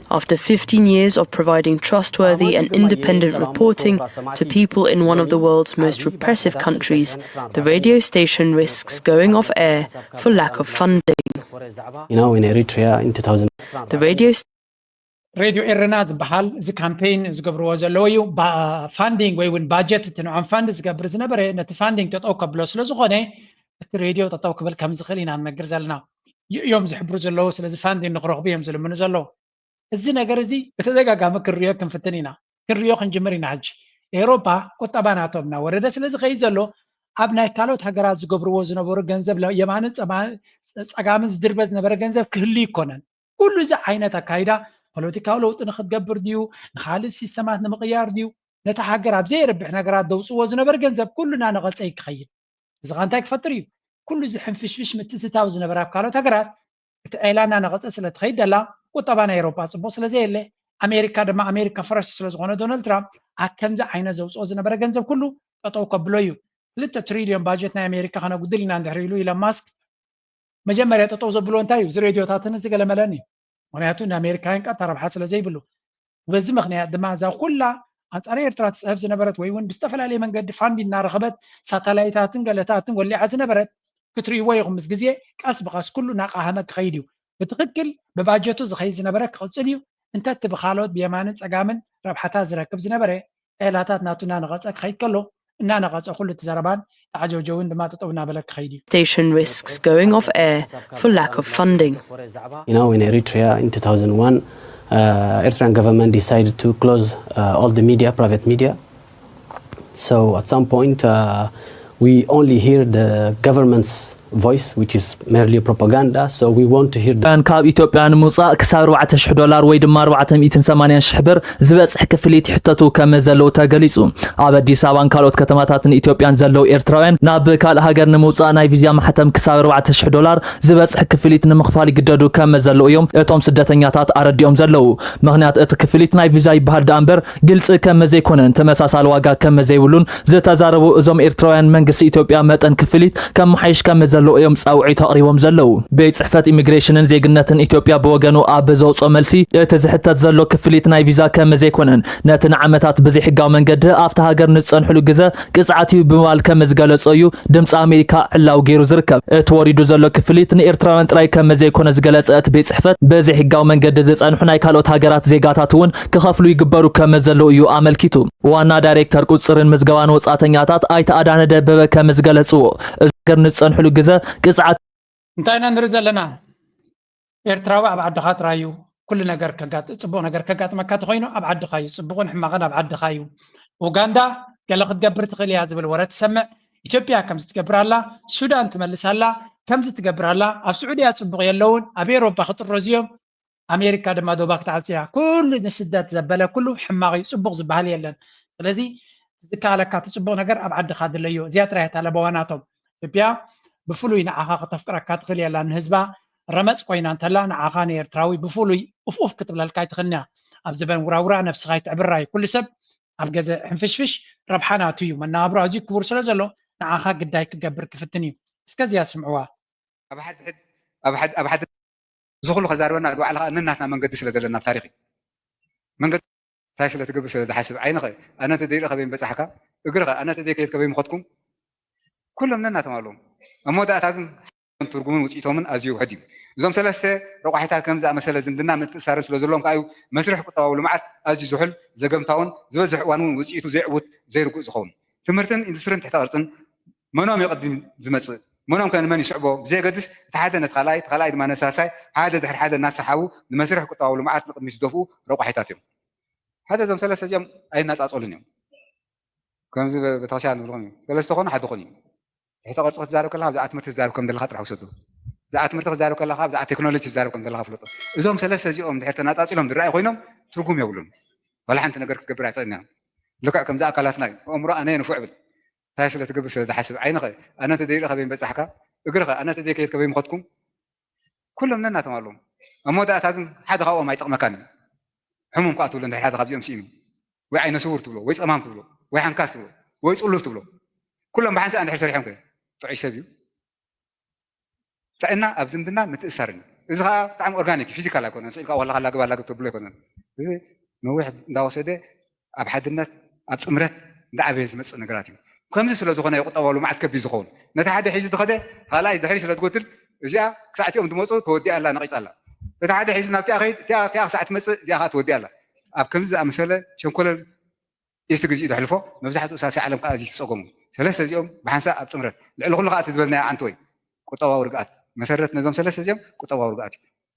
After 15 years of providing trustworthy and independent reporting to people in one of the world's most repressive countries, the radio station risks going off air for lack of funding. In Eritrea in 2000, the radio ሬድዮ ኤረና ዝበሃል እዚ ካምፔይን ዝገብርዎ ዘለዎ እዩ ፋንዲንግ ወይ እውን ባጀት እቲ ንዖም ፋንድ ዝገብር ዝነበረ ነቲ ፋንዲንግ ጠጠው ከብሎ ስለ ዝኾነ እቲ ሬድዮ ጠጠው ክብል ከም ዝኽእል ኢና ንነግር ዘለና እዮም ዝሕብሩ ዘለዉ ስለዚ ፋንዲንግ ንክረኽቡ እዮም ዝልምኑ ዘለዉ እዚ ነገር እዚ ብተደጋጋሚ ክንሪኦ ክንፍትን ኢና ክንሪኦ ክንጅምር ኢና ሕጂ ኤሮፓ ቁጠባ ናቶም እናወረደ ስለዚ ከይ ዘሎ ኣብ ናይ ካልኦት ሃገራት ዝገብርዎ ዝነበሩ ገንዘብ የማንን ፀጋምን ዝድርበ ዝነበረ ገንዘብ ክህሉ ይኮነን ኩሉ እዚ ዓይነት ኣካይዳ ፖለቲካዊ ለውጢ ንክትገብር ድዩ ንካልእ ሲስተማት ንምቕያር ድዩ ነታ ሃገር ኣብ ዘይርብሕ ነገራት ደውፅዎ ዝነበረ ገንዘብ ኩሉና ነቐልፀ ይክኸይድ እዚ ኸ እንታይ ክፈጥር እዩ ኩሉ እዚ ሕንፍሽፍሽ ምትትታው ዝነበረ ኣብ ካልኦት ሃገራት እቲ ዒላና ነቐፀ ስለትኸይድ ደላ ቁጠባ ናይ ኤሮፓ ፅቡቅ ስለዘየለ ኣሜሪካ ድማ ኣሜሪካ ፈረስ ስለዝኾነ ዶናልድ ትራምፕ ኣብ ከምዚ ዓይነት ዘውፅኦ ዝነበረ ገንዘብ ኩሉ ጠጠው ከብሎ እዩ 2 ትሪልዮን ባጀት ናይ ኣሜሪካ ከነጉድል ኢና እንድሕር ኢሉ ኢሎን ማስክ መጀመርያ ጠጠው ዘብሎ እንታይ እዩ እዚ ሬድዮታትን እዚ ገለመለን እዩ ምክንያቱ ንኣሜሪካውያን ቀጥታ ረብሓ ስለ ዘይብሉ በዚ ምክንያት ድማ እዛ ኩላ ኣንፃር ኤርትራ ትፅሕፍ ዝነበረት ወይ እውን ብዝተፈላለየ መንገዲ ፋንዲ እናረኸበት ሳተላይታትን ገለታትን ወሊዓ ዝነበረት ክትርእይዎ ኢኹም ምስ ግዜ ቀስ ብቐስ ኩሉ ናቃሃመ ክኸይድ እዩ ብትክክል ብባጀቱ ዝኸይድ ዝነበረ ክቕፅል እዩ እንተቲ ብካልኦት ብየማንን ፀጋምን ረብሓታት ዝረክብ ዝነበረ ዒላታት ናቱ እናነቐፀ ክኸይድ ከሎ እናነቐፀ ኩሉ እቲ ዘረባን ተዓጀብጀውን ድማ ጠጠው እናበለ ክኸይድ እዩ station risks going off air for lack of funding. in Eritrea in 2001, Eritrean government decided to close all the media, private media. So at some point, we only hear the government's voice, which is merely propaganda. So we want to hear the ካብ ኢትዮጵያ ንምውፃእ ክሳብ $4,000 ወይ ድማ 480,000 ብር ዝበፅሕ ክፍሊት ይሕተቱ ከም ዘለው ተገሊጹ ኣብ ኣዲስ ኣበባን ካልኦት ከተማታትን ኢትዮጵያን ዘለው ኤርትራውያን ናብ ካልእ ሃገር ንምውፃእ ናይ ቪዛ ማሕተም ክሳብ $4,000 ዝበፅሕ ክፍሊት ንምኽፋል ይግደዱ ከም ዘለው እዮም እቶም ስደተኛታት ኣረዲኦም ዘለው ምክንያት እቲ ክፍሊት ናይ ቪዛ ይበሃል ዳ እምበር ግልጽ ከም ዘይኮነን ተመሳሳሊ ዋጋ ከም ዘይብሉን ዝተዛረቡ እዞም ኤርትራውያን መንግስቲ ኢትዮጵያ መጠን ክፍሊት ከም ሓይሽ ከም ዘለው እዮም ጻውዒት ተቕሪቦም ዘለው ቤት ጽሕፈት ኢሚግሬሽንን ዜግነትን ኢትዮጵያ በወገኑ ኣብ ዘውፅኦ መልሲ እቲ ዝሕተት ዘሎ ክፍሊት ናይ ቪዛ ከም ዘይኮነን ነቲ ንዓመታት ብዘይ ሕጋዊ መንገዲ ኣብቲ ሃገር ንጸንሕሉ ግዜ ቅጽዓት እዩ ብምባል ከም ዝገለጸ እዩ ድምፂ ኣሜሪካ ዕላው ገይሩ ዝርከብ እቲ ወሪዱ ዘሎ ክፍሊት ንኤርትራውያን ጥራይ ከም ዘይኮነ ዝገለጸ እቲ ቤት ጽሕፈት ብዘይ ሕጋዊ መንገዲ ዝጸንሑ ናይ ካልኦት ሃገራት ዜጋታት እውን ክኸፍሉ ይግበሩ ከም ዘለው እዩ ኣመልኪቱ ዋና ዳይሬክተር ቁጽርን ምዝገባን ወጻተኛታት ኣይተ ኣዳነ ደበበ ከም ዝገለጽዎ ገር ንጸንሕሉ ግዜ ቅጽዓት እንታይ ንርኢ ዘለና ኤርትራዊ ኣብ ዓድኻ ጥራዩ ኩሉ ነገር ጽቡቕ ነገር ከጋጥመካ ተኾይኑ ኣብ ዓድኻ እዩ ጽቡቕን ሕማቕን ኣብ ዓድኻ እዩ ኡጋንዳ ገለ ክትገብር ትኽእል እያ ዝብል ወረ ትሰምዕ ኢትዮጵያ ከምዚ ትገብራላ ሱዳን ትመልሳላ ከምዚ ትገብራላ ኣብ ስዑድያ ጽቡቕ የለውን ኣብ ኤሮፓ ክጥረዙ እዮም ኣሜሪካ ድማ ዶባ ክትዓፅያ ኩሉ ንስደት ዘበለ ኩሉ ሕማቕ እዩ ጽቡቕ ዝበሃል የለን ስለዚ ዝከኣለካ ትጽቡቕ ነገር ኣብ ዓድኻ ድለዮ እዚኣ ጥራይ ታለበዋናቶም ኢትዮጵያ ብፍሉይ ንዓኻ ከተፍቅረካ ትኽእል እያ ንህዝባ ረመፅ ኮይና እንተላ ንዓኻ ንኤርትራዊ ብፍሉይ ኡፍኡፍ ክትብለልካ ይትኽእልና ኣብ ዘበን ውራውራ ነፍስኻ ይትዕብራ እዩ ኩሉ ሰብ ኣብ ገዘ ሕንፍሽፍሽ ረብሓናቱ እዩ መናብሮ ኣዝዩ ክቡር ስለ ዘሎ ንዓኻ ግዳይ ክገብር ክፍትን እዩ እስከዚያ ስምዕዋ أب حد زخلو خزارونا دو على أننا من قد سلة لنا تاريخي من قد تاسلة قبل سلة حسب عينك أنا تدير خبين بس حكا اقرأ أنا تدير كيف كبين مخدكم كلهم لنا تمالهم أما ده أتاكم ترجمون وتيتهم من أزيو هدي زم سلسة روحتها كم زع مثلا زمدنا متسارس لزلهم كأيو مسرح قطع ولمعت أزي زحل زقم تاون زوزح وانون وتيتو زعوت زي رجوع زخون تمرتن إندسترين تحت أرضن منهم يقدم زمت منهم كان من يشعبوا زي قدس تحدى تخلاي ما نساساي هذا دحر هذا الناس حاو المسرح قطع ولمعت نقد مش دفو روحتاتهم هذا زم سلسة جم أي ناس أصولين كم زي بتغشان نقولهم سلسة خون حد خوني تحت أرض زارو كلها زعت مرت زارو كم دل خاطر حوسته زعت مرت زارو كلها زعت تكنولوجيا زارو كم دل خافلته إذا سلسة جم تحت ناس أصولهم درائي خوينهم ترقوم يقولون ولا أنت نقدر تكبر عطينا لك كم زع كلاتنا أمرأ أنا نفعل تاسلة تقبل سلة حسب عينك أنا تدير خبين بس حكا اقرأ أنا تدير كيف كبين مخدكم كلهم لنا تمالهم أما ده أتاكم حد خاوة ما يتق مكان حموم قاتوا لنا حد خابز يمسيني وعين سور تبلو ويس أمام تبلو وعين كاس تبلو ويس أولوف تبلو كلهم بحنس أنا حسري حمك تعيش سبيو تعنا أبزمدنا متأثرين إذا طعم أورجانيك فيزيكال أكون سيلك والله خلاك بالله تبلو يكون إذا نوح داوسة ده أبحدنا أبسمرت دعبيز مس نقراتي كم زي سلوا زخنا يقطع ولو ما عاد كبي زخون نتحدى حيز دخده خلاص دحري سلوا تقتل إذا ساعة يوم تموت تودي الله نقيس الله نتحدى حيز نبتي أخي تيا ساعة مس زي أخذ تودي الله أب كم زي أمثلة شو كل يستجيب ده حلفه مبزحته أساسي علم قاضي تسقهم ثلاثة يوم بحنسا أبتمرت لعلو لغات تبلنا عن توي قطع ورقات مسرت نظام ثلاثة يوم قطع ورقات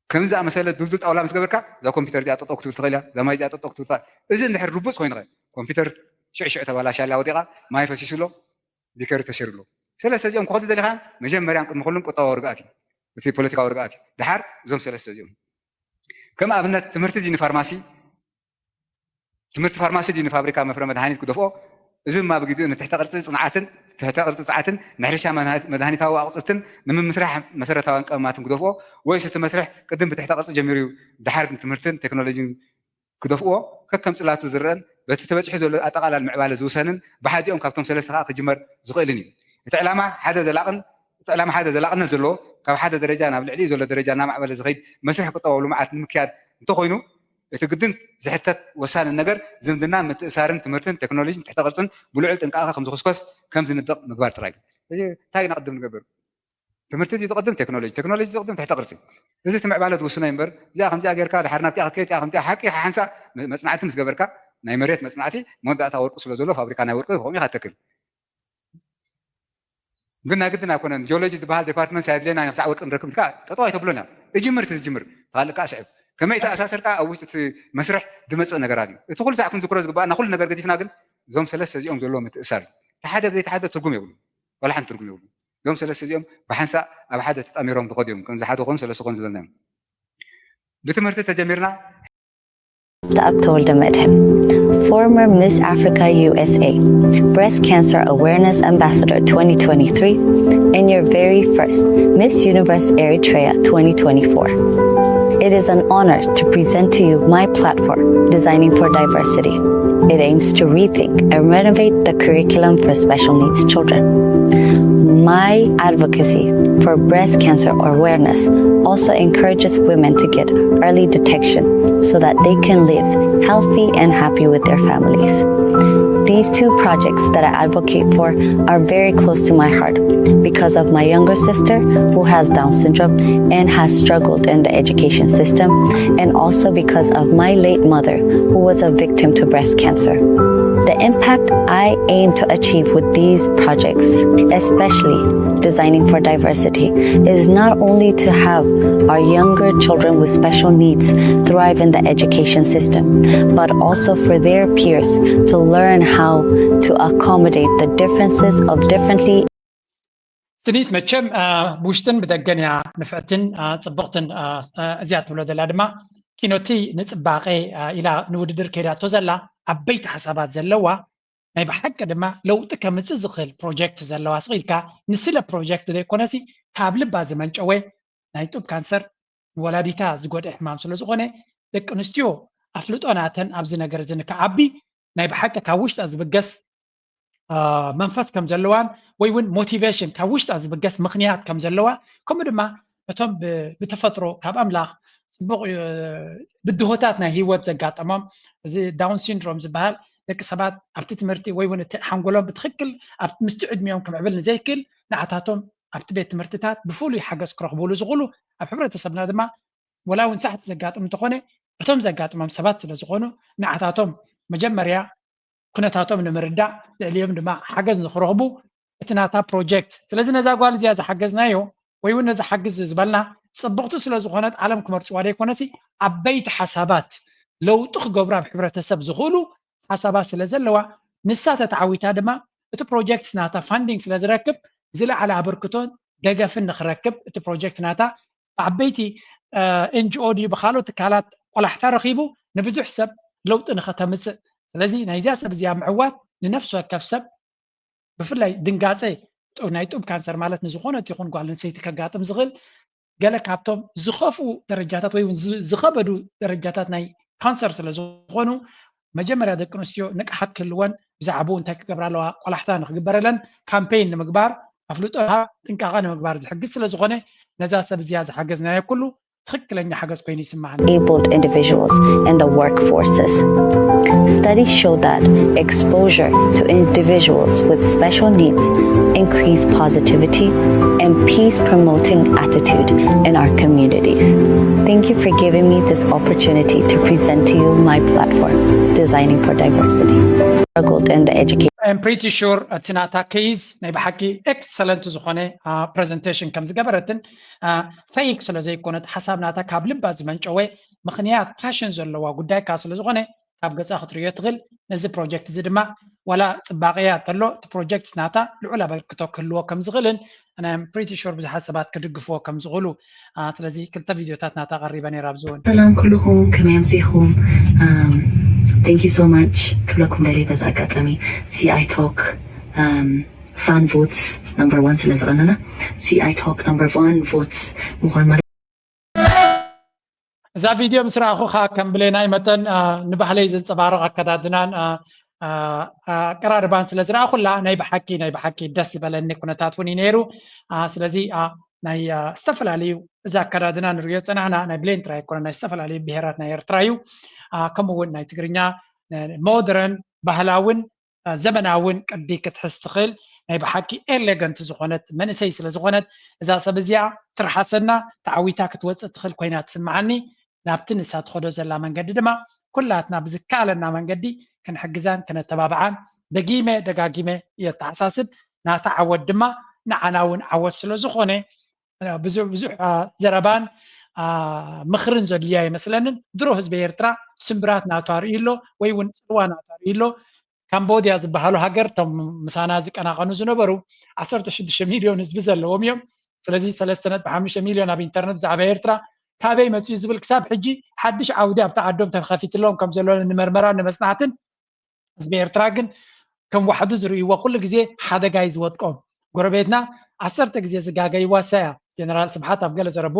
كم زي أمثلة دلدل أولا مسجبرك زي كمبيوتر جات تطوق تغيله زي ما جات تطوق تغيله إذا نحر ربوس خوين غير كمبيوتر شو تبغى شال وديقة ما يفسش له ذكر تشير له ثلاثة يوم قاضي ده لهم مجمع عن مخلون قطع ورقاتي بس بوليتيكا ورقاتي دحر زوم ثلاثة يوم كما أبنى تمرت ديني فارماسي تمرت فارماسي ديني فابريكا مفرم مدهاني كدفو إذا ما بقيدوا إن تحت قرص صناعتن تحت قرص ساعتن نحرشها مدهاني تاو أقصتن نمن مسرح مسرة تاوان كماتن كدفو ويش تمسرح قدم بتحت قرص جميريو دحر تمرتن تكنولوجي كدفو كم صلاتو زرن بتتبع حزب أتقال المعبال زوسنن بحد يوم كابتن ثلاثة تجمر زغيلني تعلمها حدا زلاقن تعلم حدا زلاقن زلو كم حدا درجة أنا بالعلي زول درجة أنا معبال زغيد مسرح قطوا معات مكياد انتخوينو تقدم زحتت وسائل النجر زمدنا متسارن تمرتن تكنولوجي تحت قرصن بلوعت انقاها خمس خصوص كم زين الدق مقبار تراي تاي نقدم نقبر تمرتدي تقدم تكنولوجي تقدم تحت قرصن إذا تمع بالد وسنا ينبر جا خمسة غير كذا حرنا بتاع كيت يا خمسة حكي حنسا مصنعتي مسجبركا نايمريت مصنعتي مودة تورق سلو زلو فابريكا ناورق هم يحتكل قلنا كنا جيولوجي بهال ديبارتمنت ساعد لنا نفس عورق نركب كا تطوي تبلونا تجمر قال لك أسعف كما يتأسس لك أو مسرح دمس النجاراتي تقول ساعة كنت كروز أنا كل نجار قديش ناقل زوم ثلاثة يوم زلوا متأثر تحدى ترجم يقول ولا حن ترجم يقول يوم ثلاثة يوم بحنسا أبحد تأميرهم تقدم كم زحاتو خمس ثلاثة خمس زلنا بتمرت تجمرنا Abtolda Medhem, former Miss Africa USA, Breast Cancer Awareness Ambassador 2023, and your very first Miss Universe Eritrea 2024. It is an honor to present to you my platform, Designing for Diversity. It aims to rethink and renovate the curriculum for special needs children. My advocacy for breast cancer awareness also encourages women to get early detection so that they can live healthy and happy with their families. These two projects that I advocate for are very close to my heart because of my younger sister who has Down syndrome and has struggled in the education system, and also because of my late mother who was a victim to breast cancer. The impact I aim to achieve with these projects, especially Designing for Diversity, is not only to have our younger children with special needs thrive in the education system, but also for their peers to learn how to accommodate the differences of differently. سنيت متشم بوشتن بدقنيا نفعتن صبغتن زيادة ولد الأدماء كينوتي نصباقي إلى نوددر كيدا توزلا عبيت حسابات زلوا ما يبحق دما لو تكمل تزخل بروجكت زلوا صغيركا نسلا بروجكت دي كونسي كابل بازمان جوي نايتوب كانسر ولاديتا زغود احمام سلو زغونه دك انستيو افلطوناتن ابز نجر زنك عبي ناي بحق كاوشت ازبغس መንፈስ ከም ዘለዋን ወይ እውን ሞቲቬሽን ካብ ውሽጣ ዝብገስ ምኽንያት ከም ዘለዋ ከምኡ ድማ እቶም ብተፈጥሮ ካብ ኣምላኽ ጽቡቕ ብድሆታት ናይ ህይወት ዘጋጠሞም እዚ ዳውን ሲንድሮም ዝበሃል ደቂ ሰባት ኣብቲ ትምህርቲ ወይ እውን ሓንጎሎም ብትክክል ኣብቲ ምስቲ ዕድሚኦም ክምዕብል ንዘይክእል ንዓታቶም ኣብቲ ቤት ትምህርትታት ብፍሉይ ሓገዝ ክረኽብሉ ዝኽእሉ ኣብ ሕብረተሰብና ድማ ወላ እውን ሳሕቲ ዘጋጥም እንተኾነ እቶም ዘጋጥሞም ሰባት ስለ ዝኾኑ ንዓታቶም መጀመርያ ኩነታቶም ንምርዳእ ልዕሊኦም ድማ ሓገዝ ንኽረኽቡ እቲ ናታ ፕሮጀክት ስለዚ ነዛ ጓል እዚኣ ዝሓገዝናዮ ወይ እውን ነዚ ሓግዝ ዝበልና ጽቡቕቲ ስለ ዝኾነት ዓለም ክመርፅዋ ደይኮነሲ ዓበይቲ ሓሳባት ለውጢ ክገብሩ ኣብ ሕብረተሰብ ዝኽእሉ ሓሳባት ስለ ዘለዋ ንሳ ተተዓዊታ ድማ እቲ ፕሮጀክት ናታ ፋንዲንግ ስለ ዝረክብ ዝለዓለ ኣበርክቶን ደገፍን ንኽረክብ እቲ ፕሮጀክት ናታ ዓበይቲ ኤንጂኦ ድዩ ብካልኦት ትካላት ቆላሕታ ረኺቡ ንብዙሕ ሰብ ለውጢ ንኸተምፅእ ስለዚ ናይዚያ ሰብ እዚኣ ምዕዋት ንነፍሲ ወከፍ ሰብ ብፍላይ ድንጋፀ ናይ ጡብ ካንሰር ማለት ንዝኾነት ይኹን ጓል ኣንስተይቲ ከጋጥም ዝኽእል ገለ ካብቶም ዝኸፍኡ ደረጃታት ወይ እውን ዝኸበዱ ደረጃታት ናይ ካንሰር ስለ ዝኾኑ መጀመርያ ደቂ ኣንስትዮ ንቕሓት ክህልወን ብዛዕባ እንታይ ክገብራ ኣለዋ ቆላሕታ ንክግበረለን ካምፔይን ንምግባር ኣፍልጦ ጥንቃቐ ንምግባር ዝሕግዝ ስለ ዝኾነ ነዛ ሰብ እዚኣ ዝሓገዝናዮ ኩሉ ትክክለኛ ሓገዝ ኮይኑ ይስማዓኒ abled individuals in the workforces. Studies show that exposure to individuals with special needs increase positivity and peace-promoting attitude in our communities. Thank you for giving me this opportunity to present to you my platform, Designing for Diversity. Struggled in the education. I'm pretty sure tinata case ናይ ብሓቂ excellent ዝኾነ presentation ከም ዝገበረትን fake ስለ ዘይኮነት ሓሳብ ናታ ካብ ልባ ዝመንጨወ ምኽንያት ፓሽን ዘለዋ ጉዳይ ካ ስለ ዝኾነ ካብ ገጻ ክትሪዮ ትኽእል ነዚ ፕሮጀክት እዚ ድማ ወላ ጽባቐያ ተሎ እቲ ፕሮጀክት ናታ ልዑል ኣበርክቶ ክህልዎ ከም ዝኽእልን and I'm pretty sure ብዙሓት ሰባት ክድግፍዎ ከም ዝኽእሉ ስለዚ ክልተ ቪድዮታት ናታ ቀሪበ ነይራ ብዝውን ሰላም ኩልኩም ከመይ ኣምሲኹም Thank you so much. ክብለኩም ደሊ በዛ ኣጋጣሚ CI Talk fan votes number 1 ስለ ዝቐነና CI Talk number 1 votes ምዃን ማለት እዛ ቪድዮ ምስ ረኣኹኻ ከም ብለናይ መጠን ንባህለይ ዘንፀባርቕ ኣከዳድናን ኣቀራርባን ስለ ዝረኣኹላ ናይ ብሓቂ ደስ ዝበለኒ ኩነታት እውን እዩ ነይሩ ስለዚ ናይ ዝተፈላለዩ እዛ ኣከዳድና ንሪኦ ፀናሕና ናይ ብሌን ጥራይ ኣይኮነ ናይ ዝተፈላለዩ ብሄራት ናይ ኤርትራ እዩ ከምኡውን ናይ ትግርኛ ሞደርን ባህላውን ዘመናውን ቅዲ ክትሕዝ ትኽእል ናይ ብሓቂ ኤሌገንት ዝኾነት መንእሰይ ስለ ዝኾነት እዛ ሰብ እዚኣ ትርሓሰና ተዓዊታ ክትወፅእ ትኽእል ኮይና ትስምዓኒ ናብቲ ንሳ ትኸዶ ዘላ መንገዲ ድማ ኩላትና ብዝከኣለና መንገዲ ክንሕግዛን ክነተባብዓን ደጊመ ደጋጊመ የተሓሳስብ ናታ ዓወት ድማ ንዓና እውን ዓወት ስለ ዝኾነ ብዙሕ ዘረባን ምኽርን ዘድልያ ይመስለንን ድሮ ህዝቢ ኤርትራ ስምብራት ናቱ ኣርእዩሎ ወይ እውን ፅልዋ ናቱ ኣርእዩሎ ካምቦድያ ዝበሃሉ ሃገር ቶም ምሳና ዝቀናቐኑ ዝነበሩ 16 ሚልዮን ህዝቢ ዘለዎም እዮም ስለዚ 3.5 ሚልዮን ኣብ ኢንተርነት ብዛዕባ ኤርትራ ካበይ መፅኡ ዝብል ክሳብ ሕጂ ሓድሽ ዓውዲ ኣብቲ ዓዶም ተኸፊትሎም ከም ዘሎ ንመርመራን ንመፅናዕትን ህዝቢ ኤርትራ ግን ከም ዋሕዱ ዝርእይዎ ኩሉ ግዜ ሓደጋ እዩ ዝወጥቀም ጎረቤትና 10 ግዜ ዝጋገይዋ ሳያ ጀነራል ስብሓት ኣብ ገለ ዘረቡ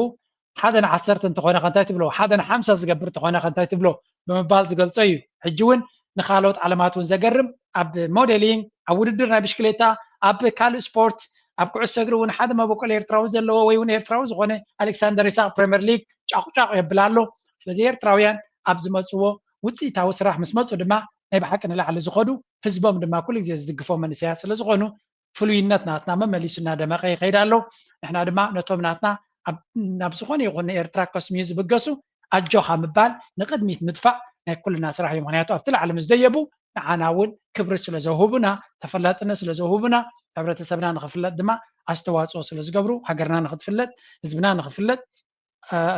ሓደ ን10 እንተኾነ ከንታይ ትብሎ ሓደ ን50 ዝገብር እንተኾነ ከንታይ ትብሎ ብምባል ዝገልጾ እዩ ሕጂ እውን ንኻልኦት ዓለማት እውን ዘገርም ኣብ ሞዴሊንግ ኣብ ውድድር ናይ ብሽክሌታ ኣብ ካልእ ስፖርት ኣብ ኩዕሶ እግሪ እውን ሓደ መበቆል ኤርትራዊ ዘለዎ ወይ እውን ኤርትራዊ ዝኾነ ኣሌክሳንደር ይስሐቅ ፕሪምየር ሊግ ጫቁጫቅ የብል ኣሎ ስለዚ ኤርትራውያን ኣብ ዝመፅዎ ውፅኢታዊ ስራሕ ምስ መፁ ድማ ናይ ብሓቂ ንላዕሊ ዝኸዱ ህዝቦም ድማ ኩሉ ግዜ ዝድግፎም መንእሰያት ስለ ዝኾኑ ፍሉይነት ናትና መመሊሱ እናደመቐ ይኸይድ ኣሎ ንሕና ድማ ነቶም ናትና ናብ ዝኾነ ይኹን ኤርትራ ከስሚ ዝብገሱ ኣጆኻ ምባል ንቅድሚት ምድፋዕ ናይ ኩልና ስራሕ እዩ ምክንያቱ ኣብቲ ላዕሊ ምስ ደየቡ ንዓና እውን ክብሪ ስለ ዘውህቡና ተፈላጥነት ስለ ዘውህቡና ሕብረተሰብና ንኽፍለጥ ድማ ኣስተዋፅኦ ስለ ዝገብሩ ሃገርና ንኽትፍለጥ ህዝብና ንኽፍለጥ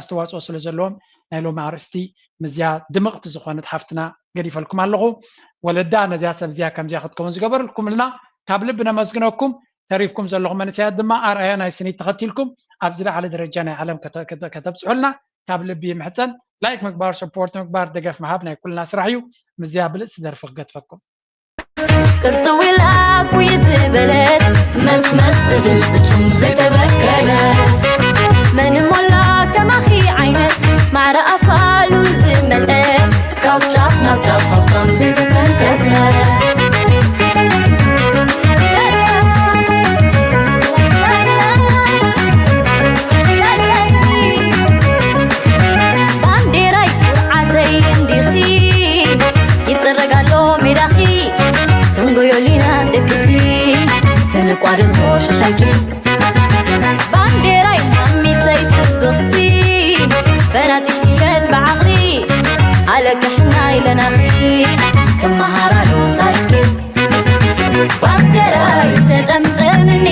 ኣስተዋፅኦ ስለ ዘለዎም ናይ ሎሚ ኣርእስቲ ምዝያ ድምቕቲ ዝኾነት ሓፍትና ገዲፈልኩም ኣለኹ ወለዳ ነዚያ ሰብ እዚኣ ከምዚያ ክትከውን ዝገበረልኩምልና ካብ ልቢ ነመስግነኩም ተሪፍኩም ዘለኹም መንእሰያት ድማ ኣርኣያ ናይ ስኒት ተኸቲልኩም ኣብ ዝለዓለ ደረጃ ናይ ዓለም ከተብፅሑልና ካብ ልቢ ይምሕፀን ላይክ ምግባር ሰፖርት ምግባር ደገፍ መሃብ ናይ ኩልና ስራሕ እዩ ምዝያ ብልእሲ ደርፊ ክገድፈኩም ቅርጥዊላ ኩይት በለት መስመስ ዝብል ፍጹም ዘይተበከለት መንሞላ ከማኺ ዓይነት ማዕረ ኣፋሉ ዝመልአት ካብ ጫፍ ናብ ጫፍ ካብቶም ዘይተተንከፈት ቋርሶ ሸሻይኪ ባንዴራይ ማሚተይ ትብቕቲ ፈናጢትየን ብዓቕሊ ኣለክሕና ኢለናኺ ክመሃራሉ ታይኪ ባንዴራይ ተጠምጠምኒ